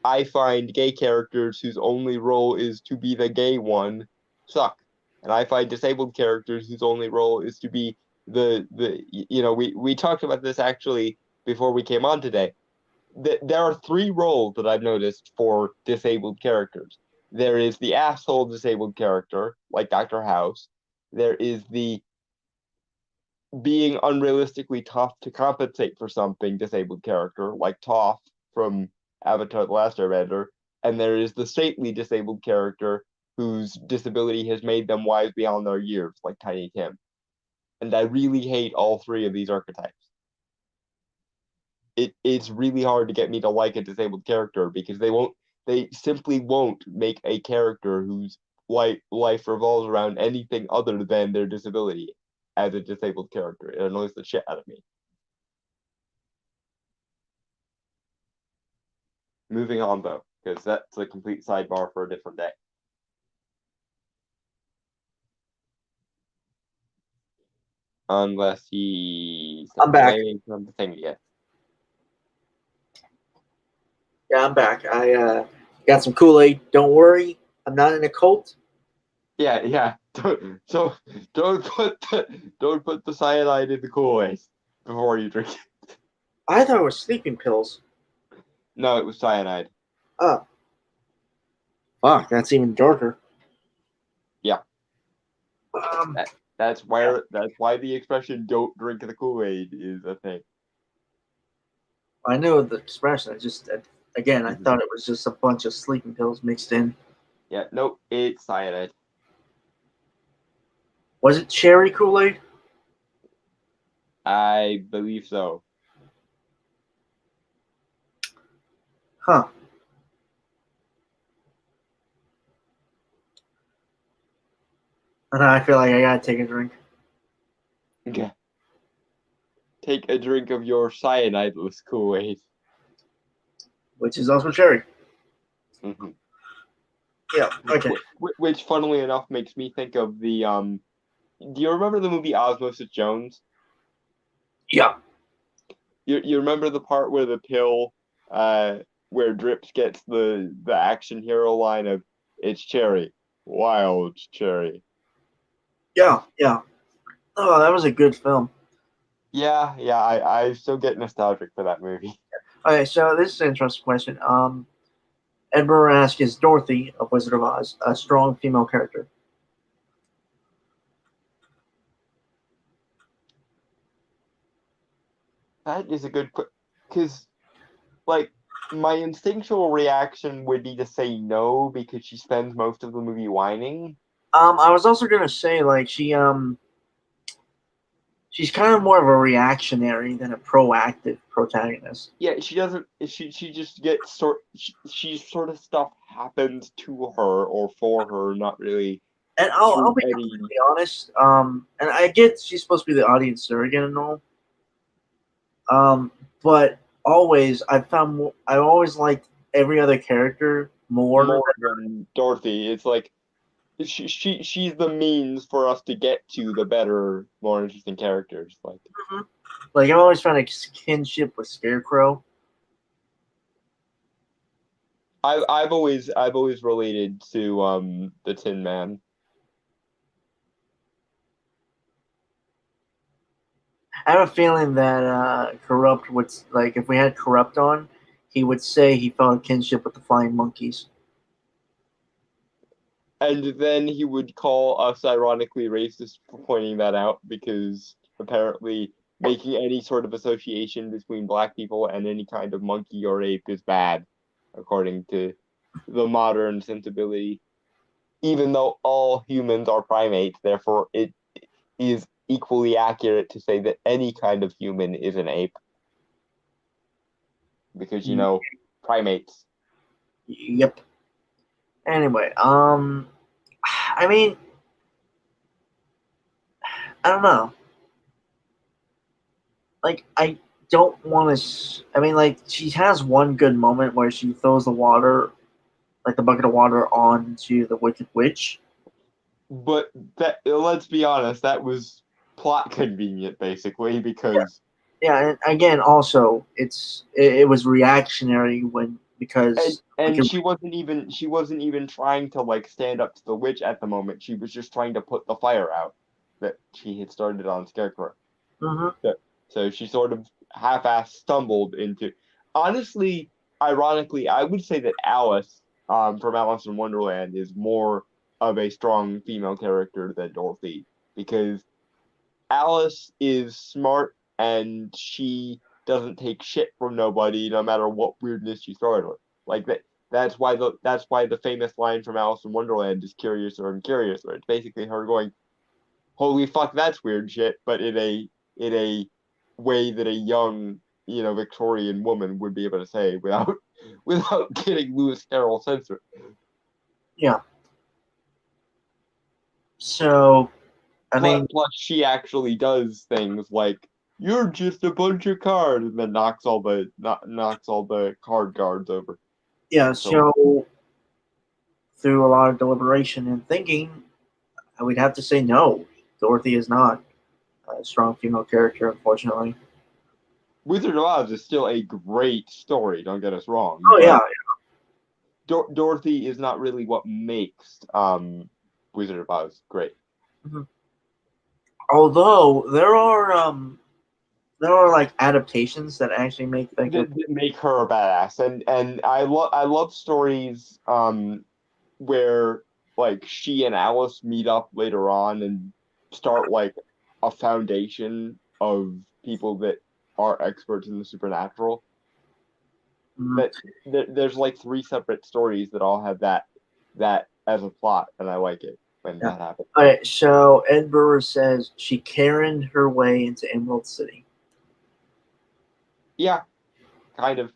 I find gay characters whose only role is to be the gay one suck. And I find disabled characters whose only role is to be we talked about this actually before we came on today. There are three roles that I've noticed for disabled characters. There is the asshole disabled character, like Dr. House. There is the being unrealistically tough to compensate for something disabled character, like Toph from Avatar: The Last Airbender. And there is the stately disabled character whose disability has made them wise beyond their years, like Tiny Tim. And I really hate all three of these archetypes. It's really hard to get me to like a disabled character because they simply won't make a character whose life revolves around anything other than their disability as a disabled character. It annoys the shit out of me. Moving on though, because that's a complete sidebar for a different day. Unless he I'm back. from the thing again. Yeah, I'm back. I got some Kool-Aid. Don't worry, I'm not in a cult. Yeah. Don't put the cyanide in the Kool-Aid before you drink it. I thought it was sleeping pills. No, it was cyanide. Oh, fuck, that's even darker. Yeah. That's why the expression "don't drink the Kool-Aid" is a thing. I know the expression. I thought it was just a bunch of sleeping pills mixed in. Yeah, nope, it's cyanide. Was it cherry Kool-Aid? I believe so. Huh. And I feel like I gotta take a drink. Okay. Take a drink of your cyanide-less Kool-Aid. Which is also cherry. Mm-hmm. Yeah, okay. Which, funnily enough, makes me think of the do you remember the movie Osmosis Jones? Yeah. You remember the part where the pill, where Drips gets the action hero line of "It's cherry, wild cherry." Yeah. Oh, that was a good film. Yeah. I still get nostalgic for that movie. Okay, so this is an interesting question. Ed Burr asks, is Dorothy of Wizard of Oz a strong female character? That is a good because, like, my instinctual reaction would be to say no because she spends most of the movie whining. I was also gonna say like she's kind of more of a reactionary than a proactive protagonist. Yeah, she doesn't. She just gets she sort of stuff happens to her or for her, not really. And I'll be completely honest. And I get she's supposed to be the audience surrogate and all. But always I always liked every other character more than Dorothy. It's like she's the means for us to get to the better, more interesting characters. Like I always found a kinship with Scarecrow. I've always related to the Tin Man. I have a feeling that Corrupt would, like, if we had Corrupt on, he would say he felt a kinship with the Flying Monkeys. And then he would call us ironically racist for pointing that out, because apparently making any sort of association between black people and any kind of monkey or ape is bad, according to the modern sensibility. Even though all humans are primates, therefore it is equally accurate to say that any kind of human is an ape. Because, primates. Yep. Anyway, I mean, I don't know. Like, I don't want to. I mean, like, she has one good moment where she throws the water, like the bucket of water, onto the Wicked Witch. But let's be honest, that was plot convenient, basically, because Yeah, and again, also, it was reactionary because and she wasn't even trying to like stand up to the witch at the moment. She was just trying to put the fire out that she had started on Scarecrow. Mm-hmm. So she sort of half-assed stumbled into. Honestly, ironically, I would say that Alice, from Alice in Wonderland, is more of a strong female character than Dorothy, because Alice is smart and she doesn't take shit from nobody, no matter what weirdness you throw at her. Like that. That's why the famous line from Alice in Wonderland is "Curiouser and Curiouser." It's basically her going, "Holy fuck, that's weird shit," but in a way that a young, Victorian woman would be able to say without without getting Lewis Carroll censored. Yeah. So, I mean, Plus, she actually does things like, "You're just a bunch of cards," and then knocks all the card guards over. yeah. So So, through a lot of deliberation and thinking, I would have to say no. Dorothy is not a strong female character, unfortunately. Wizard of Oz is still a great story. Don't get us wrong. Oh yeah. Dorothy is not really what makes Wizard of Oz great. Mm-hmm. Although there are like adaptations that actually make That make her a badass, and I love stories where like she and Alice meet up later on and start like a foundation of people that are experts in the supernatural. mm-hmm. That there's like three separate stories that all have that as a plot, and I like it when Yeah. that happens. All right. So Ed Brewer says she Karened her way into Emerald City. Yeah, kind of.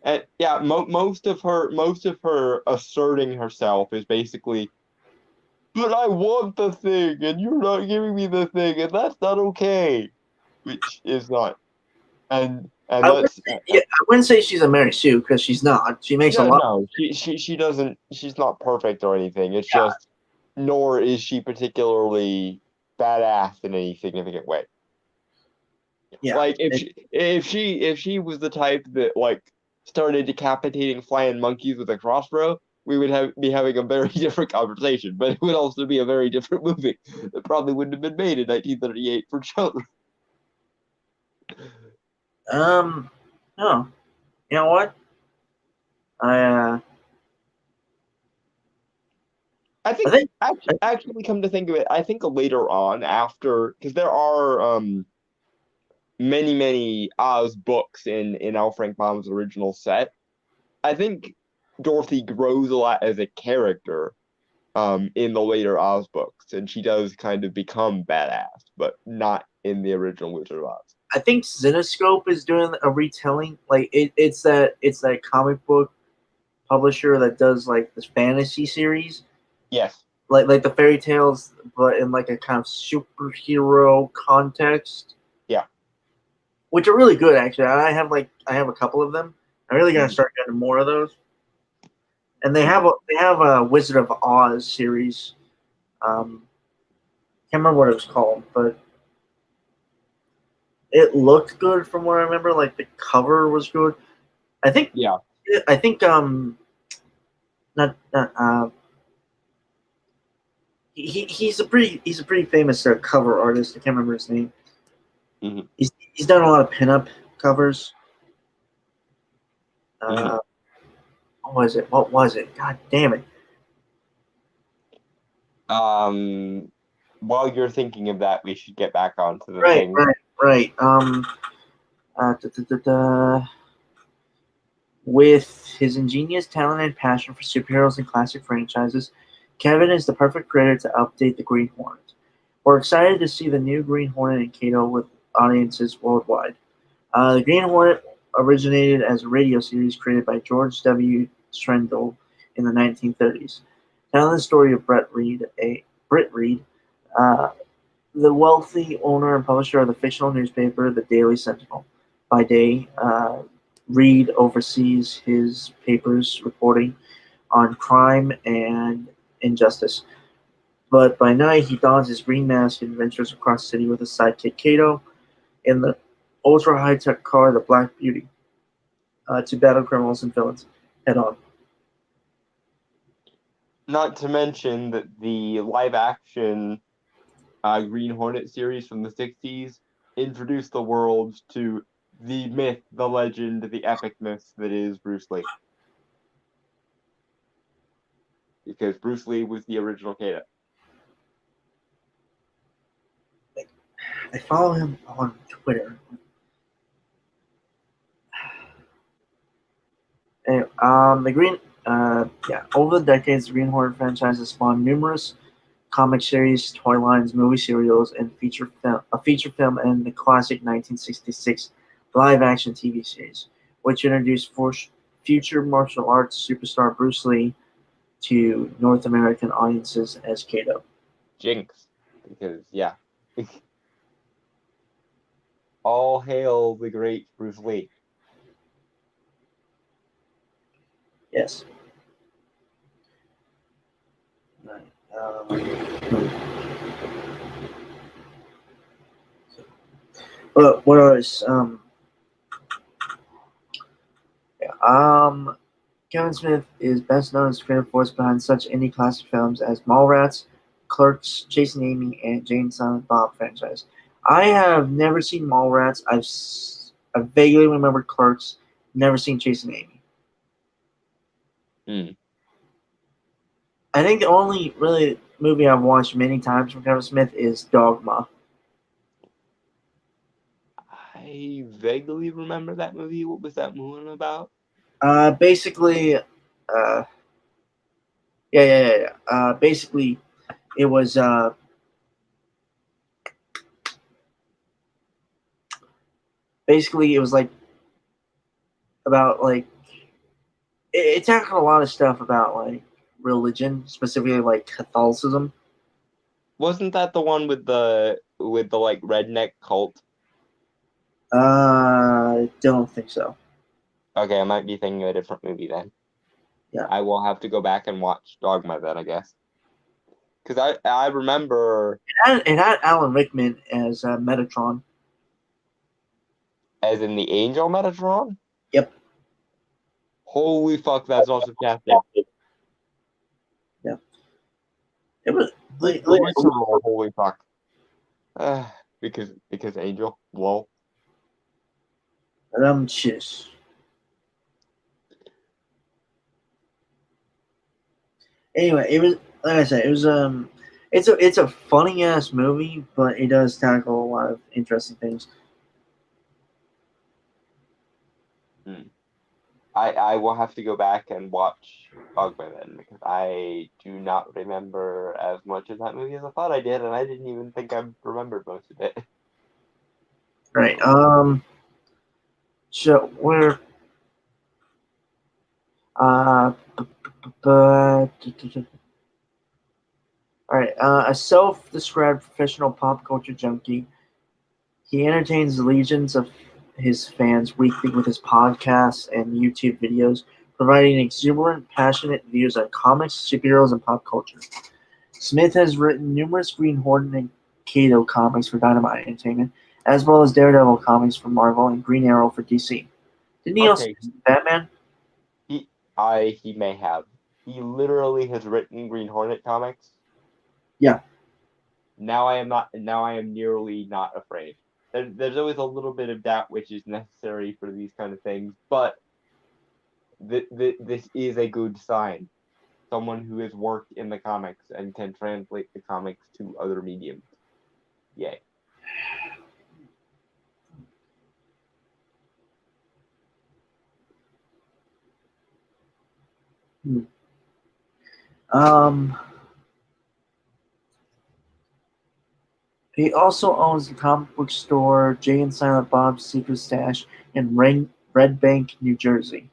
And yeah, most of her asserting herself is basically, "But I want the thing, and you're not giving me the thing, and that's not okay," which is not. And let's I wouldn't say she's a Mary Sue because she's not. She makes a no, lot. no, she doesn't. She's not perfect or anything. It's Yeah. just, nor is she particularly badass in any significant way. Yeah. Like if she was the type that like started decapitating flying monkeys with a crossbow, we would be having a very different conversation. But it would also be a very different movie that probably wouldn't have been made in 1938 for children. No. You know what? I I think actually come to think of it, I think later on, after, because there are many Oz books in L. Frank Baum's original set. I think Dorothy grows a lot as a character in the later Oz books, and she does kind of become badass, but not in the original Wizard of Oz. I think Zenescope is doing a retelling. Like it's that comic book publisher that does like this fantasy series, Yes. like the fairy tales, but in like a kind of superhero context. Yeah. Which are really good actually. I have a couple of them. I'm really gonna start getting more of those. And they have a Wizard of Oz series. Can't remember what it was called, but it looked good from what I remember. Like the cover was good. I think. Yeah. I think. Not. He's a pretty famous cover artist. I can't remember his name. Mm-hmm. He's done a lot of pinup covers. Mm-hmm. What was it? God damn it! While you're thinking of that, we should get back onto the Right. thing. With his ingenious talent and passion for superheroes and classic franchises, Kevin is the perfect creator to update the Green Hornet. We're excited to see the new Green Hornet in Kato with audiences worldwide. The Green Hornet originated as a radio series created by George W. Strendel in the 1930s, telling the story of Britt Reed, the wealthy owner and publisher of the fictional newspaper, the Daily Sentinel. By day, Reed oversees his paper's reporting on crime and injustice. But by night, he dons his green mask and ventures across the city with his sidekick Kato in the ultra high-tech car, the Black Beauty, to battle criminals and villains head on. Not to mention that the live-action Green Hornet series from the 60s introduced the world to the myth, the legend, the epicness that is Bruce Lee. Because Bruce Lee was the original Kato. I follow him on Twitter. Anyway, over the decades, the Green Hornet franchise has spawned numerous comic series, toy lines, movie serials, and a feature film, and the classic 1966 live-action TV series, which introduced future martial arts superstar Bruce Lee to North American audiences as Kato. Jinx, because all hail the great Bruce Lee. Yes. But what else? Kevin Smith is best known as the creative force behind such indie classic films as Mallrats, Clerks, Chasing Amy, and Jane Silent Bob franchise. I have never seen Mallrats. I vaguely remember Clerks. Never seen Chasing Amy. I think the only really movie I've watched many times from Kevin Smith is Dogma. I vaguely remember that movie. What was that movie about? Basically, basically, it was like about like it tackled a lot of stuff about like religion, specifically like Catholicism. Wasn't that the one with the like redneck cult? I don't think so. Okay, I might be thinking of a different movie then. Yeah, I will have to go back and watch Dogma then, I guess. Because I remember it had Alan Rickman as Metatron. As in the Angel Metatron? Yep. Holy fuck, that's awesome casting. Yeah. It was holy fuck. Because Angel. Lol. Shish. Anyway, it was like I said, it was it's a funny ass movie, but it does tackle a lot of interesting things. I will have to go back and watch Dogma then, because I do not remember as much of that movie as I thought I did, and I didn't even think I remembered most of it. Right. So we're Alright, a self-described professional pop culture junkie, he entertains legions of his fans weekly with his podcasts and YouTube videos, providing exuberant, passionate views on comics, superheroes, and pop culture. Smith has written numerous Green Hornet and Kato comics for Dynamite Entertainment, as well as Daredevil comics for Marvel and Green Arrow for DC. Didn't he also Okay, do Batman? he may have. He literally has written Green Hornet comics. Yeah. Now I am nearly not afraid. There's always a little bit of doubt, which is necessary for these kind of things, but this is a good sign. Someone who has worked in the comics and can translate the comics to other mediums. Yay. He also owns the comic book store Jay and Silent Bob's Secret Stash in Red Bank, New Jersey,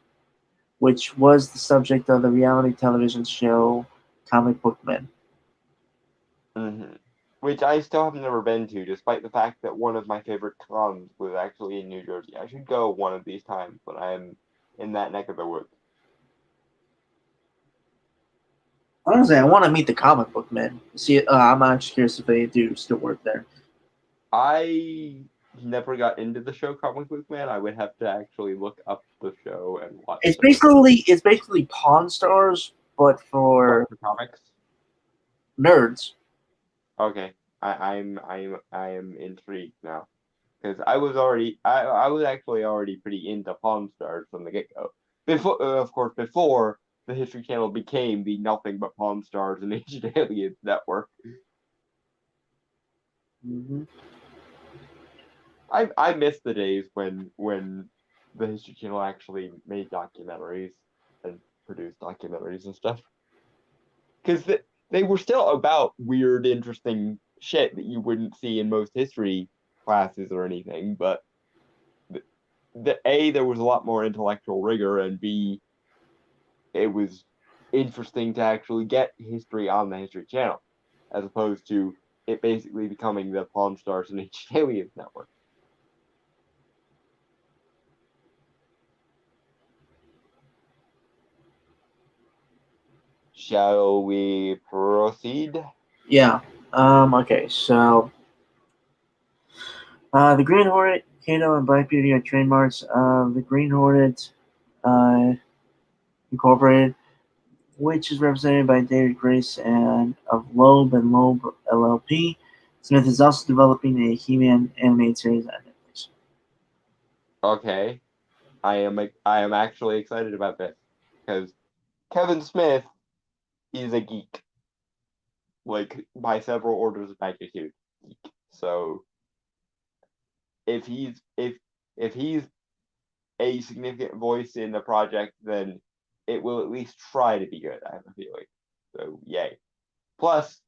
which was the subject of the reality television show Comic Book Men. Mm-hmm. Which I still have never been to, despite the fact that one of my favorite cons was actually in New Jersey. I should go one of these times when I am in that neck of the woods. Honestly, I want to meet the Comic Book Men. See, I'm actually curious if they do still work there. I never got into the show Comic Book Man. I would have to actually look up the show and watch. It's basically Pawn Stars, but for comics. Nerds. Okay, I am intrigued now because I was actually already pretty into Pawn Stars from the get go. Before the History Channel became the nothing but Pawn Stars and Ancient Aliens network. Mm-hmm. I miss the days when the History Channel actually made documentaries and produced documentaries and stuff. Because they were still about weird, interesting shit that you wouldn't see in most history classes or anything, but there was a lot more intellectual rigor, and B, it was interesting to actually get history on the History Channel, as opposed to it basically becoming the Pawn Stars and Ancient Aliens network. Shall we proceed? Yeah. Okay. So, the Green Hornet, Kato, and Black Beauty are trademarks of the Green Hornet Incorporated, which is represented by David Grace and of Loeb and Loeb LLP. Smith is also developing a He-Man animated series on Netflix. Okay, I am actually excited about this because Kevin Smith is a geek, like by several orders of magnitude geek. So if he's a significant voice in the project, then it will at least try to be good. I have a feeling. So yay. Plus,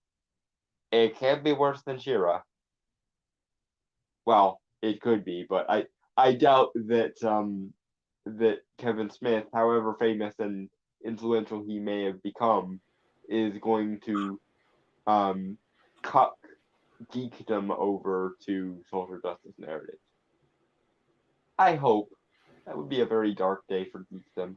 it can't be worse than She-Ra. Well, it could be, but I doubt that that Kevin Smith, however famous and influential he may have become, is going to cut geekdom over to social justice narratives. I hope. That would be a very dark day for geekdom.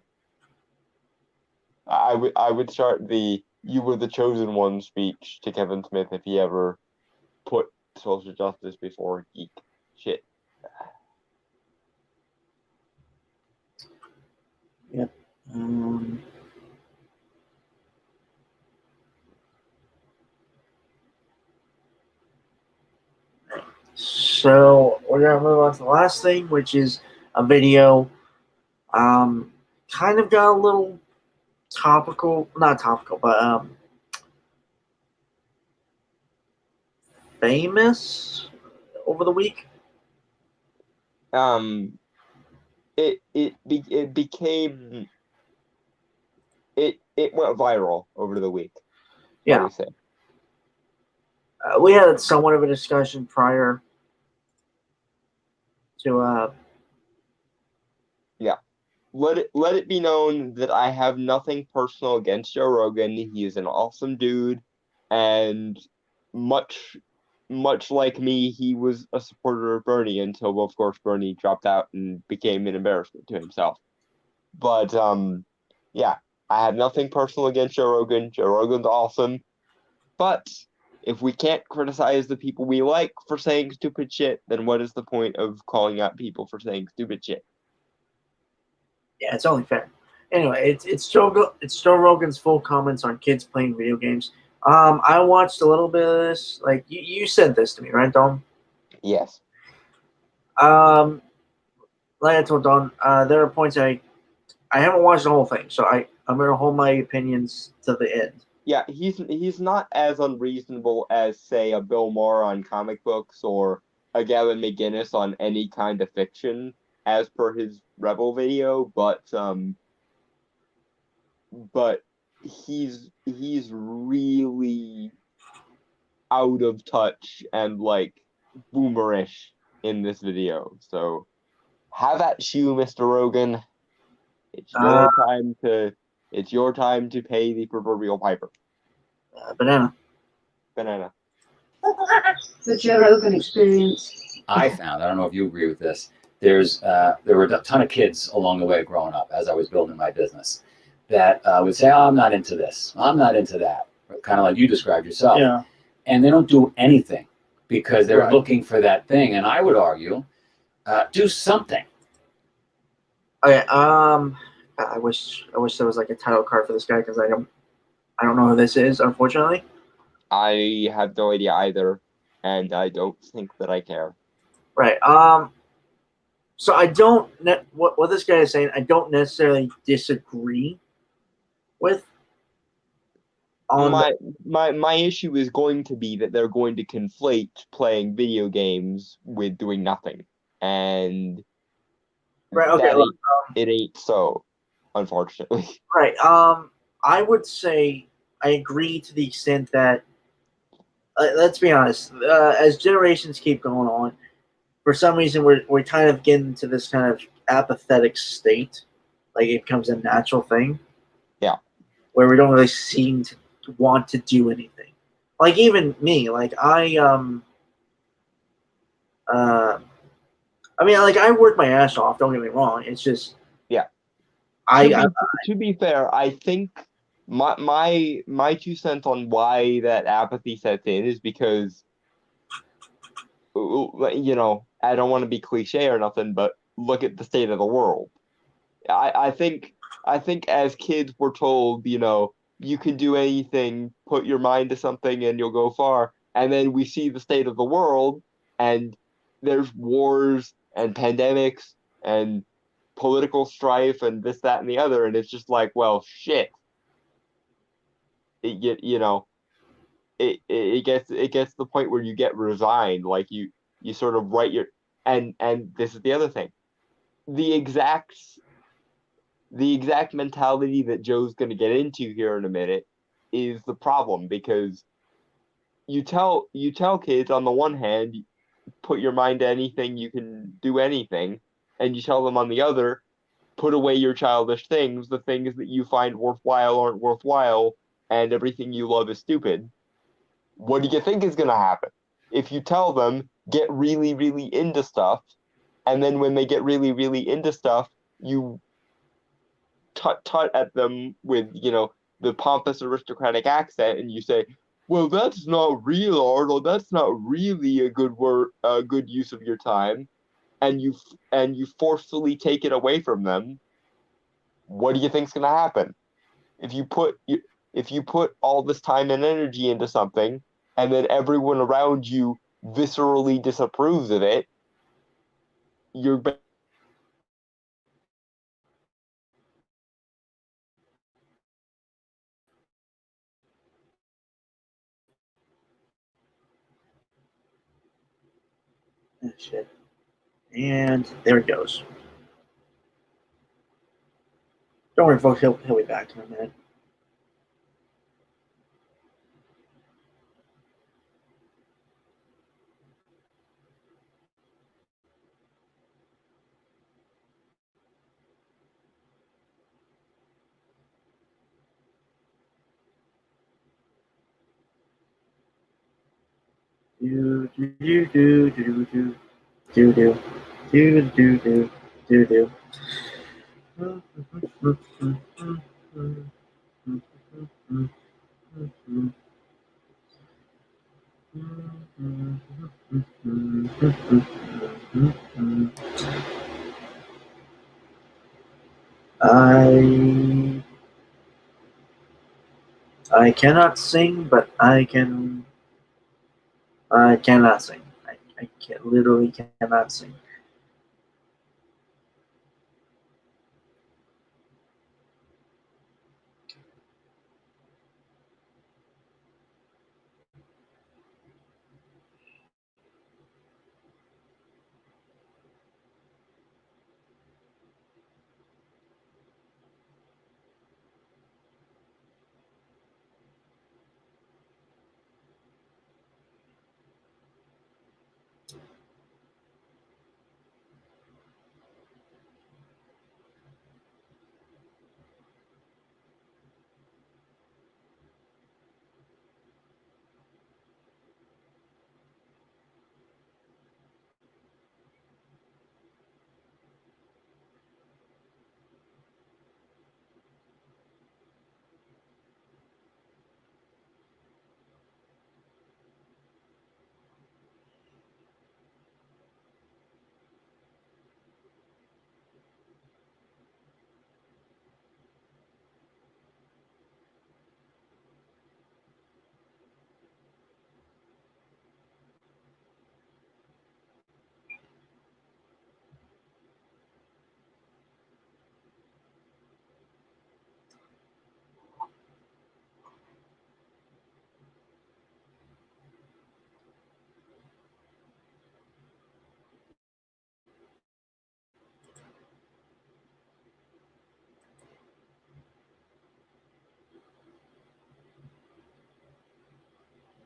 I would start the "You were the chosen one" speech to Kevin Smith if he ever put social justice before geek shit. Yep. So we're gonna move on to the last thing, which is a video. Kind of got a little topical, not topical, but famous over the week. It became it went viral over the week. Yeah. I would say. We had somewhat of a discussion prior to Yeah. Let it be known that I have nothing personal against Joe Rogan. He is an awesome dude, and much like me, he was a supporter of Bernie until, of course, Bernie dropped out and became an embarrassment to himself. But yeah, I have nothing personal against Joe Rogan. Joe Rogan's awesome. But if we can't criticize the people we like for saying stupid shit, then what is the point of calling out people for saying stupid shit? Yeah, it's only fair. Anyway, it's Joe Rogan's full comments on kids playing video games. I watched a little bit of this. Like you said this to me, right, Dom? Yes. Like I told Don, there are points I haven't watched the whole thing, so I'm gonna hold my opinions to the end. Yeah, he's not as unreasonable as, say, a Bill Maher on comic books or a Gavin McInnes on any kind of fiction, as per his Rebel video, but he's really out of touch and like boomerish in this video. So have at you, Mr. Rogan. It's your time to pay the proverbial piper. Banana. The Joe Rogan Experience. I found, I don't know if you agree with this, there were a ton of kids along the way growing up as I was building my business that would say, oh, I'm not into this, I'm not into that, kind of like you described yourself. Yeah. And they don't do anything because they're Right. looking for that thing. And I would argue, do something. Okay. I wish there was like a title card for this guy because I don't know who this is, unfortunately. I have no idea either, and I don't think that I care. Right. So I don't what this guy is saying. I don't necessarily disagree with. My issue is going to be that they're going to conflate playing video games with doing nothing, and Right. Okay. it ain't so, unfortunately. Right. I would say I agree to the extent that let's be honest. As generations keep going on, for some reason we're kind of getting to this kind of apathetic state, like it becomes a natural thing. Yeah. Where we don't really seem to want to do anything. Like even me, like I mean, like I work my ass off. Don't get me wrong. It's just To be fair, I think my 2 cents on why that apathy sets in is because, you know, I don't want to be cliche or nothing, but look at the state of the world. I think as kids we're told, you know, you can do anything, put your mind to something and you'll go far. And then we see the state of the world and there's wars and pandemics and political strife and this, that, and the other. And it's just like, well, shit. It gets to the point where you get resigned. Like you sort of write your, and this is the other thing. The exact mentality that Joe's going to get into here in a minute is the problem, because you tell kids on the one hand, put your mind to anything, you can do anything, and you tell them on the other, put away your childish things, the things that you find worthwhile aren't worthwhile, and everything you love is stupid. What do you think is going to happen? If you tell them, get really, really into stuff, and then when they get really, really into stuff, you tut at them with, you know, the pompous aristocratic accent, and you say, well, that's not real art, or that's not really a good use of your time, and you forcefully take it away from them, what do you think's going to happen? If you put all this time and energy into something, and then everyone around you viscerally disapproves of it, you're shit. And there it goes. Don't worry, folks. He'll be back in a minute. Do do do do do do do do do do do do do. I cannot sing, but I can. I cannot sing. I can, literally cannot sing.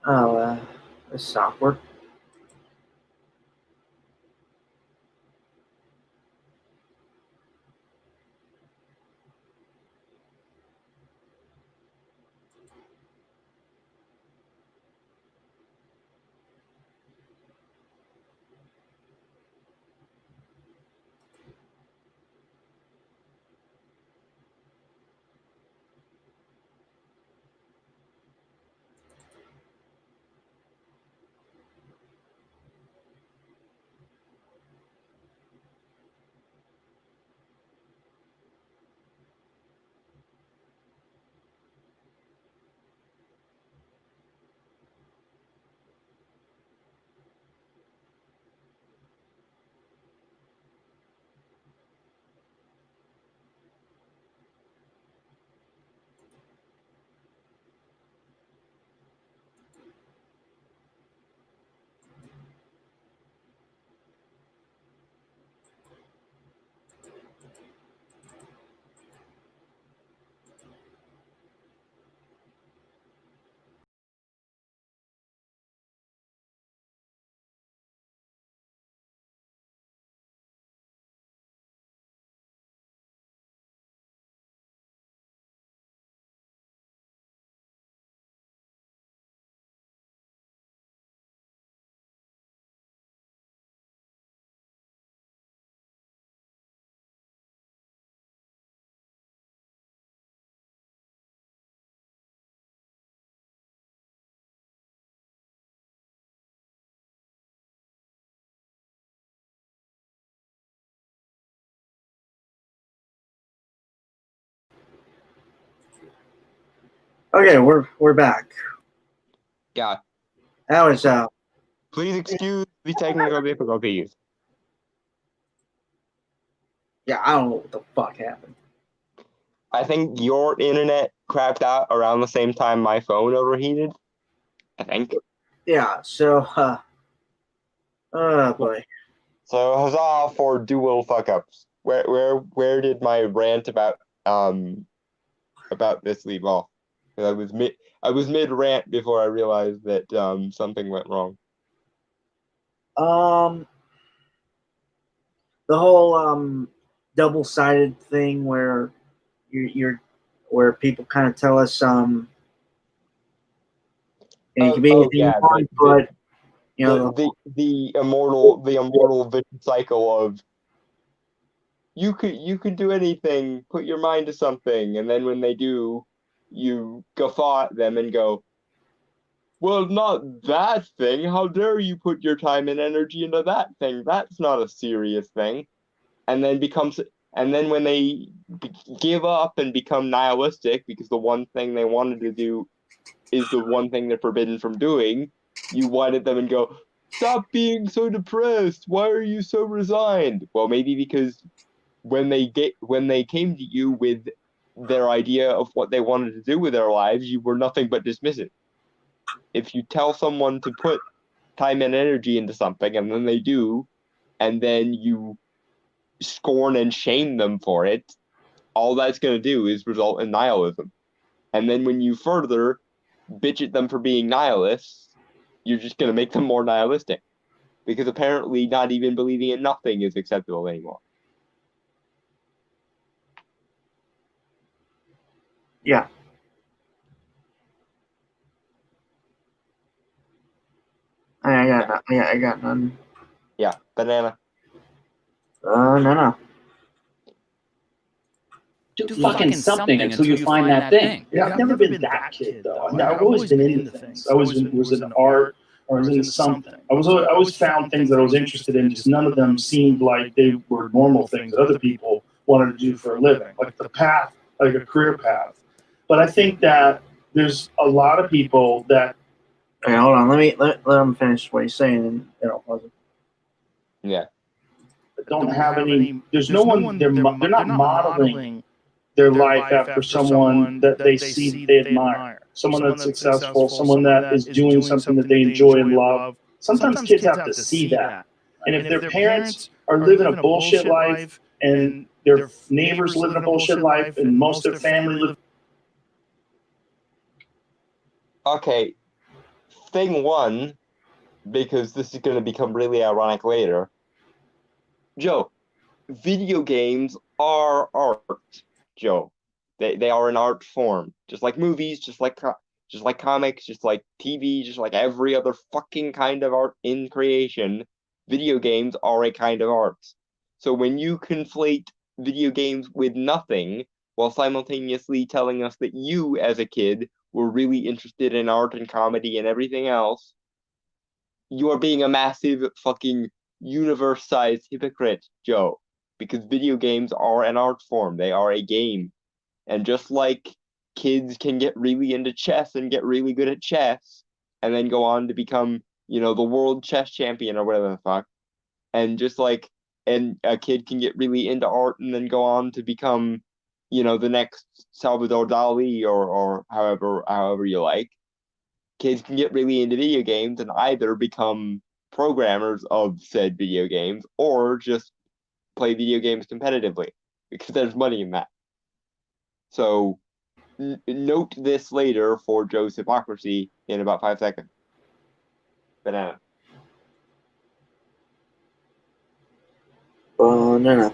Oh, this is awkward. Okay, we're back. Yeah. That was Please excuse the technical difficulties. yeah, I don't know what the fuck happened. I think your internet crapped out around the same time my phone overheated. I think. Yeah, so oh boy. So huzzah for dual fuck ups. Where did my rant about this leave off? 'Cause I was mid rant before I realized that something went wrong. The whole double-sided thing where you're where people kind of tell us it can be anything you want, but you know the immortal vicious cycle of you could do anything, put your mind to something, and then when they do, you guffaw at them and go, well, not that thing. How dare you put your time and energy into that thing? That's not a serious thing. And then when they give up and become nihilistic because the one thing they wanted to do is the one thing they're forbidden from doing, you whine at them and go, stop being so depressed. Why are you so resigned? Well, maybe because when they came to you with their idea of what they wanted to do with their lives, you were nothing but dismissive. If you tell someone to put time and energy into something and then they do, and then you scorn and shame them for it, all that's going to do is result in nihilism. And then when you further bitch at them for being nihilists, you're just going to make them more nihilistic. Because apparently not even believing in nothing is acceptable anymore. Yeah. I got none. Yeah, banana. No. Do fucking something until you find that thing. Yeah, I've never been that kid though. I mean, I've always been into things. I always was into art or I was into something. I always found things that I was interested in. Just none of them seemed like they were normal things that other people wanted to do for a living, like the path, like a career path. But I think that there's a lot of people that. Okay, hold on. Let him finish what he's saying, and pause it. Yeah. Don't have any. There's no one. They're not modeling their life after someone that they see they admire. Someone that's successful, someone that is doing something that they enjoy and love. Sometimes kids have to see that. And if their parents are living a bullshit life and their neighbors living a bullshit life and most of their family live. Okay. Thing one, because this is going to become really ironic later. Joe, video games are art. Joe, they are an art form, just like movies, just like comics, just like TV, just like every other fucking kind of art in creation. Video games are a kind of art. So when you conflate video games with nothing, while simultaneously telling us that you, as a kid, were really interested in art and comedy and everything else, you are being a massive fucking universe-sized hypocrite, Joe. Because video games are an art form. They are a game. And just like kids can get really into chess and get really good at chess, and then go on to become, the world chess champion or whatever the fuck, and just like, and a kid can get really into art and then go on to become, the next Salvador Dali or however you like. Kids can get really into video games and either become programmers of said video games or just play video games competitively because there's money in that. So note this later for Joe's hypocrisy in about 5 seconds. Banana. No.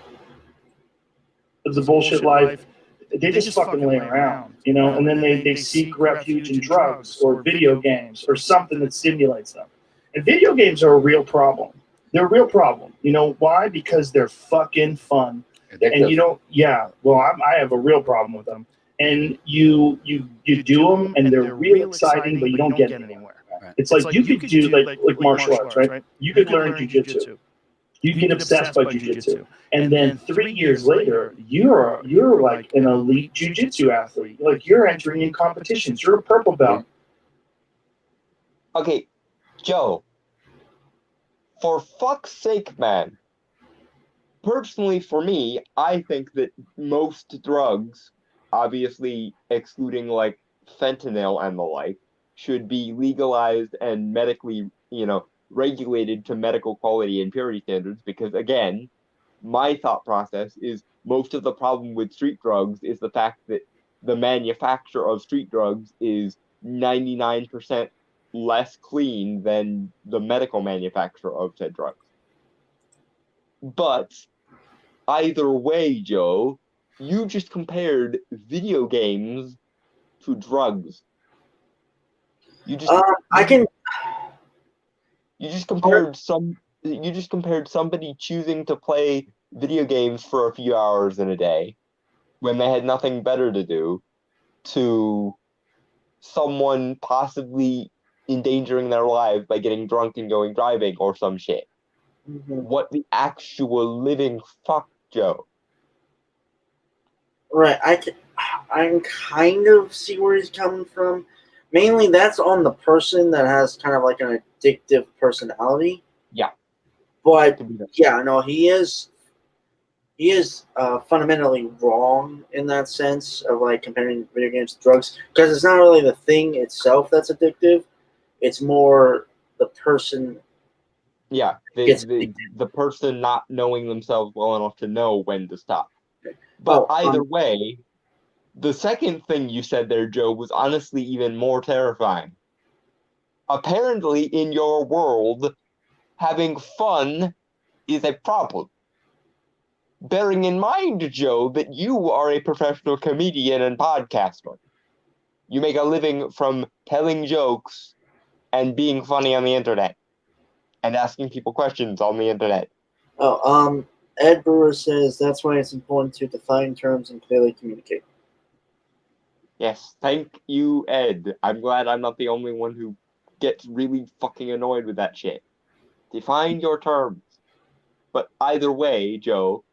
The bullshit life. They just fucking lay around, and then they seek refuge in drugs or video games or something that stimulates them. And video games are a real problem. They're a real problem. You know why? Because they're fucking fun. Addictive. And I have a real problem with them. And you do them and they're real exciting, but you don't get anywhere. Right. It's like you could do like martial arts, right? You could learn jujitsu. You get obsessed by jujitsu, and then 3 years later, you're like an elite jujitsu athlete. Like you're entering in competitions. You're a purple belt. Okay, Joe. For fuck's sake, man. Personally, for me, I think that most drugs, obviously excluding like fentanyl and the like, should be legalized and medically, regulated to medical quality and purity standards because, again, my thought process is most of the problem with street drugs is the fact that the manufacture of street drugs is 99% less clean than the medical manufacture of said drugs. But either way, Joe, you just compared video games to drugs. You just compared somebody choosing to play video games for a few hours in a day when they had nothing better to do, to someone possibly endangering their lives by getting drunk and going driving or some shit. Mhm. What the actual living fuck, Joe? Right, I kind of see where he's coming from. Mainly, that's on the person that has kind of like an addictive personality. Yeah. But yeah, no, he is fundamentally wrong in that sense of like comparing video games to drugs, because it's not really the thing itself that's addictive. It's more the person. Yeah, the person not knowing themselves well enough to know when to stop. But either way, the second thing you said there, Joe, was honestly even more terrifying. Apparently, in your world, having fun is a problem. Bearing in mind, Joe, that you are a professional comedian and podcaster. You make a living from telling jokes and being funny on the internet and asking people questions on the internet. Ed Brewer says that's why it's important to define terms and clearly communicate. Yes, thank you, Ed. I'm glad I'm not the only one who gets really fucking annoyed with that shit. Define your terms. But either way, Joe,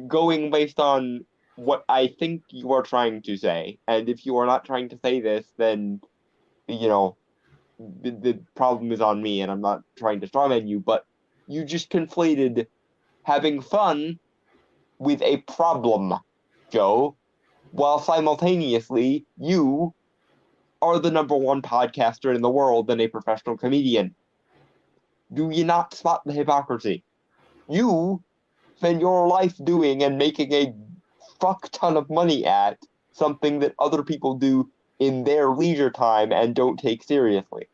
going based on what I think you are trying to say, and if you are not trying to say this, then, you know, the problem is on me and I'm not trying to strawman you, but you just conflated having fun with a problem, Joe, while simultaneously you are the #1 podcaster in the world and a professional comedian. Do you not spot the hypocrisy? You spend your life doing and making a fuck ton of money at something that other people do in their leisure time and don't take seriously.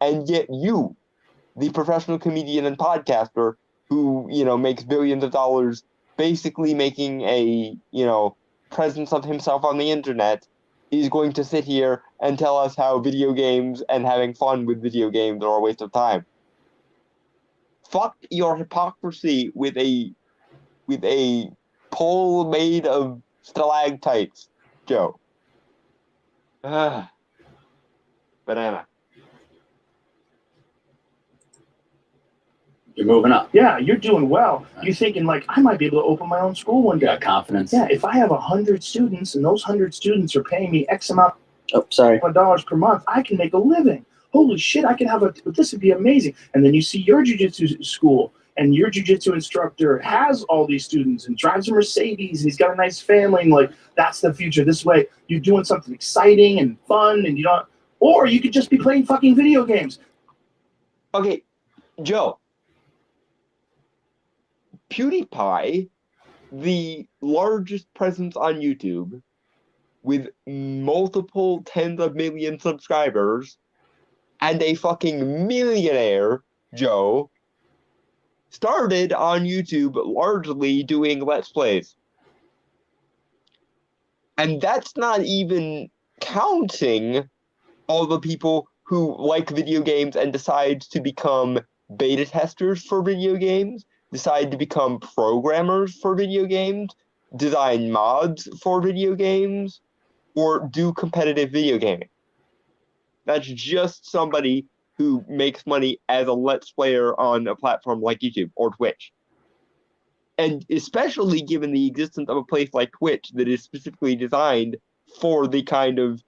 And yet you, the professional comedian and podcaster who, makes billions of dollars basically making a, presence of himself on the internet, is going to sit here and tell us how video games and having fun with video games are a waste of time. Fuck your hypocrisy with a pole made of stalactites, Joe. Banana. You're moving up. Yeah, you're doing well. You're thinking like, I might be able to open my own school one You day. got confidence. Yeah, if I have 100 students and those 100 students are paying me X amount of dollars per month, I can make a living. Holy shit, I can have this would be amazing. And then you see your jiu-jitsu school, and your jiu-jitsu instructor has all these students and drives a Mercedes, and he's got a nice family, and like, that's the future. This way, you're doing something exciting and fun, and you don't, or you could just be playing fucking video games. Okay, Joe. PewDiePie, the largest presence on YouTube, with multiple tens of million subscribers, and a fucking millionaire, Joe, started on YouTube largely doing Let's Plays. And that's not even counting all the people who like video games and decide to become beta testers for video games, decide to become programmers for video games, design mods for video games, or do competitive video gaming. That's just somebody who makes money as a Let's Player on a platform like YouTube or Twitch. And especially given the existence of a place like Twitch that is specifically designed for the kind of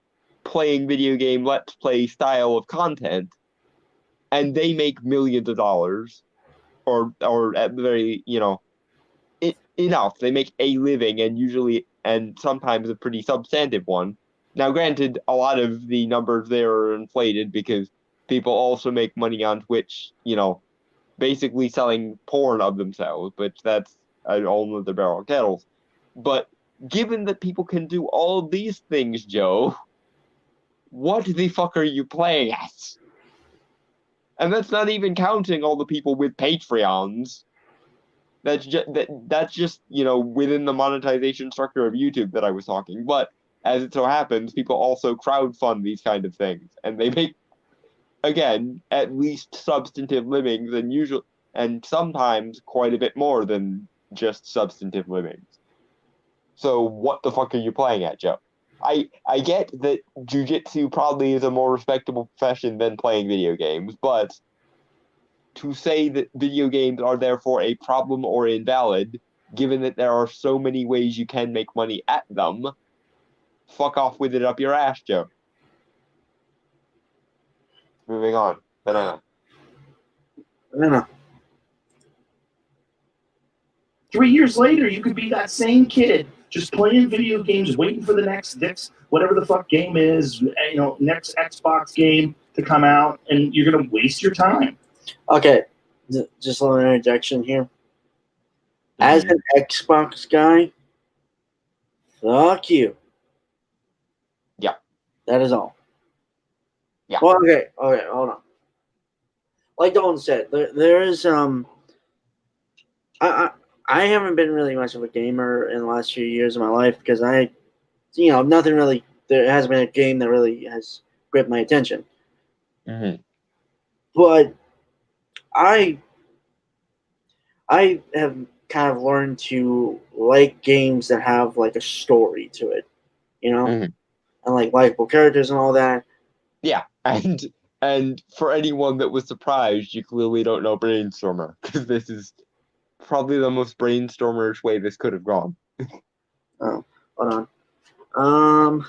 playing video game Let's Play style of content, and they make millions of dollars, or at the very, enough. They make a living, and usually, and sometimes a pretty substantive one. Now, granted, a lot of the numbers there are inflated because people also make money on Twitch, basically selling porn of themselves, which that's a whole other barrel of kettles. But given that people can do all of these things, Joe, what the fuck are you playing at? And that's not even counting all the people with Patreons. That's just within the monetization structure of YouTube that I was talking. But as it so happens, people also crowdfund these kind of things, and they make, again, at least substantive livings, and sometimes quite a bit more than just substantive living. So what the fuck are you playing at, Joe? I get that jujitsu probably is a more respectable profession than playing video games, but to say that video games are therefore a problem or invalid, given that there are so many ways you can make money at them, fuck off with it up your ass, Joe. Moving on. Banana. I don't know. 3 years later, you could be that same kid just playing video games, waiting for the next whatever the fuck game is, next Xbox game to come out, and you're gonna waste your time. Okay, just a little interjection here. As an Xbox guy, fuck you. Yeah. That is all. Yeah. Well, okay, hold on. Like Dalton said, there is I haven't been really much of a gamer in the last few years of my life because nothing really. There hasn't been a game that really has gripped my attention. Mm-hmm. But I have kind of learned to like games that have like a story to it, Mhm. and like likable characters and all that. Yeah, and for anyone that was surprised, you clearly don't know Brainstormer, because this is probably the most brainstormerish way this could have gone. Oh, hold on.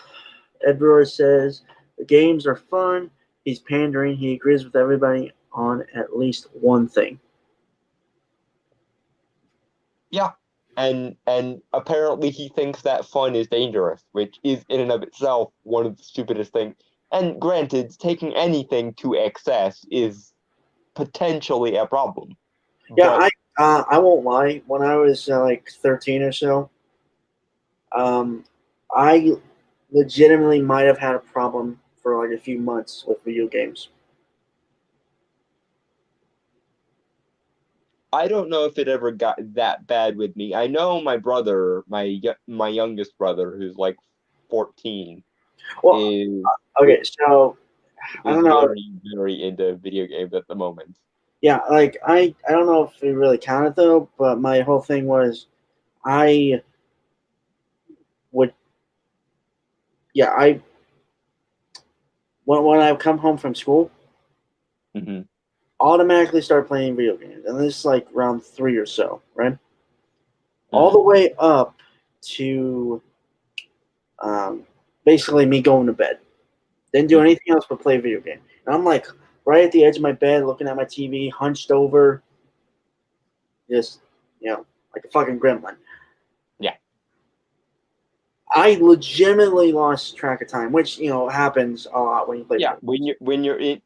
Ed Brewer says the games are fun. He's pandering. He agrees with everybody on at least one thing. Yeah, and apparently he thinks that fun is dangerous, which is in and of itself one of the stupidest things. And granted, taking anything to excess is potentially a problem. Yeah, But I won't lie. When I was like 13 or so, I legitimately might have had a problem for like a few months with video games. I don't know if it ever got that bad with me. I know my brother, my youngest brother, who's like 14, Well, is okay, so I don't know. very, very into video games at the moment. Yeah, like I don't know if it really counted though, but my whole thing was I would I when I come home from school, Mm-hmm. automatically start playing video games, and this is like around 3 or so, right? All Mm-hmm. the way up to basically me going to bed. Didn't do anything else but play a video game. And I'm like right at the edge of my bed, looking at my TV, hunched over, just like a fucking gremlin. Yeah. I legitimately lost track of time, which happens a lot when you play. Yeah, when you're in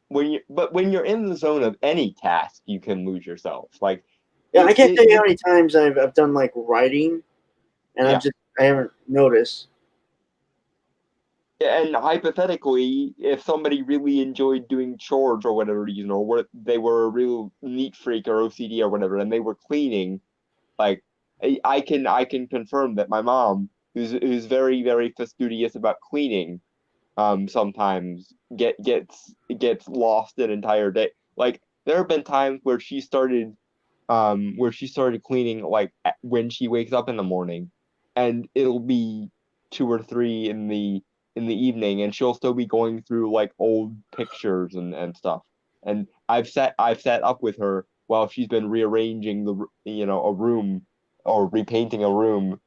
the zone of any task, you can lose yourself. Like, Yeah, I can't tell you how many times I've done like writing, and Yeah. I haven't noticed. And hypothetically, if somebody really enjoyed doing chores or whatever, where they were a real neat freak or OCD or whatever, and they were cleaning, like I can confirm that my mom, who's very, very fastidious about cleaning, sometimes gets lost an entire day. Like there have been times where she started cleaning like when she wakes up in the morning, and it'll be 2 or 3 in the evening, and she'll still be going through like old pictures and stuff. And I've sat up with her while she's been rearranging a room or repainting a room,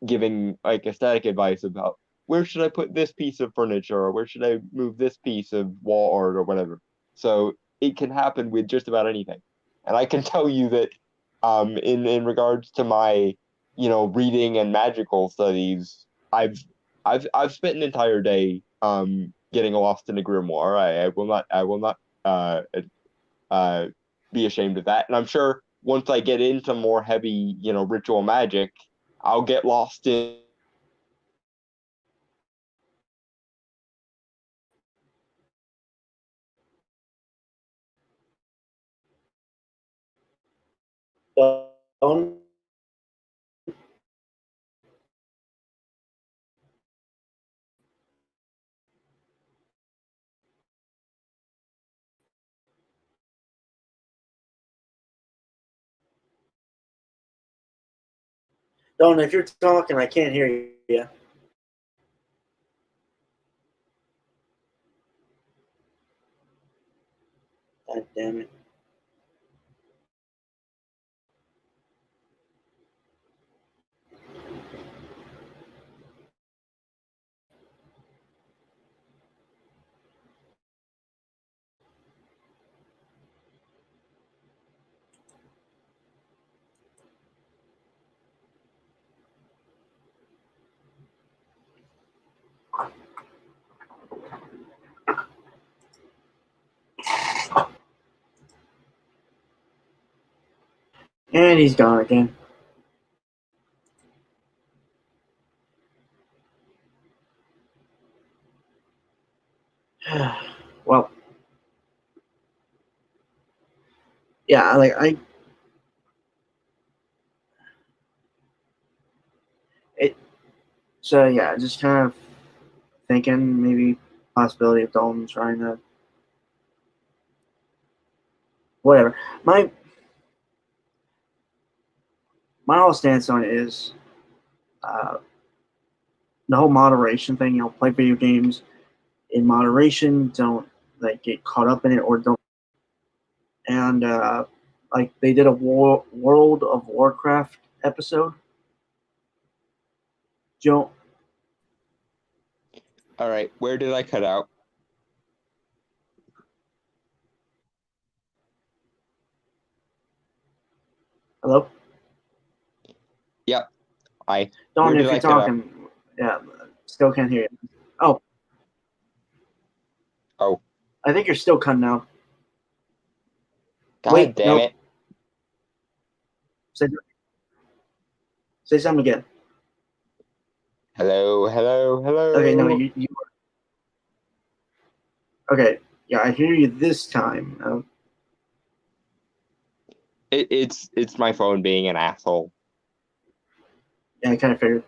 giving like aesthetic advice about where should I put this piece of furniture, or where should I move this piece of wall art or whatever. So it can happen with just about anything. And I can tell you that in regards to my reading and magical studies, I've spent an entire day getting lost in a grimoire. I will not uh be ashamed of that. And I'm sure once I get into more heavy, ritual magic, I'll get lost in Don't Don, if you're talking, I can't hear you. God damn it. And he's gone again. Well, yeah, so yeah, just kind of thinking maybe possibility of Dalton trying to whatever. My whole stance on it is the whole moderation thing. You know, play video games in moderation. Don't like get caught up in it, or don't. And like they did a World of Warcraft episode. Joe, All right, where did I cut out? hello. Yep. Don, Where if did you're I cut out? talking, yeah, still can't hear you. Oh. Oh. I think you're still cutting out. God Wait, damn nope. it. Say something again. Hello. Okay, no, you okay, yeah, I hear you this time. It's my phone being an asshole. Yeah, I kind of figured.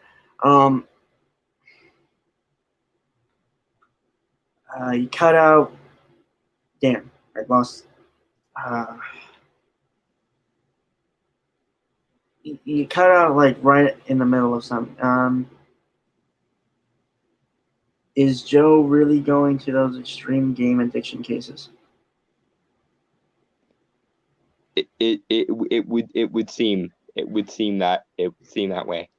You cut out. Damn, I lost. You cut out like right in the middle of something. Is Joe really going to those extreme game addiction cases? It would seem that way.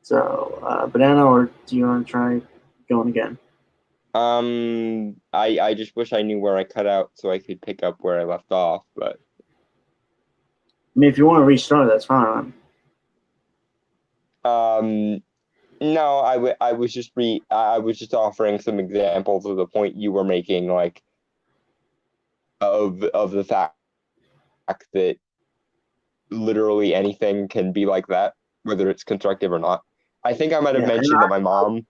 So, Banana, or do you want to try going again? I just wish I knew where I cut out so I could pick up where I left off, but I mean, if you want to restart, that's fine. no, I was just offering some examples of the point you were making, like of the fact that literally anything can be like that, whether it's constructive or not. I think I might have mentioned that my mom,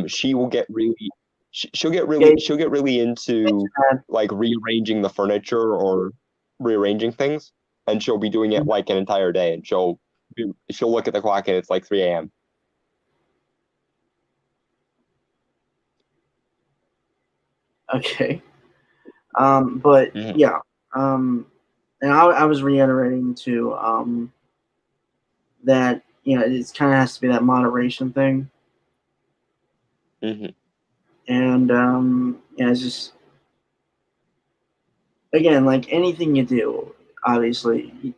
she will get really, she'll get really into like rearranging the furniture or rearranging things, and she'll be doing it like an entire day, and she'll look at the clock and it's like 3 a.m. Okay. But yeah. And I was reiterating too that it kind of has to be that moderation thing. Mm-hmm. And it's just again like anything you do, obviously.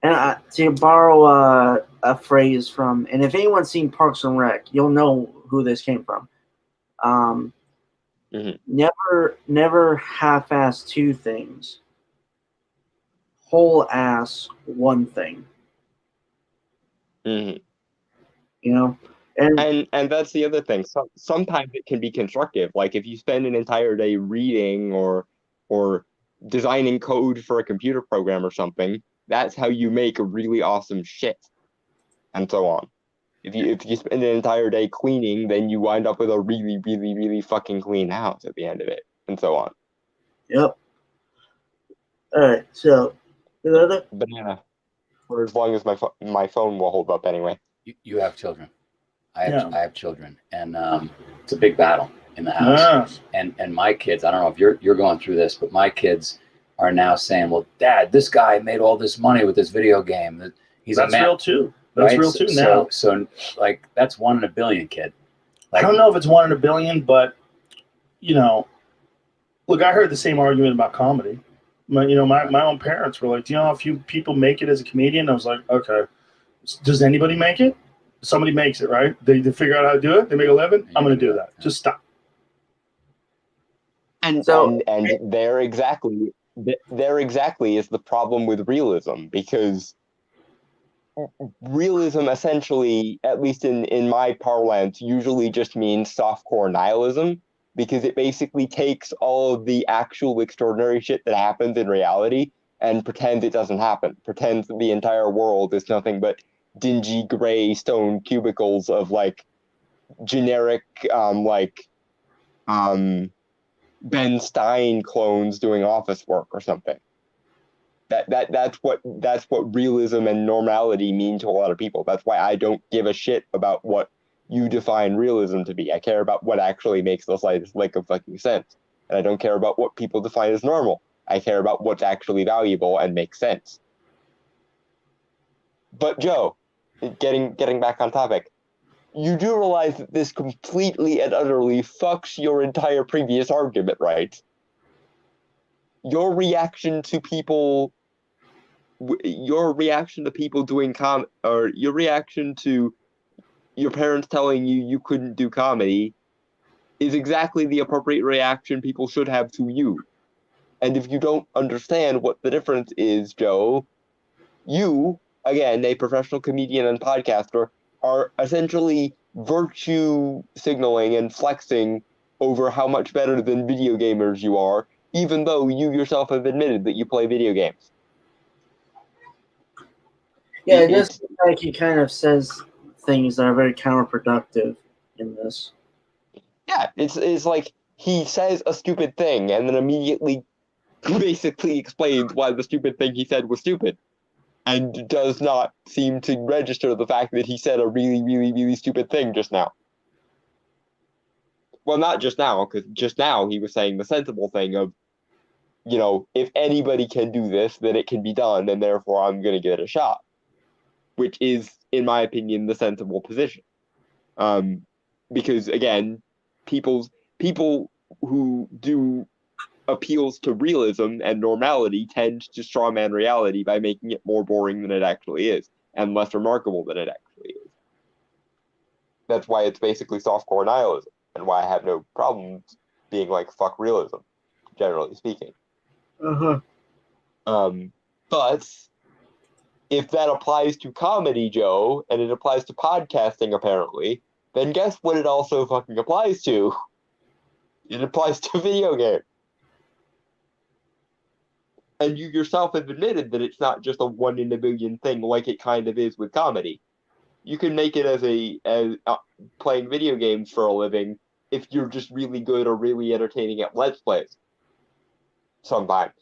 And to borrow a phrase from, and if anyone's seen Parks and Rec, you'll know who this came from. Never half-ass two things. Whole ass one thing. Mm-hmm. You know, and that's the other thing. Sometimes it can be constructive. Like if you spend an entire day reading or designing code for a computer program or something, that's how you make really awesome shit, and so on. If you spend an entire day cleaning, then you wind up with a really, really, really fucking clean house at the end of it, and so on. Yep. All right. So, Banana. For as long as my phone will hold up anyway. You have children. I have children, and it's a big battle. in the house. And my kids, I don't know if you're going through this, but my kids are now saying, well, Dad, this guy made all this money with this video game. That's real too. That's real too now. So like that's 1 in a billion, kid. Like, I don't know if it's 1 in a billion, but look, I heard the same argument about comedy. My own parents were like, do you know how few people make it as a comedian? I was like, okay. Does anybody make it? Somebody makes it, right? They figure out how to do it. They make a living. I'm going to do that. Just stop. And there exactly is the problem with realism, because realism essentially, at least in my parlance, usually just means softcore nihilism, because it basically takes all of the actual extraordinary shit that happens in reality and pretends it doesn't happen, pretends that the entire world is nothing but dingy gray stone cubicles of like generic Ben Stein clones doing office work or something. That's what realism and normality mean to a lot of people. That's why I don't give a shit about what you define realism to be. I care about what actually makes the slightest lick of fucking sense. And I don't care about what people define as normal. I care about what's actually valuable and makes sense. But Joe, getting back on topic, you do realize that this completely and utterly fucks your entire previous argument, right? Your reaction to people doing or your reaction to your parents telling you couldn't do comedy is exactly the appropriate reaction people should have to you. And if you don't understand what the difference is, Joe, you, again, a professional comedian and podcaster, are essentially virtue signaling and flexing over how much better than video gamers you are, even though you yourself have admitted that you play video games. Yeah, it does seem like he kind of says things that are very counterproductive in this. Yeah, it's like he says a stupid thing and then immediately basically explains why the stupid thing he said was stupid, and does not seem to register the fact that he said a really, really, really stupid thing just now. Well, not just now, because just now he was saying the sensible thing of, if anybody can do this, then it can be done, and therefore I'm going to give it a shot. Which is, in my opinion, the sensible position. Because, again, people who do appeals to realism and normality tend to strawman reality by making it more boring than it actually is, and less remarkable than it actually is. That's why it's basically softcore nihilism, and why I have no problems being like, fuck realism, generally speaking. But if that applies to comedy, Joe, and it applies to podcasting, apparently, then guess what it also fucking applies to? It applies to video games. And you yourself have admitted that it's not just a 1 in a billion thing like it kind of is with comedy. You can make it as playing video games for a living if you're just really good or really entertaining at Let's Plays. Sometimes.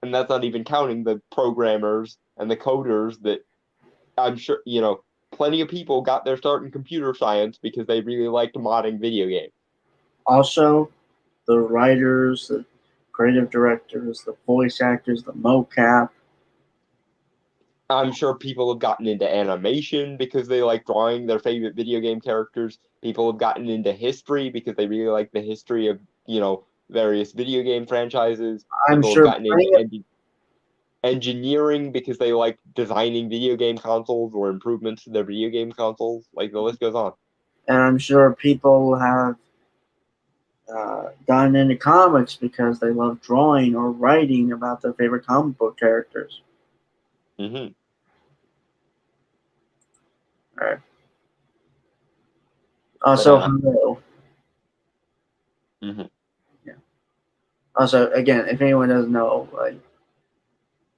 And that's not even counting the programmers and the coders that I'm sure, plenty of people got their start in computer science because they really liked modding video games. Also, the writers, the creative directors, the voice actors, the mocap. I'm sure people have gotten into animation because they like drawing their favorite video game characters. People have gotten into history because they really like the history of, various video game franchises. I'm People sure have gotten into engineering because they like designing video game consoles or improvements to their video game consoles. Like, the list goes on. And I'm sure people have gotten into comics because they love drawing or writing about their favorite comic book characters. Mm-hmm. All right. Also, hello. Mm-hmm. Yeah. Also, again, if anyone doesn't know, like,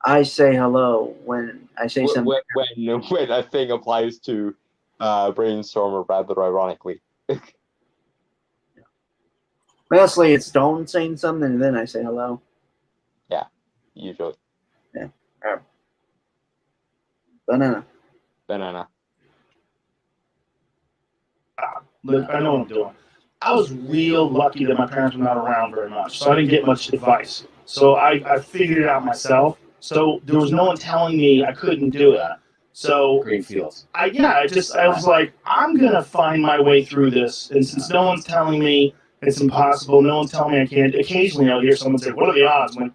I say hello when I say something. When a thing applies to Brainstormer, rather ironically. Mostly it's Dalton saying something, and then I say hello. Yeah, usually. Yeah. All right. Banana. Look, I know what I'm doing. I was real lucky that my parents were not around very much, so I didn't get much advice. So I figured it out myself. So there was no one telling me I couldn't do it. So Green fields. I was like, I'm gonna find my way through this. And since no one's telling me it's impossible, no one's telling me I can't. Occasionally, I'll hear someone say, "What are the odds?" I'm like,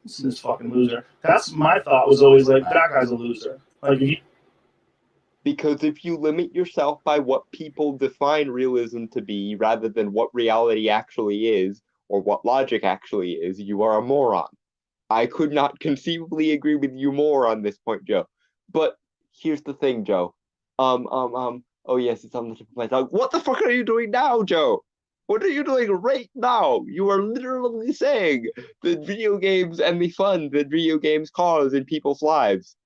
this fucking loser. That's my thought. Was always like, that guy's a loser. Like, because if you limit yourself by what people define realism to be rather than what reality actually is or what logic actually is, you are a moron. I could not conceivably agree with you more on this point, Joe. But here's the thing, Joe. Oh yes, it's on the tip of my tongue. What the fuck are you doing now, Joe? What are you doing right now? You are literally saying that video games and the fun that video games cause in people's lives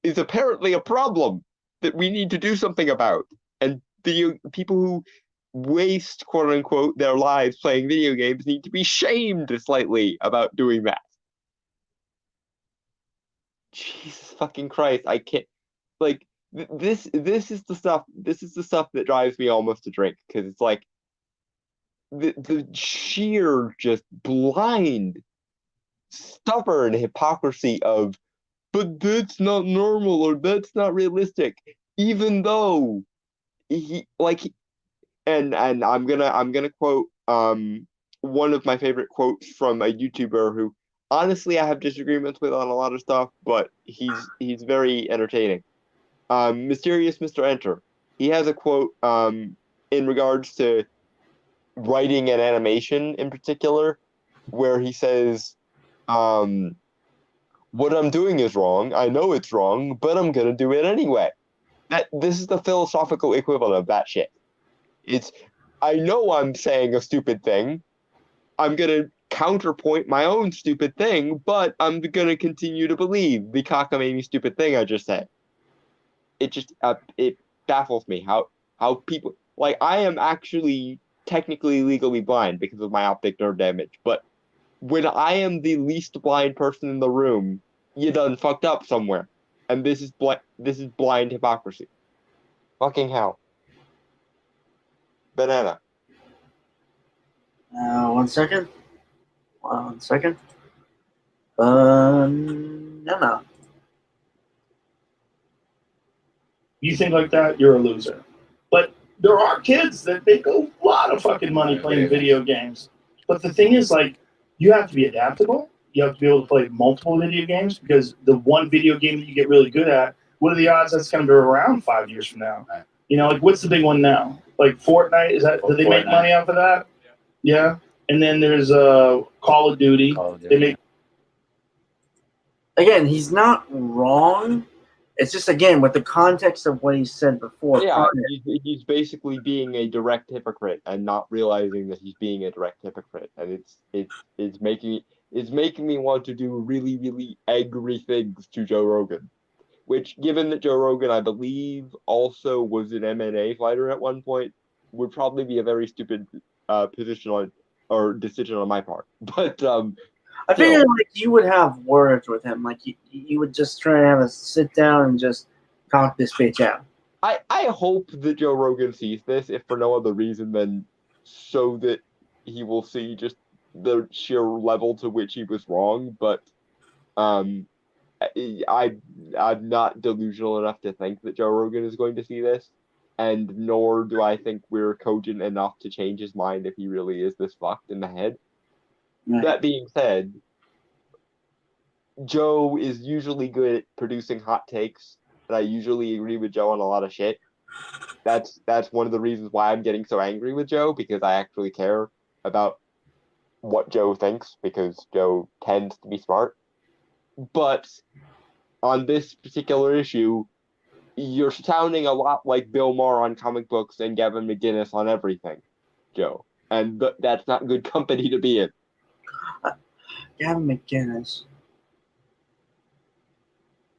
is apparently a problem that we need to do something about. And people who waste, quote unquote, their lives playing video games need to be shamed slightly about doing that. Jesus fucking Christ, I can't, like, this is the stuff that drives me almost to drink, because it's like the sheer just blind stubborn hypocrisy of, but that's not normal or that's not realistic, even though and I'm gonna quote one of my favorite quotes from a YouTuber who honestly I have disagreements with on a lot of stuff, but he's very entertaining. Mysterious Mr. Enter. He has a quote in regards to writing and animation in particular, where he says, what I'm doing is wrong. I know it's wrong, but I'm gonna do it anyway. This is the philosophical equivalent of that shit. It's, I know I'm saying a stupid thing. I'm gonna counterpoint my own stupid thing, but I'm gonna continue to believe the cockamamie stupid thing I just said. It just it baffles me how people, like, I am actually technically legally blind because of my optic nerve damage, but when I am the least blind person in the room, you done fucked up somewhere. And this is blind hypocrisy. Fucking hell. Banana. 1 second. 1 second. No. you think like that, you're a loser. But there are kids that make a lot of fucking money playing video games. But the thing is, like, you have to be adaptable. You have to be able to play multiple video games, because the one video game that you get really good at, what are the odds that's going to be around 5 years from now? Right. You know, like, what's the big one now? Like Fortnite? Do they make money off of that? Yeah. And then there's Call of Duty. They make. Again, he's not wrong. It's just, again, with the context of what he said before. Yeah, he's basically being a direct hypocrite and not realizing that he's being a direct hypocrite, and it's making me want to do really, really angry things to Joe Rogan. Which, given that Joe Rogan, I believe, also was an MMA fighter at one point, would probably be a very stupid decision on my part. But I figured like you would have words with him, like you would just try to have a sit down and just talk this bitch out. I hope that Joe Rogan sees this, if for no other reason than so that he will see just the sheer level to which he was wrong. But I'm not delusional enough to think that Joe Rogan is going to see this, and nor do I think we're cogent enough to change his mind if he really is this fucked in the head. Right. That being said, Joe is usually good at producing hot takes, and I usually agree with Joe on a lot of shit. That's one of the reasons why I'm getting so angry with Joe, because I actually care about what Joe thinks, because Joe tends to be smart. But on this particular issue, you're sounding a lot like Bill Maher on comic books and Gavin McInnes on everything, Joe. And that's not good company to be in. Gavin McInnes.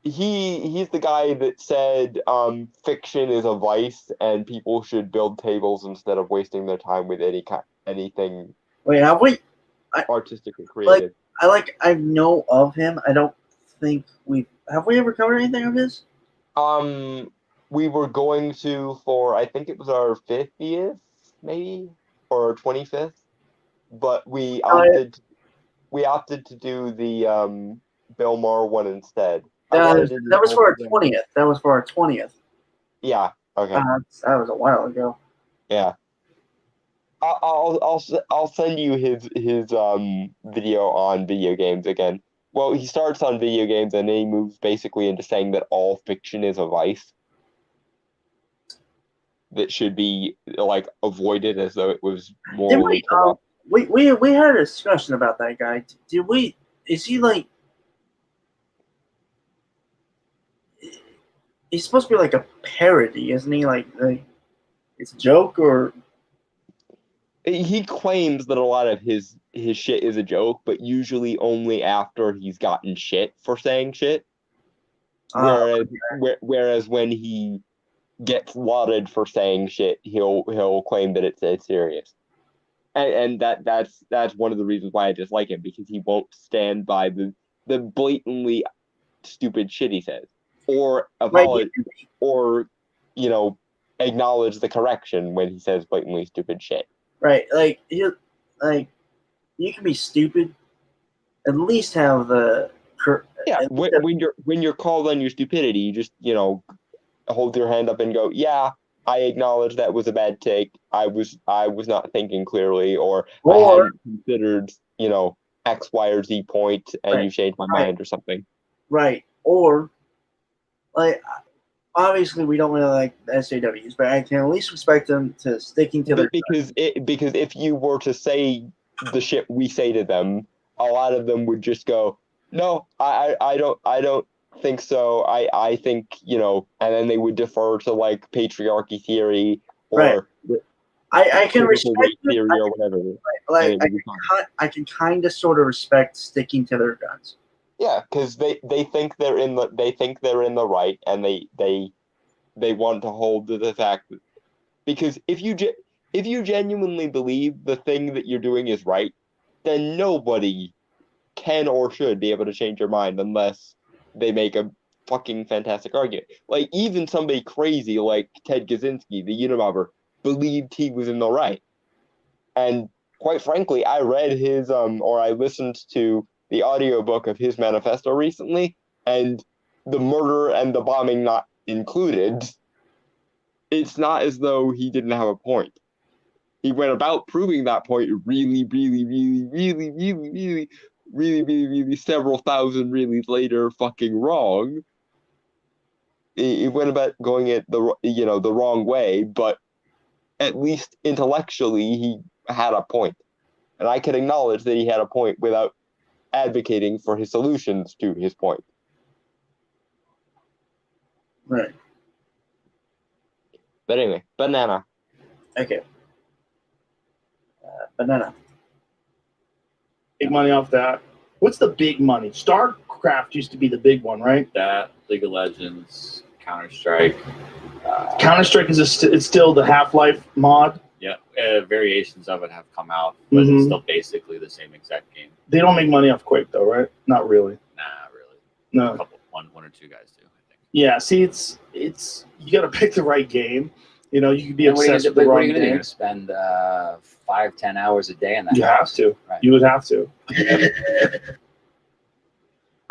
He's the guy that said fiction is a vice and people should build tables instead of wasting their time with anything. Wait, have we? Artistic and creative. I know of him. I don't think have we ever covered anything of his? We were going to for, I think it was our 50th, maybe, for our 25th, but we Oh, yeah. opted to do the Bill Maher one instead. I wanted to do that was for our both of them. 20th. That was for our 20th. Yeah. Okay. That was a while ago. Yeah. I'll send you his video on video games again. Well, he starts on video games and then he moves basically into saying that all fiction is a vice that should be like avoided as though it was morally corrupt. We had a discussion about that guy. Did we? Is he like? He's supposed to be like a parody, isn't he? Like it's a joke, or He claims that a lot of his shit is a joke, but usually only after he's gotten shit for saying shit. Whereas when he gets lauded for saying shit, he'll claim that it's serious. And that's one of the reasons why I dislike him, because he won't stand by the blatantly stupid shit he says, or apologize, or acknowledge the correction when he says blatantly stupid shit. right? Like you can be stupid, at least have the when you're called on your stupidity, you just hold your hand up and go, yeah, I acknowledge that was a bad take. I was not thinking clearly, or I hadn't considered X, Y, or Z point, and you changed my mind or something. Right. Or like obviously we don't really like SJWs, but I can at least respect them to sticking to their because if you were to say the shit we say to them, a lot of them would just go, no, I don't think so. I think and then they would defer to like patriarchy theory or I can respect theory or whatever. Like I can kind of sort of respect sticking to their guns. Yeah, because they think they're in the right, and they want to hold to the fact that, because if you genuinely believe the thing that you're doing is right, then nobody can or should be able to change your mind unless they make a fucking fantastic argument. Like even somebody crazy like Ted Kaczynski, the Unabomber, believed he was in the right, and quite frankly, I read his or I listened to the audiobook of his manifesto recently, and the murder and the bombing not included, it's not as though he didn't have a point. He went about proving that point really several thousand reallys later fucking wrong. He went about going it the wrong way, but at least intellectually he had a point. And I can acknowledge that he had a point without advocating for his solutions to his point. Right. But anyway, banana. Okay. Banana. Big money off that. What's the big money? StarCraft used to be the big one, right? That, League of Legends, Counter-Strike. Counter-Strike it's still the Half-Life mod. Yeah, variations of it have come out, but it's still basically the same exact game. They don't make money off Quake though, right? Not really. Nah, really. No. A couple, one or two guys do, I think. Yeah, see, it's you got to pick the right game. You could be obsessed with the wrong You're game. going to spend 5-10 hours a day in that. You have to. Right. You would have to.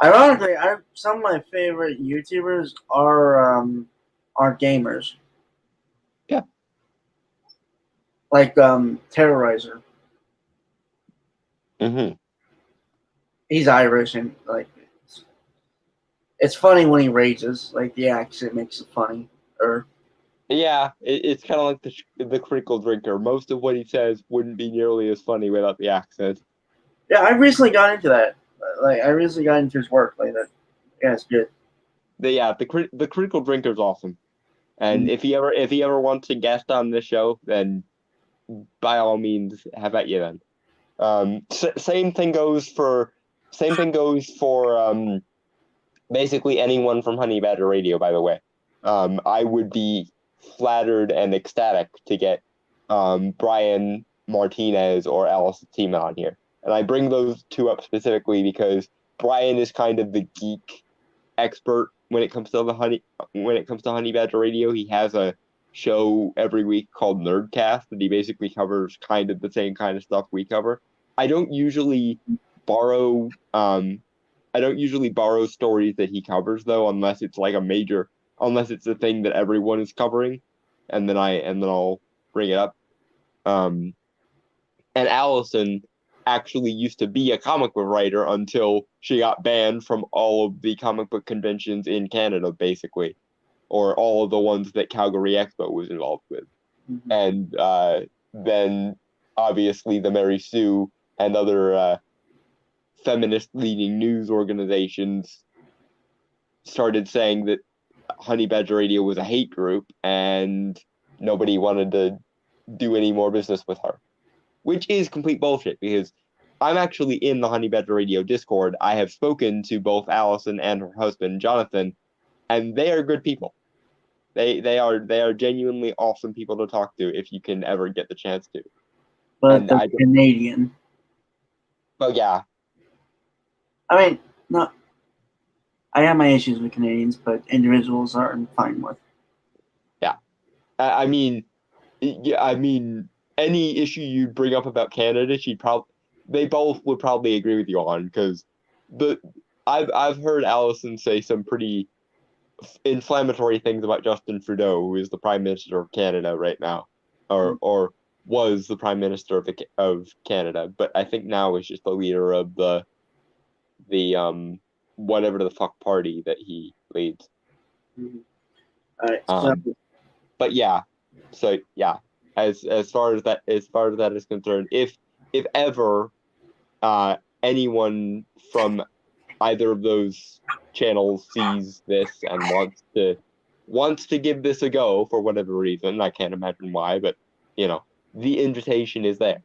Ironically, some of my favorite YouTubers are gamers. Yeah. Like Terrorizer. Mm-hmm. He's Irish and like it's funny when he rages. Like the accent makes it funny. Yeah, it's kind of like the critical drinker. Most of what he says wouldn't be nearly as funny without the accent. Yeah, I recently got into that. Like I recently got into his work. Like that. Yeah, it's good. The critical drinker is awesome. And if he ever wants to guest on this show, then by all means, have at you then. Same thing goes for basically anyone from Honey Badger Radio. By the way, I would be flattered and ecstatic to get Brian Martinez or Alice Seaman on here, and I bring those two up specifically because Brian is kind of the geek expert when it comes to Honey Badger Radio. He has a show every week called Nerdcast that he basically covers kind of the same kind of stuff we cover. I don't usually borrow stories that he covers though, unless it's like unless it's a thing that everyone is covering, and then I'll bring it up. And Allison actually used to be a comic book writer until she got banned from all of the comic book conventions in Canada, basically, or all of the ones that Calgary Expo was involved with. Mhm. And then obviously the Mary Sue and other feminist leading news organizations started saying that Honey Badger Radio was a hate group and nobody wanted to do any more business with her, which is complete bullshit because I'm actually in the Honey Badger Radio Discord. I have spoken to both Allison and her husband Jonathan, and they are good people. They are genuinely awesome people to talk to if you can ever get the chance to. But And the Canadian. But yeah, I mean, no. I have my issues with Canadians, but individuals are fine with. I mean, any issue you bring up about Canada, they both would probably agree with you on, because I've heard Allison say some pretty inflammatory things about Justin Trudeau, who is the Prime Minister of Canada right now, or was the Prime Minister of Canada, but I think now is just the leader of the whatever the fuck party that he leads. All right. But yeah, so yeah, as far as that is concerned, if ever anyone from either of those channels sees this and wants to give this a go for whatever reason, I can't imagine why, but the invitation is there.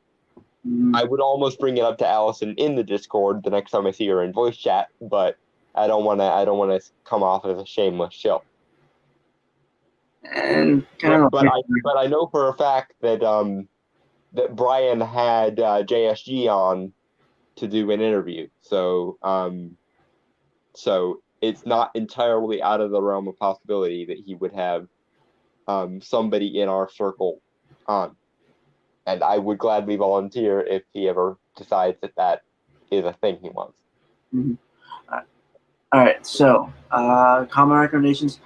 I would almost bring it up to Allison in the Discord the next time I see her in voice chat, but I don't want to come off as a shameless shill. And but I know for a fact that that Brian had JSG on to do an interview, so it's not entirely out of the realm of possibility that he would have somebody in our circle on, and I would gladly volunteer if he ever decides that is a thing he wants. Mm-hmm. All right, so common recommendations.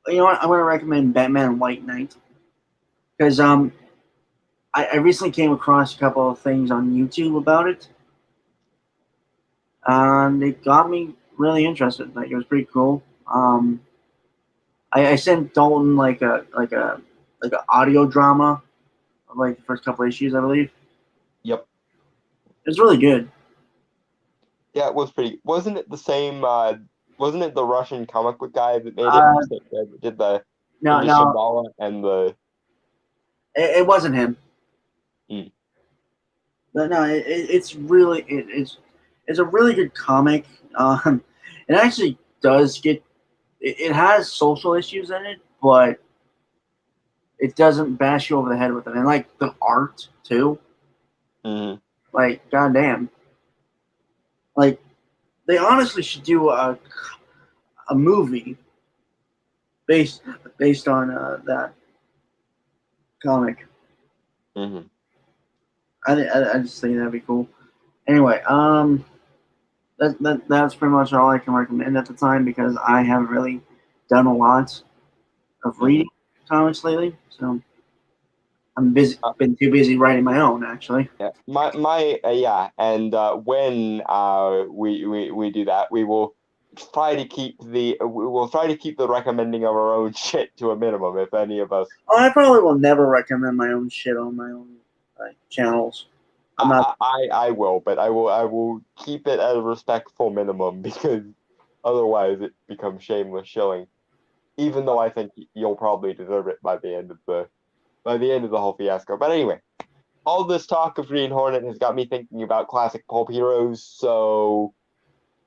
You know what? I'm going to recommend Batman White Knight because I recently came across a couple of things on YouTube about it, and it got me really interested. Like, it was pretty cool. I sent Dalton like a audio drama of like the first couple of issues, I believe. Yep. It was really good. Yeah, it was pretty. Wasn't it the same? Wasn't it the Russian comic book guy that made it? That did the Shambhala and the. It wasn't him. But no, it's really it's a really good comic. It actually does get. It has social issues in it, but it doesn't bash you over the head with it. And like the art too. Mm-hmm. Like, goddamn. Like, they honestly should do a movie based on that comic. Mm-hmm. I just think that'd be cool. Anyway, that's pretty much all I can recommend at the time because I haven't really done a lot of reading comics lately, so I'm busy. Been too busy writing my own, actually. Yeah, and when we do that, we will try to keep the recommending of our own shit to a minimum. If any of us, I probably will never recommend my own shit on my own channels. I will, but I will keep it at a respectful minimum because otherwise it becomes shameless shilling. Even though I think you'll probably deserve it by the end of the whole fiasco. But anyway, all this talk of Green Hornet has got me thinking about classic pulp heroes, so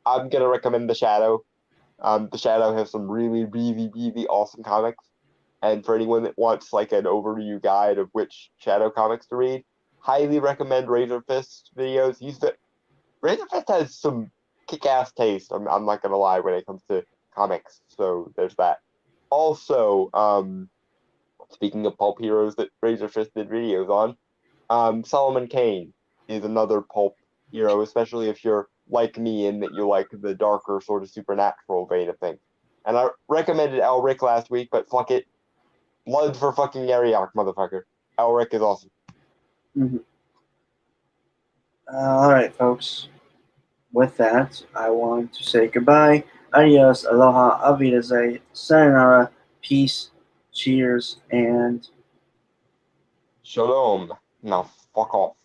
I'm gonna recommend The Shadow. The Shadow has some really, really, really awesome comics, and for anyone that wants like an overview guide of which Shadow comics to read, highly recommend Razor Fist videos. Razor Fist has some kick-ass taste. I'm not gonna lie when it comes to comics, so there's that. Also, speaking of pulp heroes that Razorfist did videos on, Solomon Kane is another pulp hero, especially if you're like me in that you like the darker sort of supernatural vein of things. And I recommended Elric last week, but fuck it. Blood for fucking Ariok, motherfucker. Elric is awesome. Mm-hmm. All right, folks. With that, I want to say goodbye. Adios, aloha, auf Wiedersehen, sayonara, peace, cheers, and Shalom. Now fuck off.